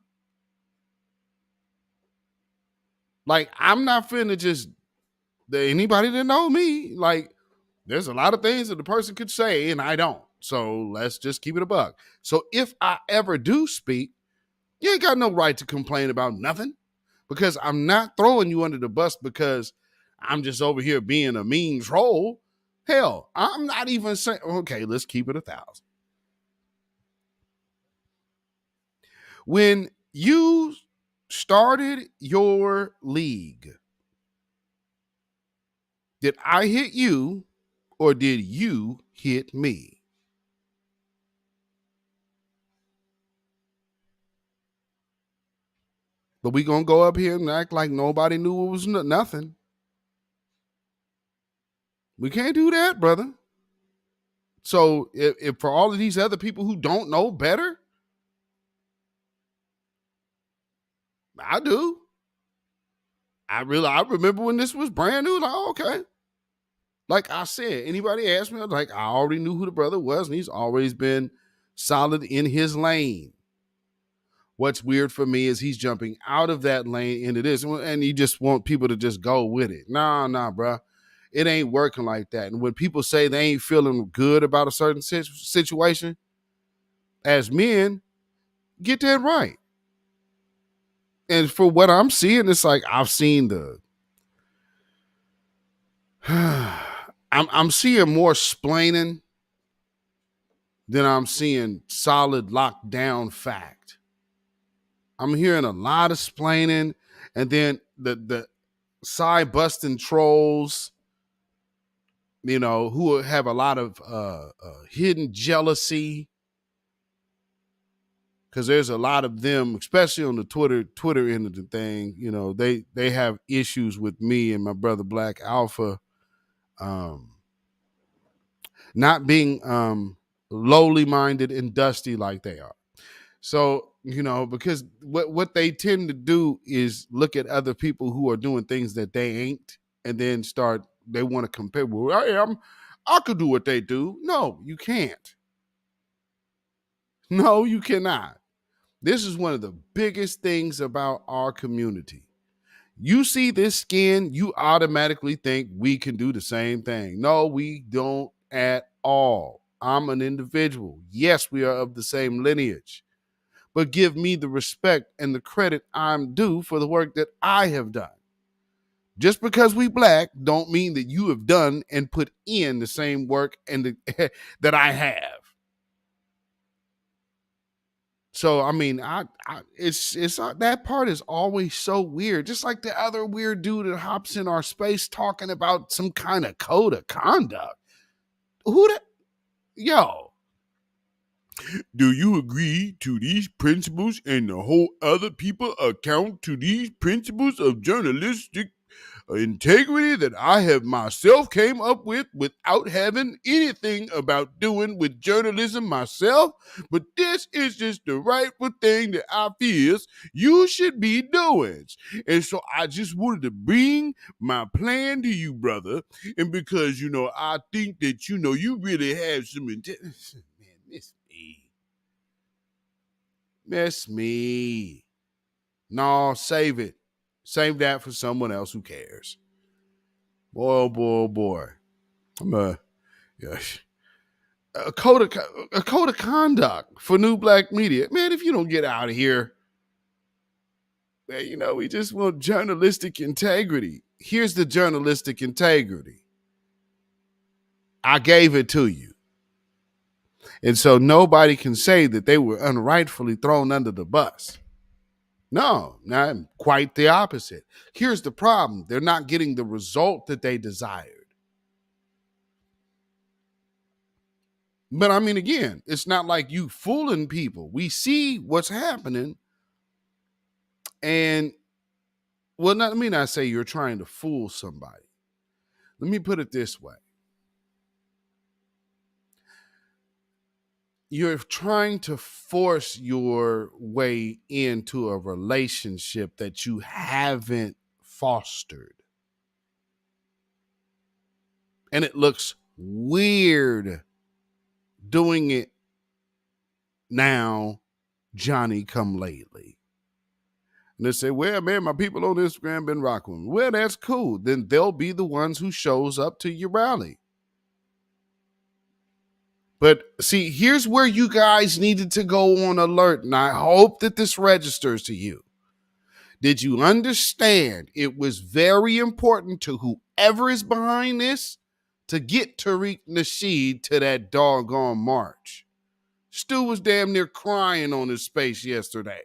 Like, I'm not finna just, anybody that know me, like, there's a lot of things that the person could say and I don't. So let's just keep it a buck. So if I ever do speak, you ain't got no right to complain about nothing, because I'm not throwing you under the bus because I'm just over here being a mean troll. Hell, I'm not even saying, okay, let's keep it 1,000. When you started your league, did I hit you or did you hit me? But we gonna go up here and act like nobody knew it was nothing. We can't do that, brother. So if for all of these other people who don't know better, I do. I remember when this was brand new. Like, okay. Like I said, anybody asked me, like, I already knew who the brother was, and he's always been solid in his lane. What's weird for me is he's jumping out of that lane into this, and you just want people to just go with it. Nah, bro. It ain't working like that. And when people say they ain't feeling good about a certain situation, as men, get that right. And for what I'm seeing, it's like I've seen I'm seeing more splaining than I'm seeing solid lockdown fact. I'm hearing a lot of splaining, and then the side busting trolls, you know, who have a lot of hidden jealousy, because there's a lot of them, especially on the Twitter end of the thing. You know, they have issues with me and my brother Black Alpha, not being lowly minded and dusty like they are. So, you know, because what they tend to do is look at other people who are doing things that they ain't, and then they want to compare. Well, I could do what they do. No, you can't. No, you cannot. This is one of the biggest things about our community. You see this skin, you automatically think we can do the same thing. No, we don't at all. I'm an individual. Yes, we are of the same lineage. But give me the respect and the credit I'm due for the work that I have done. Just because we Black don't mean that you have done and put in the same work and that I have. So, I mean, it's that part is always so weird. Just like the other weird dude that hops in our space talking about some kind of code of conduct. Yo. Do you agree to these principles and the whole other people account to these principles of journalistic integrity that I have myself came up with without having anything about doing with journalism myself? But this is just the rightful thing that I feel you should be doing. And so I just wanted to bring my plan to you, brother. And because, you know, I think that, you know, you really have some integrity. Man, Miss me. No, save it. Save that for someone else who cares. Boy, oh boy. I'm a code of conduct for New Black Media. Man, if you don't get out of here, man, you know, we just want journalistic integrity. Here's the journalistic integrity. I gave it to you. And so nobody can say that they were unrightfully thrown under the bus. No, not quite the opposite. Here's the problem. They're not getting the result that they desired. But I mean, again, it's not like you fooling people. We see what's happening. And, well, let me not say you're trying to fool somebody. Let me put it this way. You're trying to force your way into a relationship that you haven't fostered. And it looks weird doing it now, Johnny come lately. And they say, well, man, my people on Instagram been rocking with me. Well, that's cool. Then they'll be the ones who shows up to your rally. But see, here's where you guys needed to go on alert, and I hope that this registers to you. Did you understand it was very important to whoever is behind this to get Tariq Nasheed to that doggone march? Stu was damn near crying on his space yesterday.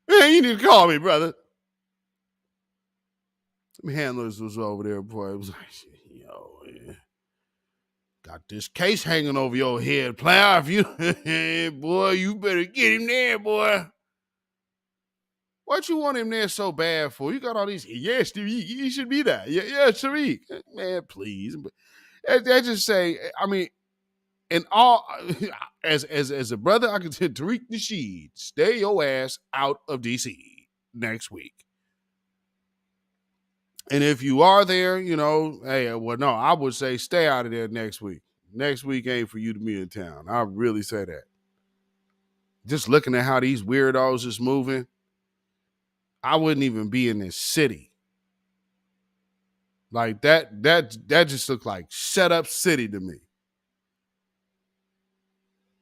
Man, you need to call me, brother. Some handlers was over there, boy. It was like, yo, man. Got this case hanging over your head, player. If you, boy, you better get him there, boy. What you want him there so bad for? You got all these, yes, Tariq, he should be there. Yeah, Tariq. Man, please. They just say, I mean, and all, as a brother, I can tell Tariq Nasheed, stay your ass out of D.C. next week. And if you are there, you know, hey, well, no, I would say stay out of there next week. Next week ain't for you to be in town. I really say that. Just looking at how these weirdos is moving, I wouldn't even be in this city. Like that just looked like set up city to me.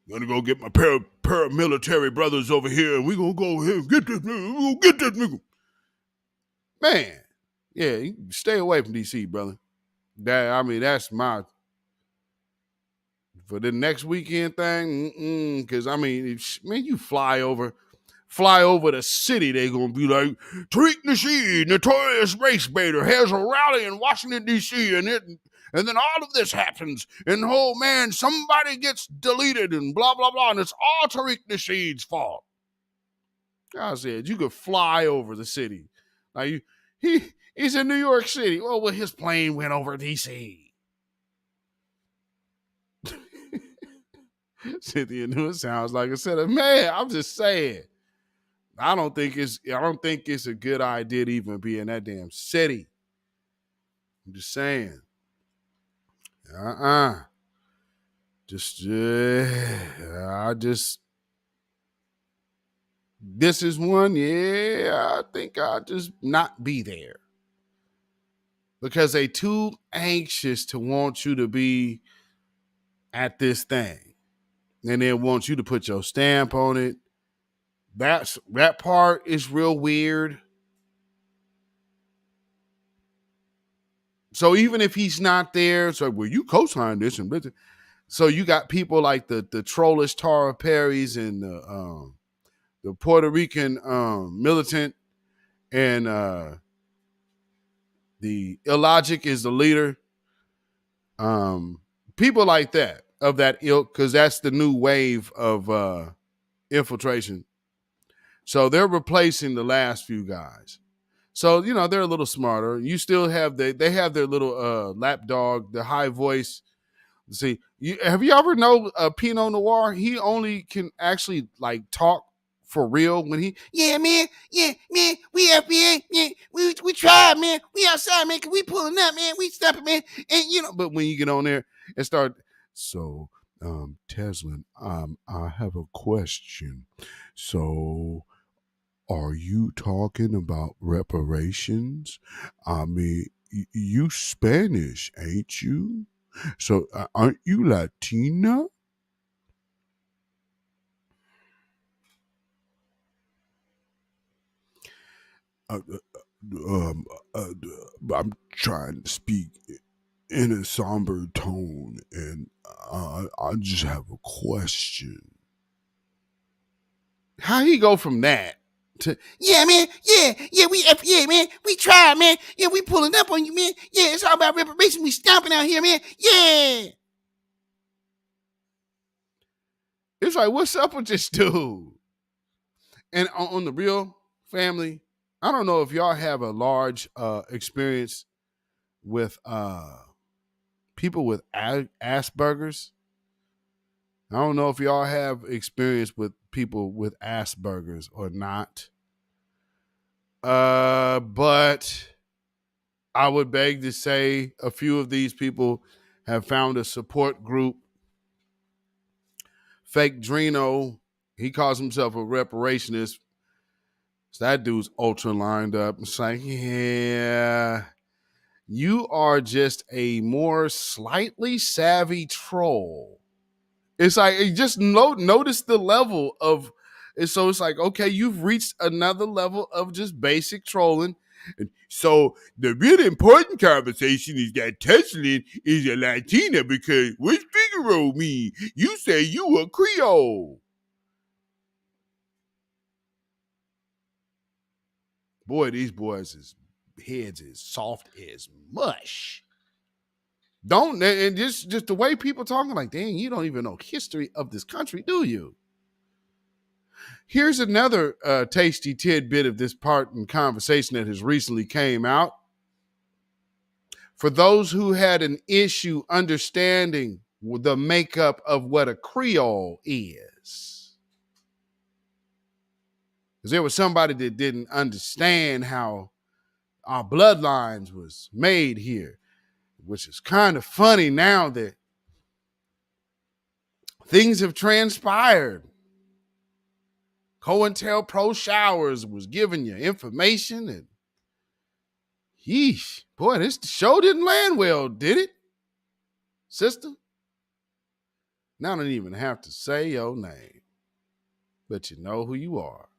Gonna go get my paramilitary brothers over here, and we gonna go ahead and get this nigga. We gonna get this nigga. Man, yeah, you stay away from DC, brother. That's my for the next weekend thing. Because man, you fly over the city, they gonna be like, Tariq Nasheed, notorious race baiter, has a rally in Washington D.C. and then all of this happens, and oh man, somebody gets deleted and blah blah blah, and it's all Tariq Nasheed's fault. I said you could fly over the city, like he's in New York City. Well, his plane went over D.C. Cynthia knew it sounds like a set of man. I'm just saying. I don't think it's a good idea to even be in that damn city. I'm just saying. This is one, I think I'll just not be there. Because they too anxious to want you to be at this thing. And they want you to put your stamp on it. That part is real weird. So even if he's not there, it's like, well, you co-signed this and this. So you got people like the trollish Tara Perry's and the Puerto Rican militant, and the Illogic is the leader. People like that, of that ilk, because that's the new wave of infiltration. So they're replacing the last few guys. So, you know, they're a little smarter. You still have they have their little lapdog, the high voice. See, have you ever know Pinot Noir? He only can actually like talk for real when he, yeah, man, we FBI, man, we tried, man, we outside, man, we pulling up, man, we stepping, man, and you know, but when you get on there and start, so, Teslin, I have a question. So, are you talking about reparations? I mean, you Spanish, ain't you? So, aren't you Latina? I'm trying to speak in a somber tone, and I just have a question. How he go from that to, yeah, man, we FBA, man, we tried, man, yeah, we pulling up on you, man, yeah, it's all about reparation, we stomping out here, man, yeah. It's like, what's up with this dude? And on the real family, I don't know if y'all have a large experience with people with Asperger's. I don't know if y'all have experience with people with Asperger's or not. But I would beg to say a few of these people have found a support group Fake Drino, he calls himself a reparationist. So that dude's ultra lined up. It's like, yeah, you are just a more slightly savvy troll. It's like, you just notice the level of, and so it's like, okay, you've reached another level of just basic trolling. And so the really important conversation is that Tesla is a Latina because what's Figaro mean? You say you a Creole. Boy, these boys' heads is soft as mush. And just the way people talking, like, dang, you don't even know history of this country, do you? Here's another tasty tidbit of this part in conversation that has recently came out. For those who had an issue understanding the makeup of what a Creole is, because there was somebody that didn't understand how our bloodlines was made here, which is kind of funny now that things have transpired. COINTELPRO Showers was giving you information, and yeesh, boy, this show didn't land well, did it, sister? Now I don't even have to say your name, but you know who you are.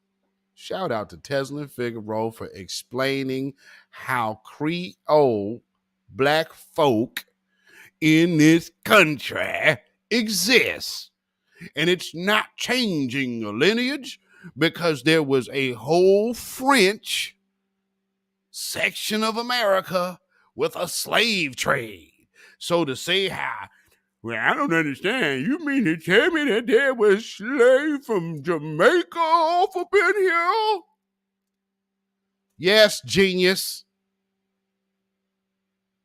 Shout out to Tesla and Figaro for explaining how Creole black folk in this country exists. And it's not changing a lineage because there was a whole French section of America with a slave trade. So to say how, well, I don't understand. You mean to tell me that there was slaves from Jamaica off up in here? Yes, genius.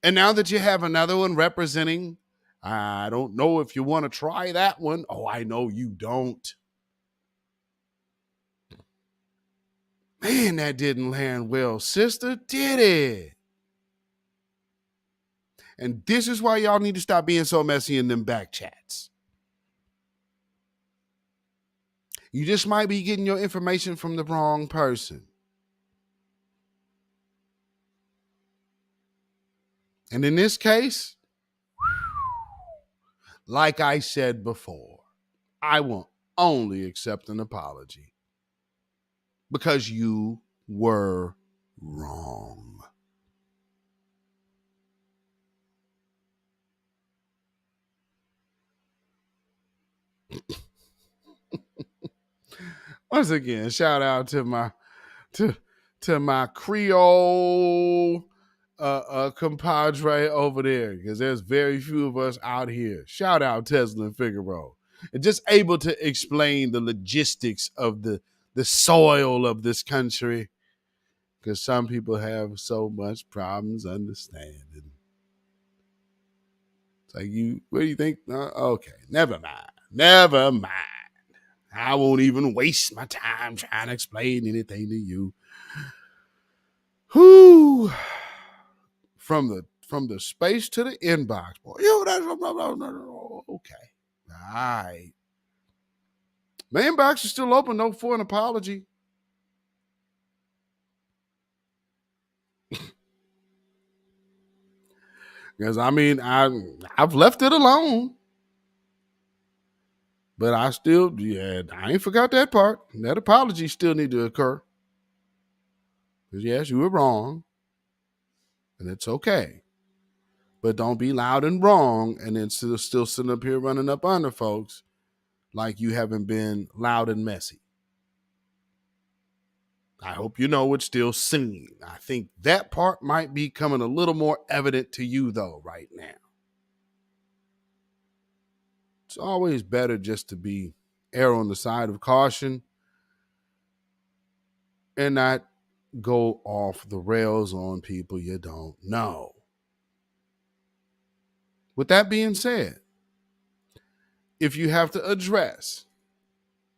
And now that you have another one representing, I don't know if you want to try that one. Oh, I know you don't. Man, that didn't land well, sister, did it? And this is why y'all need to stop being so messy in them back chats. You just might be getting your information from the wrong person. And in this case, like I said before, I will only accept an apology because you were wrong. Once again, shout out to my Creole compadre over there, because there's very few of us out here. Shout out Tesla and Figaro. And just able to explain the logistics of the soil of this country, because some people have so much problems understanding. It's like, what do you think? Okay, never mind. I won't even waste my time trying to explain anything to you. Whoo! From the space to the inbox, boy. Okay. All right. My inbox is still open, though, for an apology. Because, I mean, I've left it alone. But I ain't forgot that part. That apology still need to occur. Because, yes, you were wrong. And it's okay. But don't be loud and wrong and then still sitting up here running up under folks like you haven't been loud and messy. I hope you know it's still seen. I think that part might be coming a little more evident to you, though, right now. It's always better just to err on the side of caution and not go off the rails on people you don't know. With that being said, if you have to address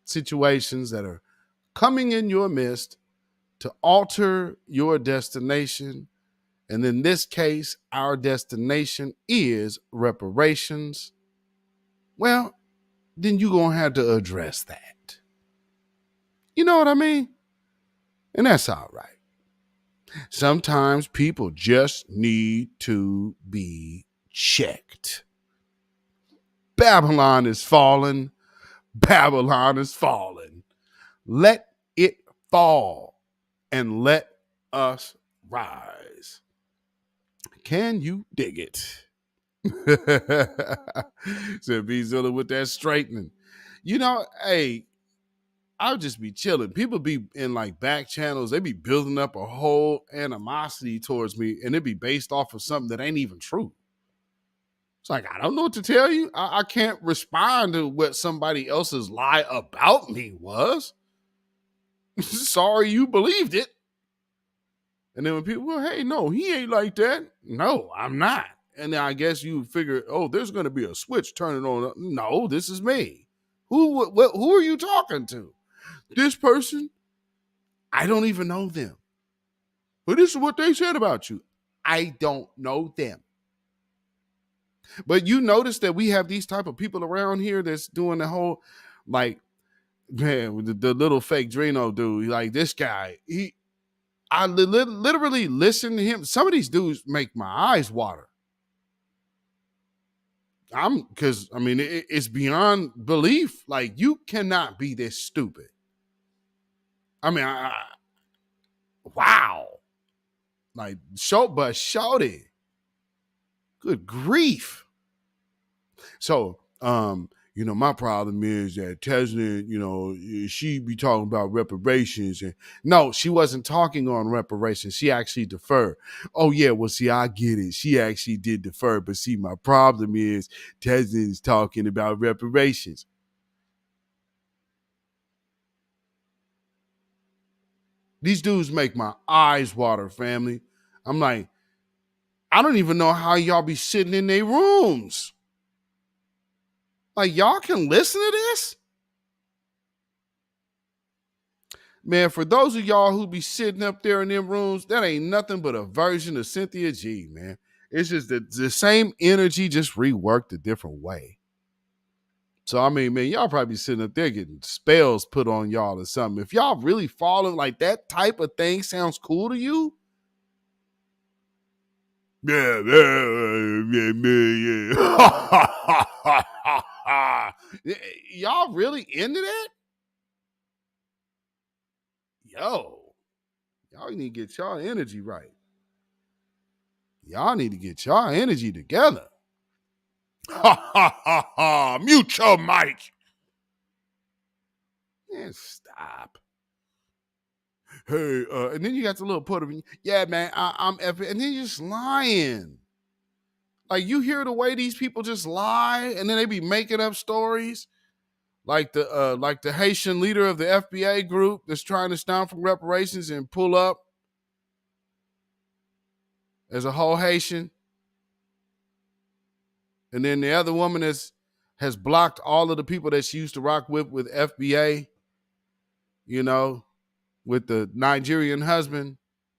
situations that are coming in your midst to alter your destination, and in this case, our destination is reparations, well, then you're going to have to address that. You know what I mean? And that's all right. Sometimes people just need to be checked. Babylon is fallen. Babylon is fallen. Let it fall and let us rise. Can you dig it? Said Beatzilla with that straightening. You know, hey, I'll just be chilling. People be in like back channels. They be building up a whole animosity towards me, and it be based off of something that ain't even true. It's like, I don't know what to tell you. I can't respond to what somebody else's lie about me was. Sorry you believed it. And then when people, well, hey, no, he ain't like that. No, I'm not. And then I guess you figure, oh, there's going to be a switch turning on. No, this is me. Who are you talking to? This person, I don't even know them. But this is what they said about you. I don't know them. But you notice that we have these type of people around here that's doing the whole, like, man, the little fake Drano dude, like this guy, I literally listen to him. Some of these dudes make my eyes water. Because it's beyond belief. Like, you cannot be this stupid. I mean, wow. Like, shawty. Good grief. So, my problem is that Tesla, she be talking about reparations. And no, she wasn't talking on reparations. She actually deferred. Oh, yeah, well, see, I get it. She actually did defer. But see, my problem is Tesla is talking about reparations. These dudes make my eyes water, family. I'm like, I don't even know how y'all be sitting in their rooms. Like, y'all can listen to this? Man, for those of y'all who be sitting up there in them rooms, that ain't nothing but a version of Cynthia G, man. It's just the same energy, just reworked a different way. So, I mean, man, y'all probably sitting up there getting spells put on y'all or something. If y'all really falling like that type of thing sounds cool to you, yeah. Y'all really into that? Yo, y'all need to get y'all energy right. Y'all need to get y'all energy together. Mute your mic. Man, stop. Hey, and then you got the little Puerto Rican. Yeah, man, I'm effing. And then you're just lying. Like, you hear the way these people just lie, and then they be making up stories. Like the Haitian leader of the FBA group that's trying to stomp from reparations and pull up as a whole Haitian. And then the other woman has blocked all of the people that she used to rock with FBA, with the Nigerian husband.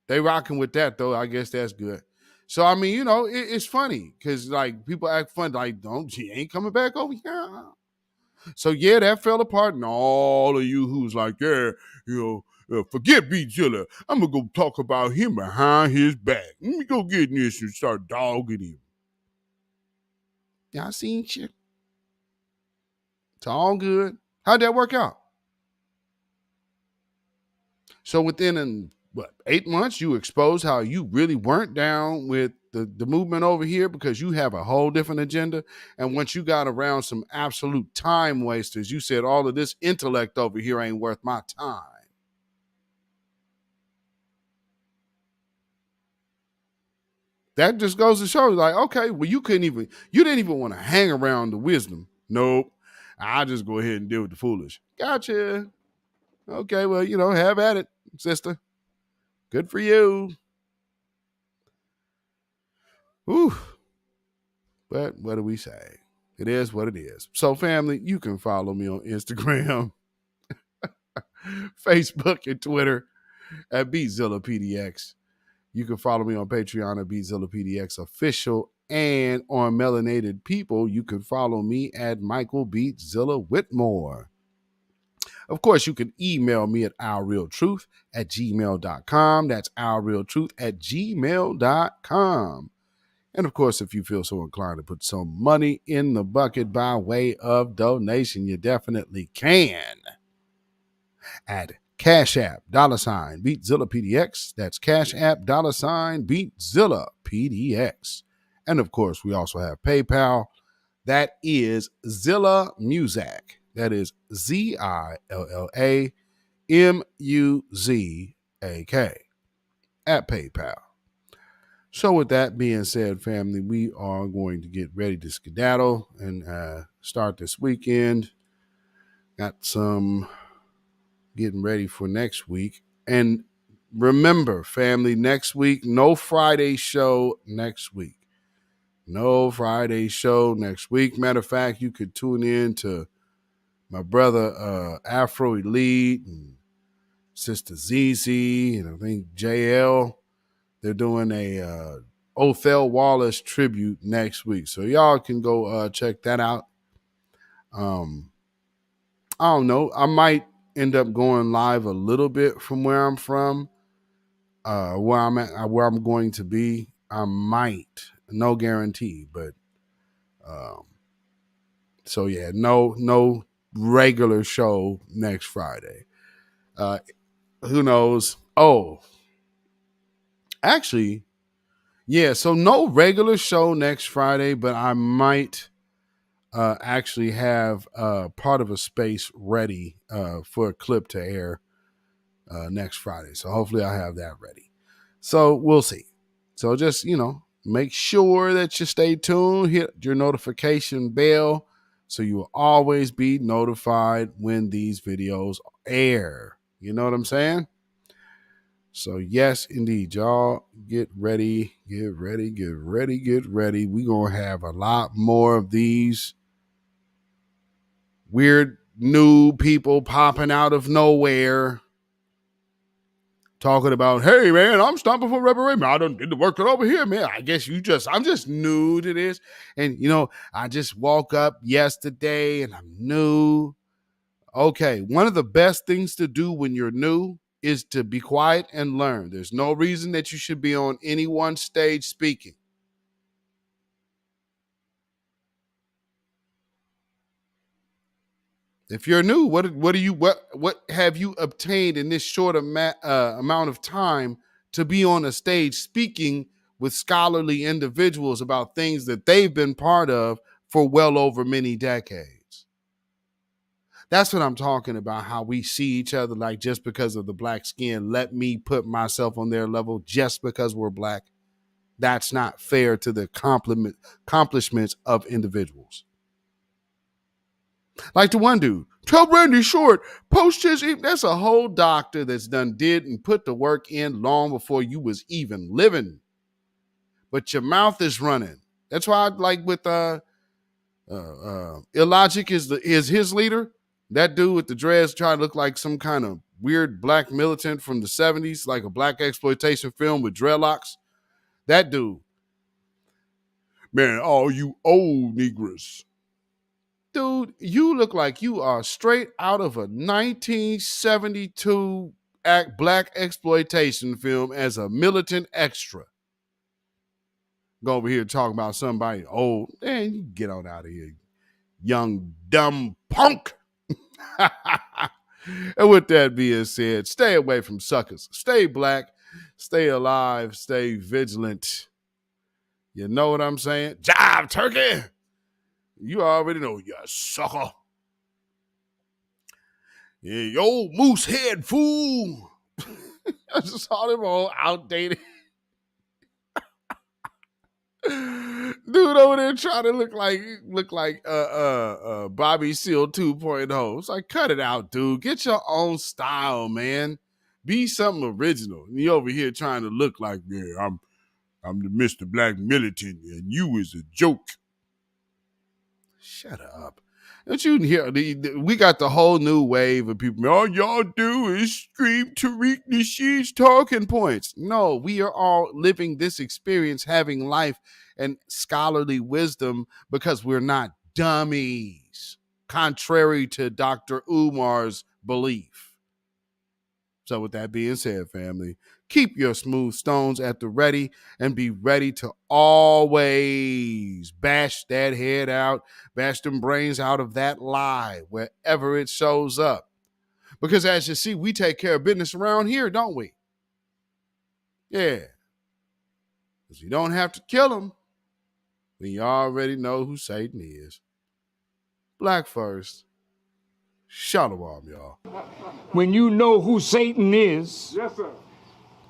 They rocking with that, though. I guess that's good. So, I mean, it's funny because, like, people act fun. Like, she ain't coming back over here. So, yeah, that fell apart. And all of you who's like, yeah, forget Beatzilla. I'm going to go talk about him behind his back. Let me go get in this and start dogging him. Y'all seen shit? It's all good. How'd that work out? So within 8 months, you exposed how you really weren't down with the movement over here because you have a whole different agenda. And once you got around some absolute time wasters, you said all of this intellect over here ain't worth my time. That just goes to show, like, okay, well, you didn't even want to hang around the wisdom. Nope. I'll just go ahead and deal with the foolish. Gotcha. Okay, well, have at it, sister. Good for you. Whew. But what do we say? It is what it is. So, family, you can follow me on Instagram, Facebook, and Twitter at beatzillapdx. You can follow me on Patreon at beatzillapdx official. And on Melanated People, you can follow me at Michael Beatzilla Whitmore. Of course, you can email me at ourrealtruth@gmail.com. That's ourrealtruth@gmail.com. And of course, if you feel so inclined to put some money in the bucket by way of donation, you definitely can. At CashApp, $beatzillapdx. That's CashApp, $beatzillapdx. And of course, we also have PayPal. That is Zilla Muzak. That is ZILLAMUZAK at PayPal. So with that being said, family, we are going to get ready to skedaddle and start this weekend. Got some getting ready for next week. And remember, family, next week, no Friday show next week. No Friday show next week. Matter of fact, you could tune in to my brother Afro Elite and Sister ZZ and I think JL. They're doing a Othel Wallace tribute next week. So y'all can go check that out. I don't know. I might end up going live a little bit from where I'm from, where I'm at, where I'm going to be. I might, no guarantee, but so yeah, no regular show next Friday. Who knows? Oh, actually, yeah. So no regular show next Friday, but I might actually have part of a space ready for a clip to air next Friday. So hopefully I have that ready. So we'll see. So just, make sure that you stay tuned, hit your notification bell so you will always be notified when these videos air. You know what I'm saying? So yes, indeed, y'all get ready. We're going to have a lot more of these weird new people popping out of nowhere talking about, hey man, I'm stopping for reparations. I done did the work over here, man. I guess I'm just new to this. And I just woke up yesterday and I'm new. Okay, one of the best things to do when you're new is to be quiet and learn. There's no reason that you should be on any one stage speaking. If you're new, what have you obtained in this short amount of time to be on a stage speaking with scholarly individuals about things that they've been part of for well over many decades? That's what I'm talking about, how we see each other like just because of the black skin. Let me put myself on their level just because we're black. That's not fair to the accomplishments of individuals. Like the one dude, tell Randy Short, post his, that's a whole doctor that's did and put the work in long before you was even living. But your mouth is running. That's why I like with Illogic is his leader. That dude with the dreads trying to look like some kind of weird black militant from the 70s, like a black exploitation film with dreadlocks. That dude. Man, all you old Negroes. Dude, you look like you are straight out of a 1972 black exploitation film as a militant extra. Go over here talking about somebody old. Man, you get on out of here, young dumb punk. And with that being said, stay away from suckers. Stay black, stay alive, stay vigilant. You know what I'm saying? Jive, turkey. You already know, you sucker. Yeah, you old moose head fool. I just saw them all outdated. Dude over there trying to look like Bobby Seale 2.0. It's like, cut it out, dude. Get your own style, man. Be something original. And you over here trying to look like, yeah, I'm the Mr. Black Militant and you is a joke. Shut up. Don't you hear? We got the whole new wave of people. All y'all do is scream Tariq Nasheed's talking points. No, we are all living this experience, having life and scholarly wisdom because we're not dummies, contrary to Dr. Umar's belief. So with that being said, family, keep your smooth stones at the ready and be ready to always bash that head out, bash them brains out of that lie wherever it shows up. Because as you see, we take care of business around here, don't we? Yeah. Because you don't have to kill them when you already know who Satan is. Black first. Shalom, y'all. When you know who Satan is, yes, sir,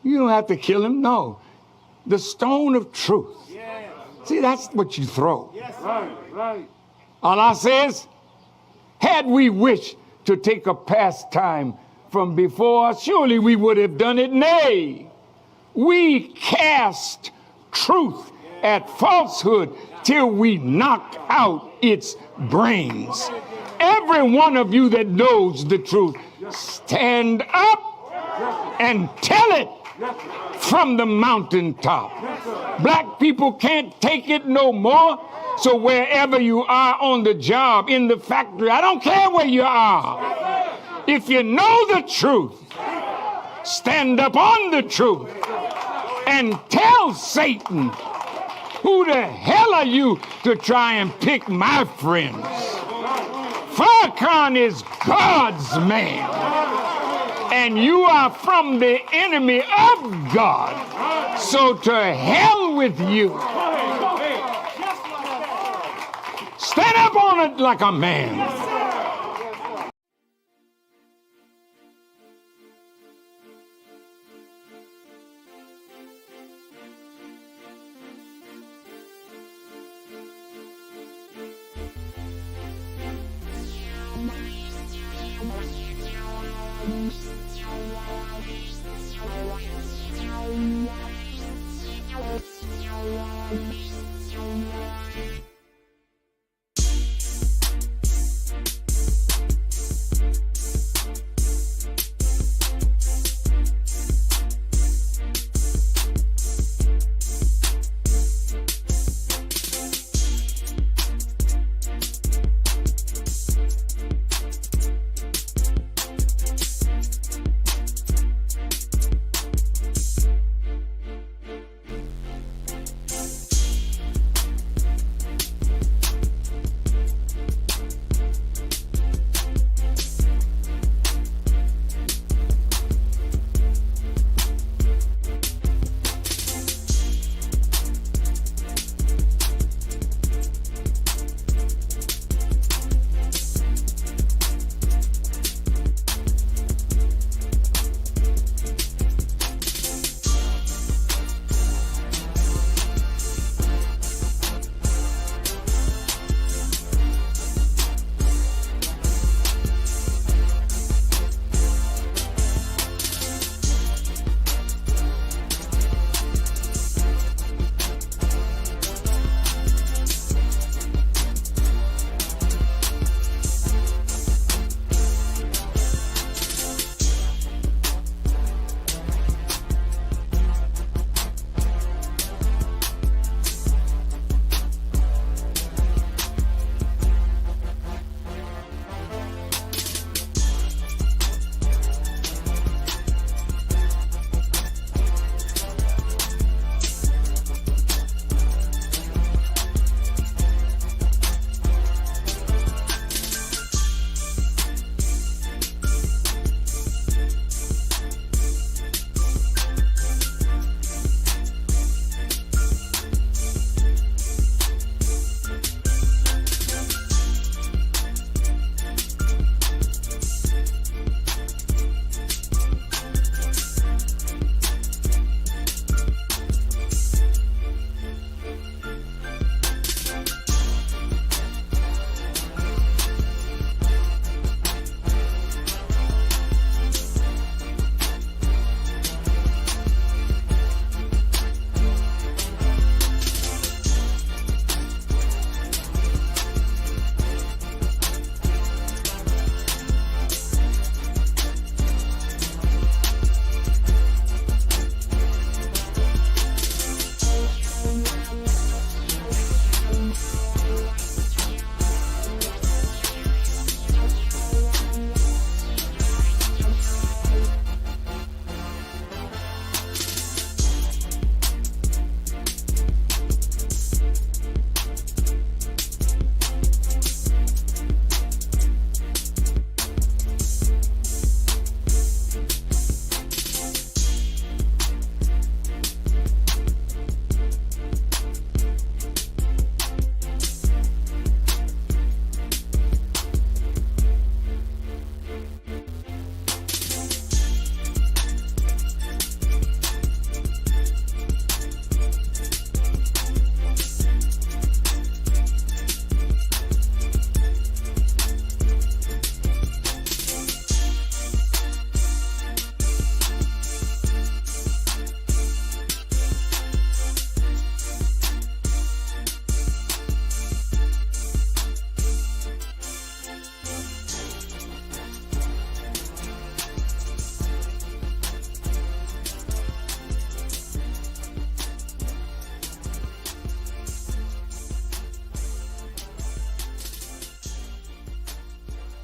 you don't have to kill him. No. The stone of truth. Yes. See, that's what you throw. Yes, right. Allah says, had we wished to take a pastime from before, surely we would have done it. Nay, we cast truth at falsehood till we knock out its brains. Every one of you that knows the truth, stand up and tell it from the mountaintop. Black people can't take it no more. So wherever you are on the job, in the factory, I don't care where you are. If you know the truth, stand up on the truth and tell Satan, who the hell are you to try and pick my friends? Farrakhan is God's man, and you are from the enemy of God. So to hell with you. Stand up on it like a man. Minstrel.